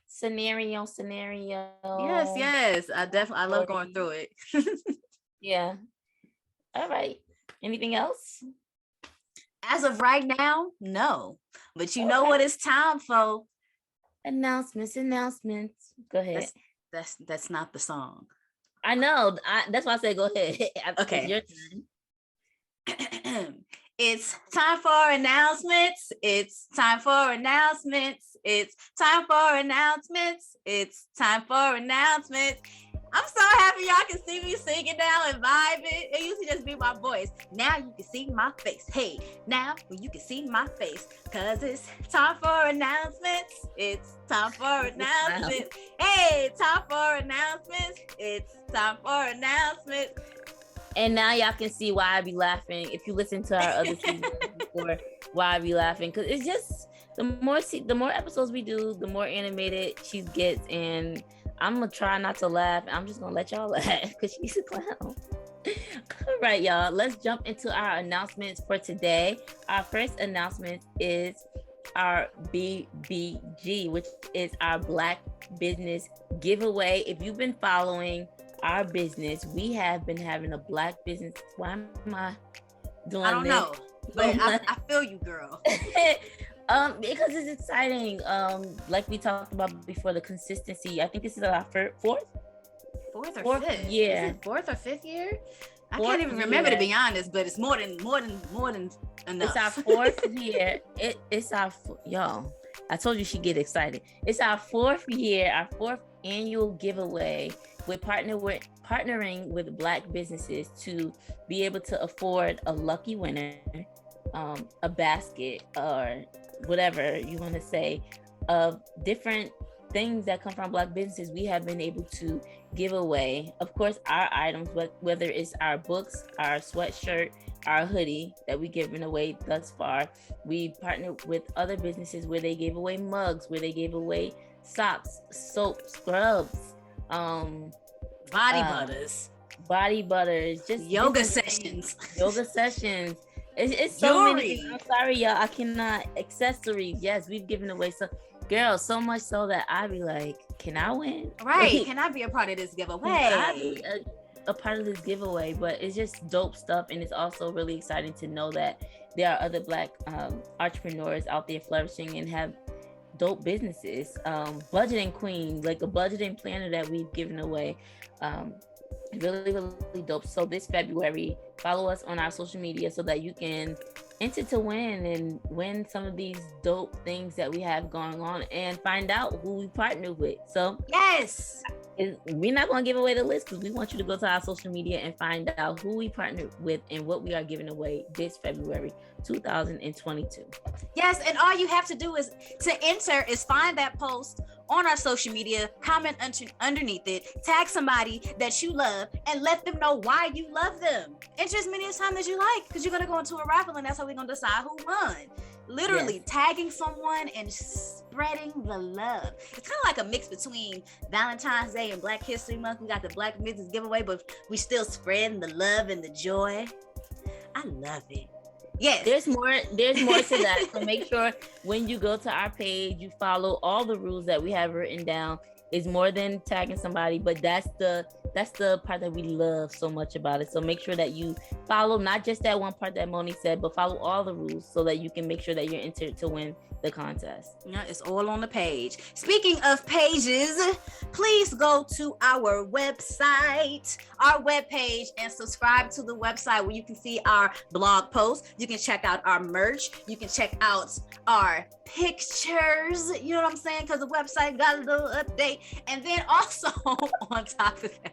scenario. Yes. I love going through it. Yeah. All right. Anything else? As of right now, no. But you know what it's time for? Announcements. Go ahead. That's not the song. I know. That's why I said go ahead. Okay. Your turn. It's time for announcements. It's time for announcements. It's time for announcements. It's time for announcements. I'm so happy y'all can see me singing now and vibing. It used to just be my voice. Now you can see my face. Hey, now you can see my face. Cause it's time for announcements. It's time for announcements. Hey, time for announcements. It's time for announcements. And now y'all can see why I be laughing. If you listen to our other seasons before, why I be laughing. Cause it's just the more episodes we do, the more animated she gets, and I'm gonna try not to laugh. I'm just gonna let y'all laugh because she's a clown. All right, y'all. Let's jump into our announcements for today. Our first announcement is our BBG, which is our Black Business Giveaway. If you've been following our business, we have been having a Black business. Why am I doing this? I don't know, but I feel you, girl. Because it's exciting. Like we talked about before, the consistency. I think this is our fourth or fifth. Yeah, is it fourth or fifth year? I can't even remember, to be honest, but it's more than enough. It's our fourth year. It's our y'all. I told you she'd get excited. It's our fourth year, our fourth annual giveaway. We're partnering with Black businesses to be able to afford a lucky winner, a basket, or whatever you want to say, of different things that come from Black businesses. We have been able to give away, of course, our items, whether it's our books, our sweatshirt, our hoodie that we given away thus far. We partnered with other businesses where they gave away mugs, where they gave away socks, soap, scrubs, body butters, just yoga sessions. It's so many. I'm sorry, y'all. I cannot. Accessories. Yes, we've given away some. Girl, so much so that I be like, can I win? Right. Can I be a part of this giveaway? Can I be a part of this giveaway? But it's just dope stuff. And it's also really exciting to know that there are other Black entrepreneurs out there flourishing and have dope businesses. Budgeting Queen, like a budgeting planner that we've given away. Really, really dope. So this February, follow us on our social media so that you can enter to win and win some of these dope things that we have going on and find out who we partner with. So yes, we're not going to give away the list because we want you to go to our social media and find out who we partnered with and what we are giving away this February 2022. Yes, and all you have to do is to enter is find that post on our social media, comment underneath it, tag somebody that you love, and let them know why you love them. Enter as many times as you like, because you're gonna go into a raffle, and that's how we're gonna decide who won. Literally, yes. Tagging someone and spreading the love. It's kind of like a mix between Valentine's Day and Black History Month. We got the Black Business Giveaway, but we still spreading the love and the joy. I love it. Yes. There's more to that. So make sure when you go to our page, you follow all the rules that we have written down. It's more than tagging somebody, but that's the part that we love so much about it. So make sure that you follow not just that one part that Monie said, but follow all the rules so that you can make sure that you're entered to win the contest. Yeah, it's all on the page. Speaking of pages, please go to our website, our webpage, and subscribe to the website where you can see our blog posts. You can check out our merch. You can check out our pictures. You know what I'm saying? Because the website got a little update. And then also on top of that,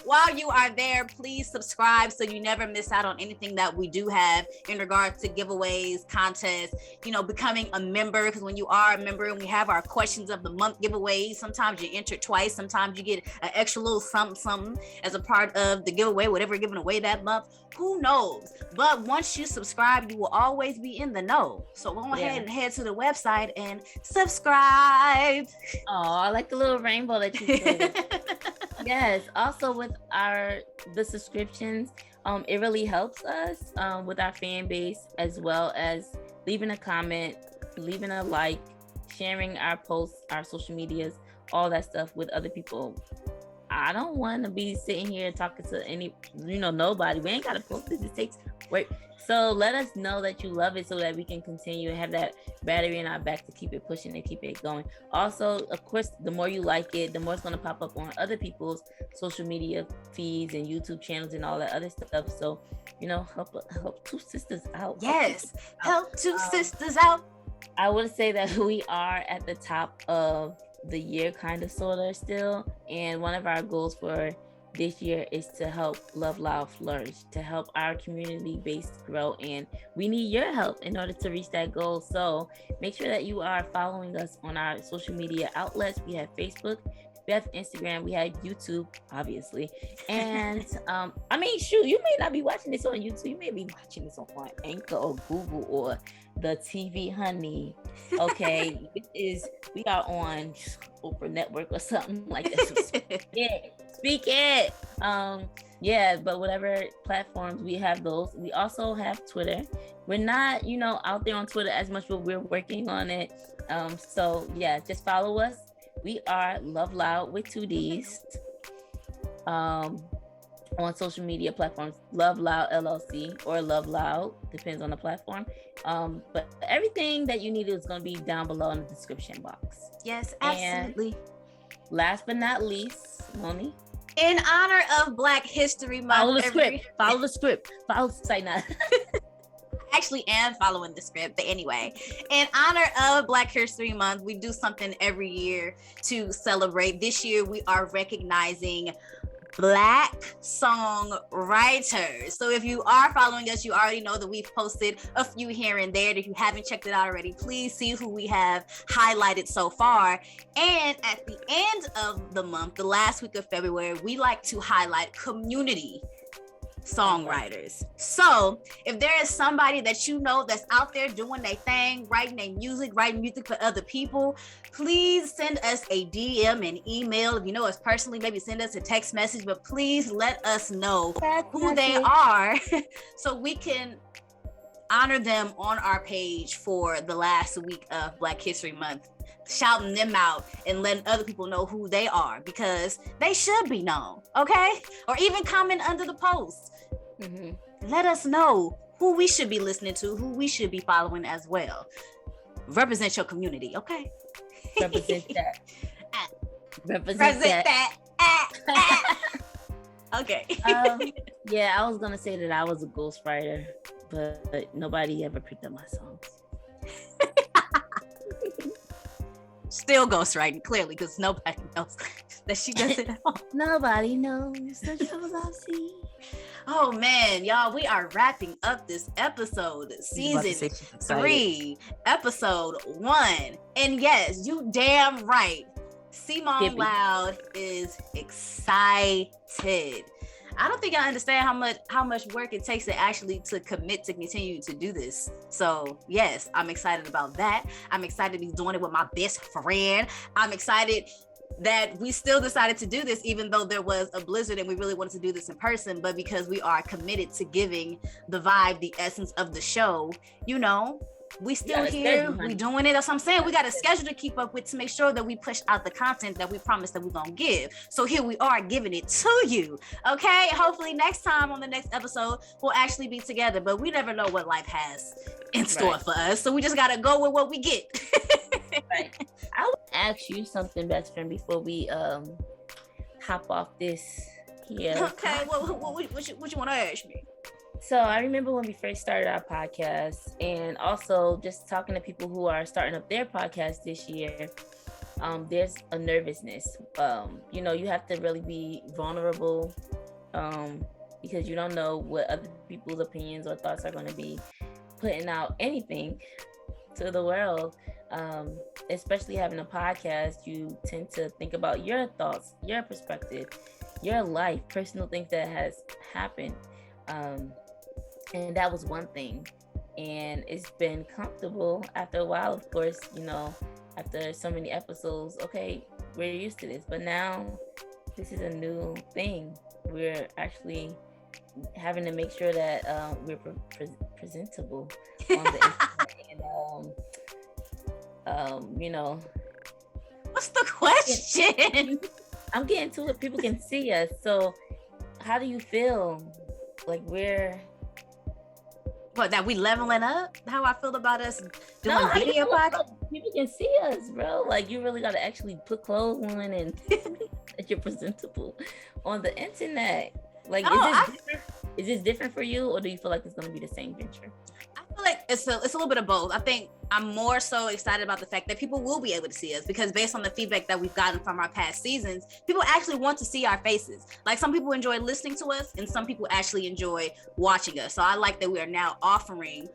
while you are there, please subscribe so you never miss out on anything that we do have in regards to giveaways, contests, becoming a member. Because when you are a member and we have our questions of the month giveaways, sometimes you enter twice, sometimes you get an extra little something as a part of the giveaway, whatever you're giving away that month. Who knows? But once you subscribe, you will always be in the know. So go ahead and head to the website and subscribe. Oh, I like the little rainbow that you put. Yes. Also with the subscriptions, it really helps us with our fan base, as well as leaving a comment, leaving a like, sharing our posts, our social medias, all that stuff with other people. I don't want to be sitting here talking to nobody. We ain't got to post this. It takes work. So let us know that you love it so that we can continue and have that battery in our back to keep it pushing and keep it going. Also, of course, the more you like it, the more it's going to pop up on other people's social media feeds and YouTube channels and all that other stuff. So, help two sisters out. Yes. Help two sisters out. I would say that we are at the top of the year, kind of, sort of, still, And one of our goals for this year is to help LoveLoudd flourish, to help our community base grow, and we need your help in order to reach that goal. So make sure that you are following us on our social media outlets. We have Facebook, we have Instagram, we have YouTube, obviously. And I mean, shoot, you may not be watching this on YouTube, you may be watching this on Anchor or Google or the TV honey. Okay. We are on Oprah Network or something like that. Speak it. Yeah, but whatever platforms, we have those. We also have Twitter. We're not, out there on Twitter as much, but we're working on it. So yeah, just follow us. We are LoveLoudd with 2 Ds. On social media platforms, LoveLoudd LLC or LoveLoudd, depends on the platform. But everything that you need is going to be down below in the description box. Yes, absolutely. And last but not least, Monie, in honor of Black History Month, follow the script. Say not. Actually am following the script, but anyway, in honor of Black History Month, we do something every year to celebrate. This year we are recognizing Black songwriters. So if you are following us, you already know that we've posted a few here and there. If you haven't checked it out already, please see who we have highlighted so far. And at the end of the month, the last week of February, we like to highlight community songwriters. So if there is somebody that you know that's out there doing their thing, writing music for other people, please send us a DM and email. If you know us personally, maybe send us a text message, but please let us know who they are so we can honor them on our page for the last week of Black History Month, shouting them out and letting other people know who they are, because they should be known, okay? Or even comment under the post. Let us know who we should be listening to, who we should be following as well. Represent your community, okay? Represent that. Represent that. Okay. Yeah, I was gonna say that I was a ghostwriter, but nobody ever picked up my songs. Still ghostwriting, clearly, because nobody knows that she does it at all. Nobody knows the troubles I've seen. Oh man, y'all, we are wrapping up this episode, season 3, episode 1. And yes, you damn right, Simone Loud is excited. I don't think I understand how much work it takes to commit to continue to do this. So yes, I'm excited about that. I'm excited to be doing it with my best friend. I'm excited that we still decided to do this, even though there was a blizzard and we really wanted to do this in person, but because we are committed to giving the vibe, the essence of the show, we still here, we doing it. That's what I'm saying. We got a schedule to keep up with to make sure that we push out the content that we promised that we're gonna give. So here we are giving it to you. Okay. Hopefully next time on the next episode, we'll actually be together, but we never know what life has in store for us. So we just gotta go with what we get. Right. I would ask you something, best friend, before we hop off this here. Okay. What you want to ask me? So I remember when we first started our podcast, and also just talking to people who are starting up their podcast this year, there's a nervousness. You have to really be vulnerable, because you don't know what other people's opinions or thoughts are going to be. Putting out anything to the world, especially having a podcast, you tend to think about your thoughts, your perspective, your life, personal things that has happened. And that was one thing. And it's been comfortable after a while, of course, after so many episodes, okay, we're used to this, but now this is a new thing. We're actually having to make sure that we're presentable on the internet, and what's the question? I'm getting to it. People can see us. So how do you feel? Like that we leveling up? How I feel about us doing video podcast? People can see us, bro. Like, you really got to actually put clothes on and that you're presentable on the internet. Like, is this different for you, or do you feel like it's going to be the same venture? I feel like it's a little bit of both. I think I'm more so excited about the fact that people will be able to see us, because based on the feedback that we've gotten from our past seasons, people actually want to see our faces. Like, some people enjoy listening to us and some people actually enjoy watching us. So I like that we are now offering,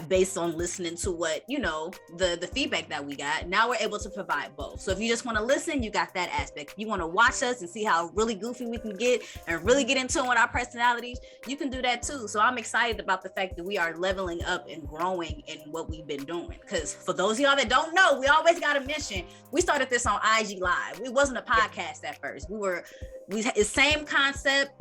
based on listening to what, you know, the feedback that we got, now we're able to provide both. So if you just want to listen, you got that aspect. If you want to watch us and see how really goofy we can get and really get into it with our personalities, you can do that too. So I'm excited about the fact that we are leveling up and growing in what we've been doing. Because for those of y'all that don't know, we always got to mention, we started this on IG Live. It wasn't a podcast at first. It's same concept.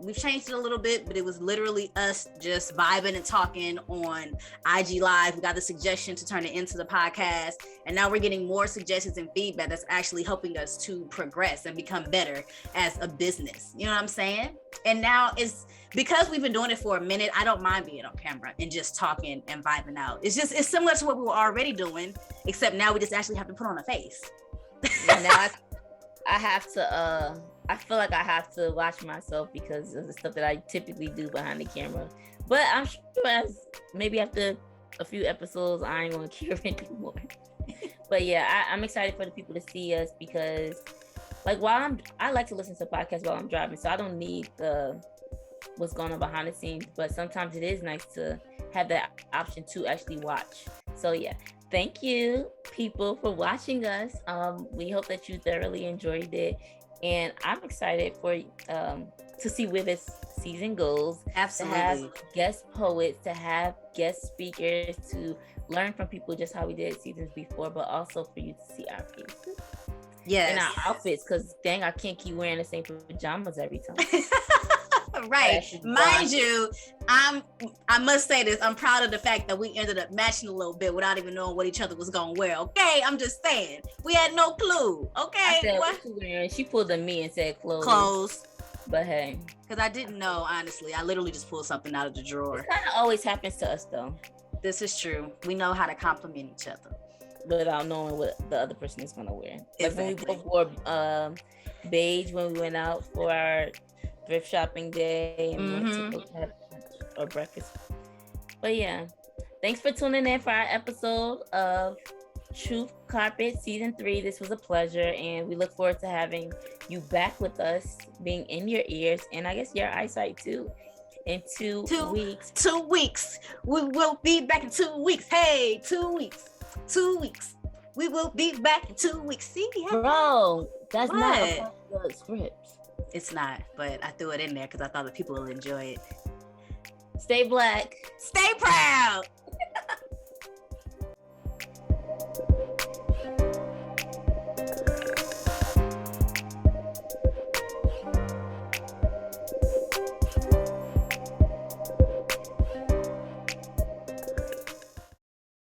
We've changed it a little bit, but it was literally us just vibing and talking on IG Live. We got the suggestion to turn it into the podcast, and now we're getting more suggestions and feedback that's actually helping us to progress and become better as a business. You know what I'm saying? And now it's because we've been doing it for a minute, I don't mind being on camera and just talking and vibing out. It's similar to what we were already doing, except now we just actually have to put on a face. Yeah, now I have to I feel like I have to watch myself because of the stuff that I typically do behind the camera. But I'm sure as maybe after a few episodes, I ain't gonna care anymore. But yeah, I'm excited for the people to see us, because like I like to listen to podcasts while I'm driving, so I don't need what's going on behind the scenes. But sometimes it is nice to have that option to actually watch. So yeah, thank you people for watching us. We hope that you thoroughly enjoyed it. And I'm excited for to see where this season goes. Absolutely. To have guest poets, to have guest speakers, to learn from people just how we did seasons before, but also for you to see our faces. Yes. And our outfits, because dang, I can't keep wearing the same pajamas every time. Right. Mind you, I must say this, I'm proud of the fact that we ended up matching a little bit without even knowing what each other was gonna wear. Okay, I'm just saying, we had no clue. Okay, I said, what you wearing? She pulled a me and said clothes. But hey, because I didn't know, honestly. I literally just pulled something out of the drawer. It kind of always happens to us though. This is true. We know how to compliment each other without knowing what the other person is gonna wear. Exactly. Like when we both wore beige when we went out for our thrift shopping day and went to go have lunch or breakfast. But yeah, thanks for tuning in for our episode of Truth Carpet Season 3. This was a pleasure, and we look forward to having you back with us, being in your ears, and I guess your eyesight too, in 2 weeks. 2 weeks. We will be back in 2 weeks. Hey, 2 weeks. 2 weeks. We will be back in 2 weeks. See? Bro, that's not a part of the script. It's not, but I threw it in there because I thought that people will enjoy it. Stay black. Stay proud.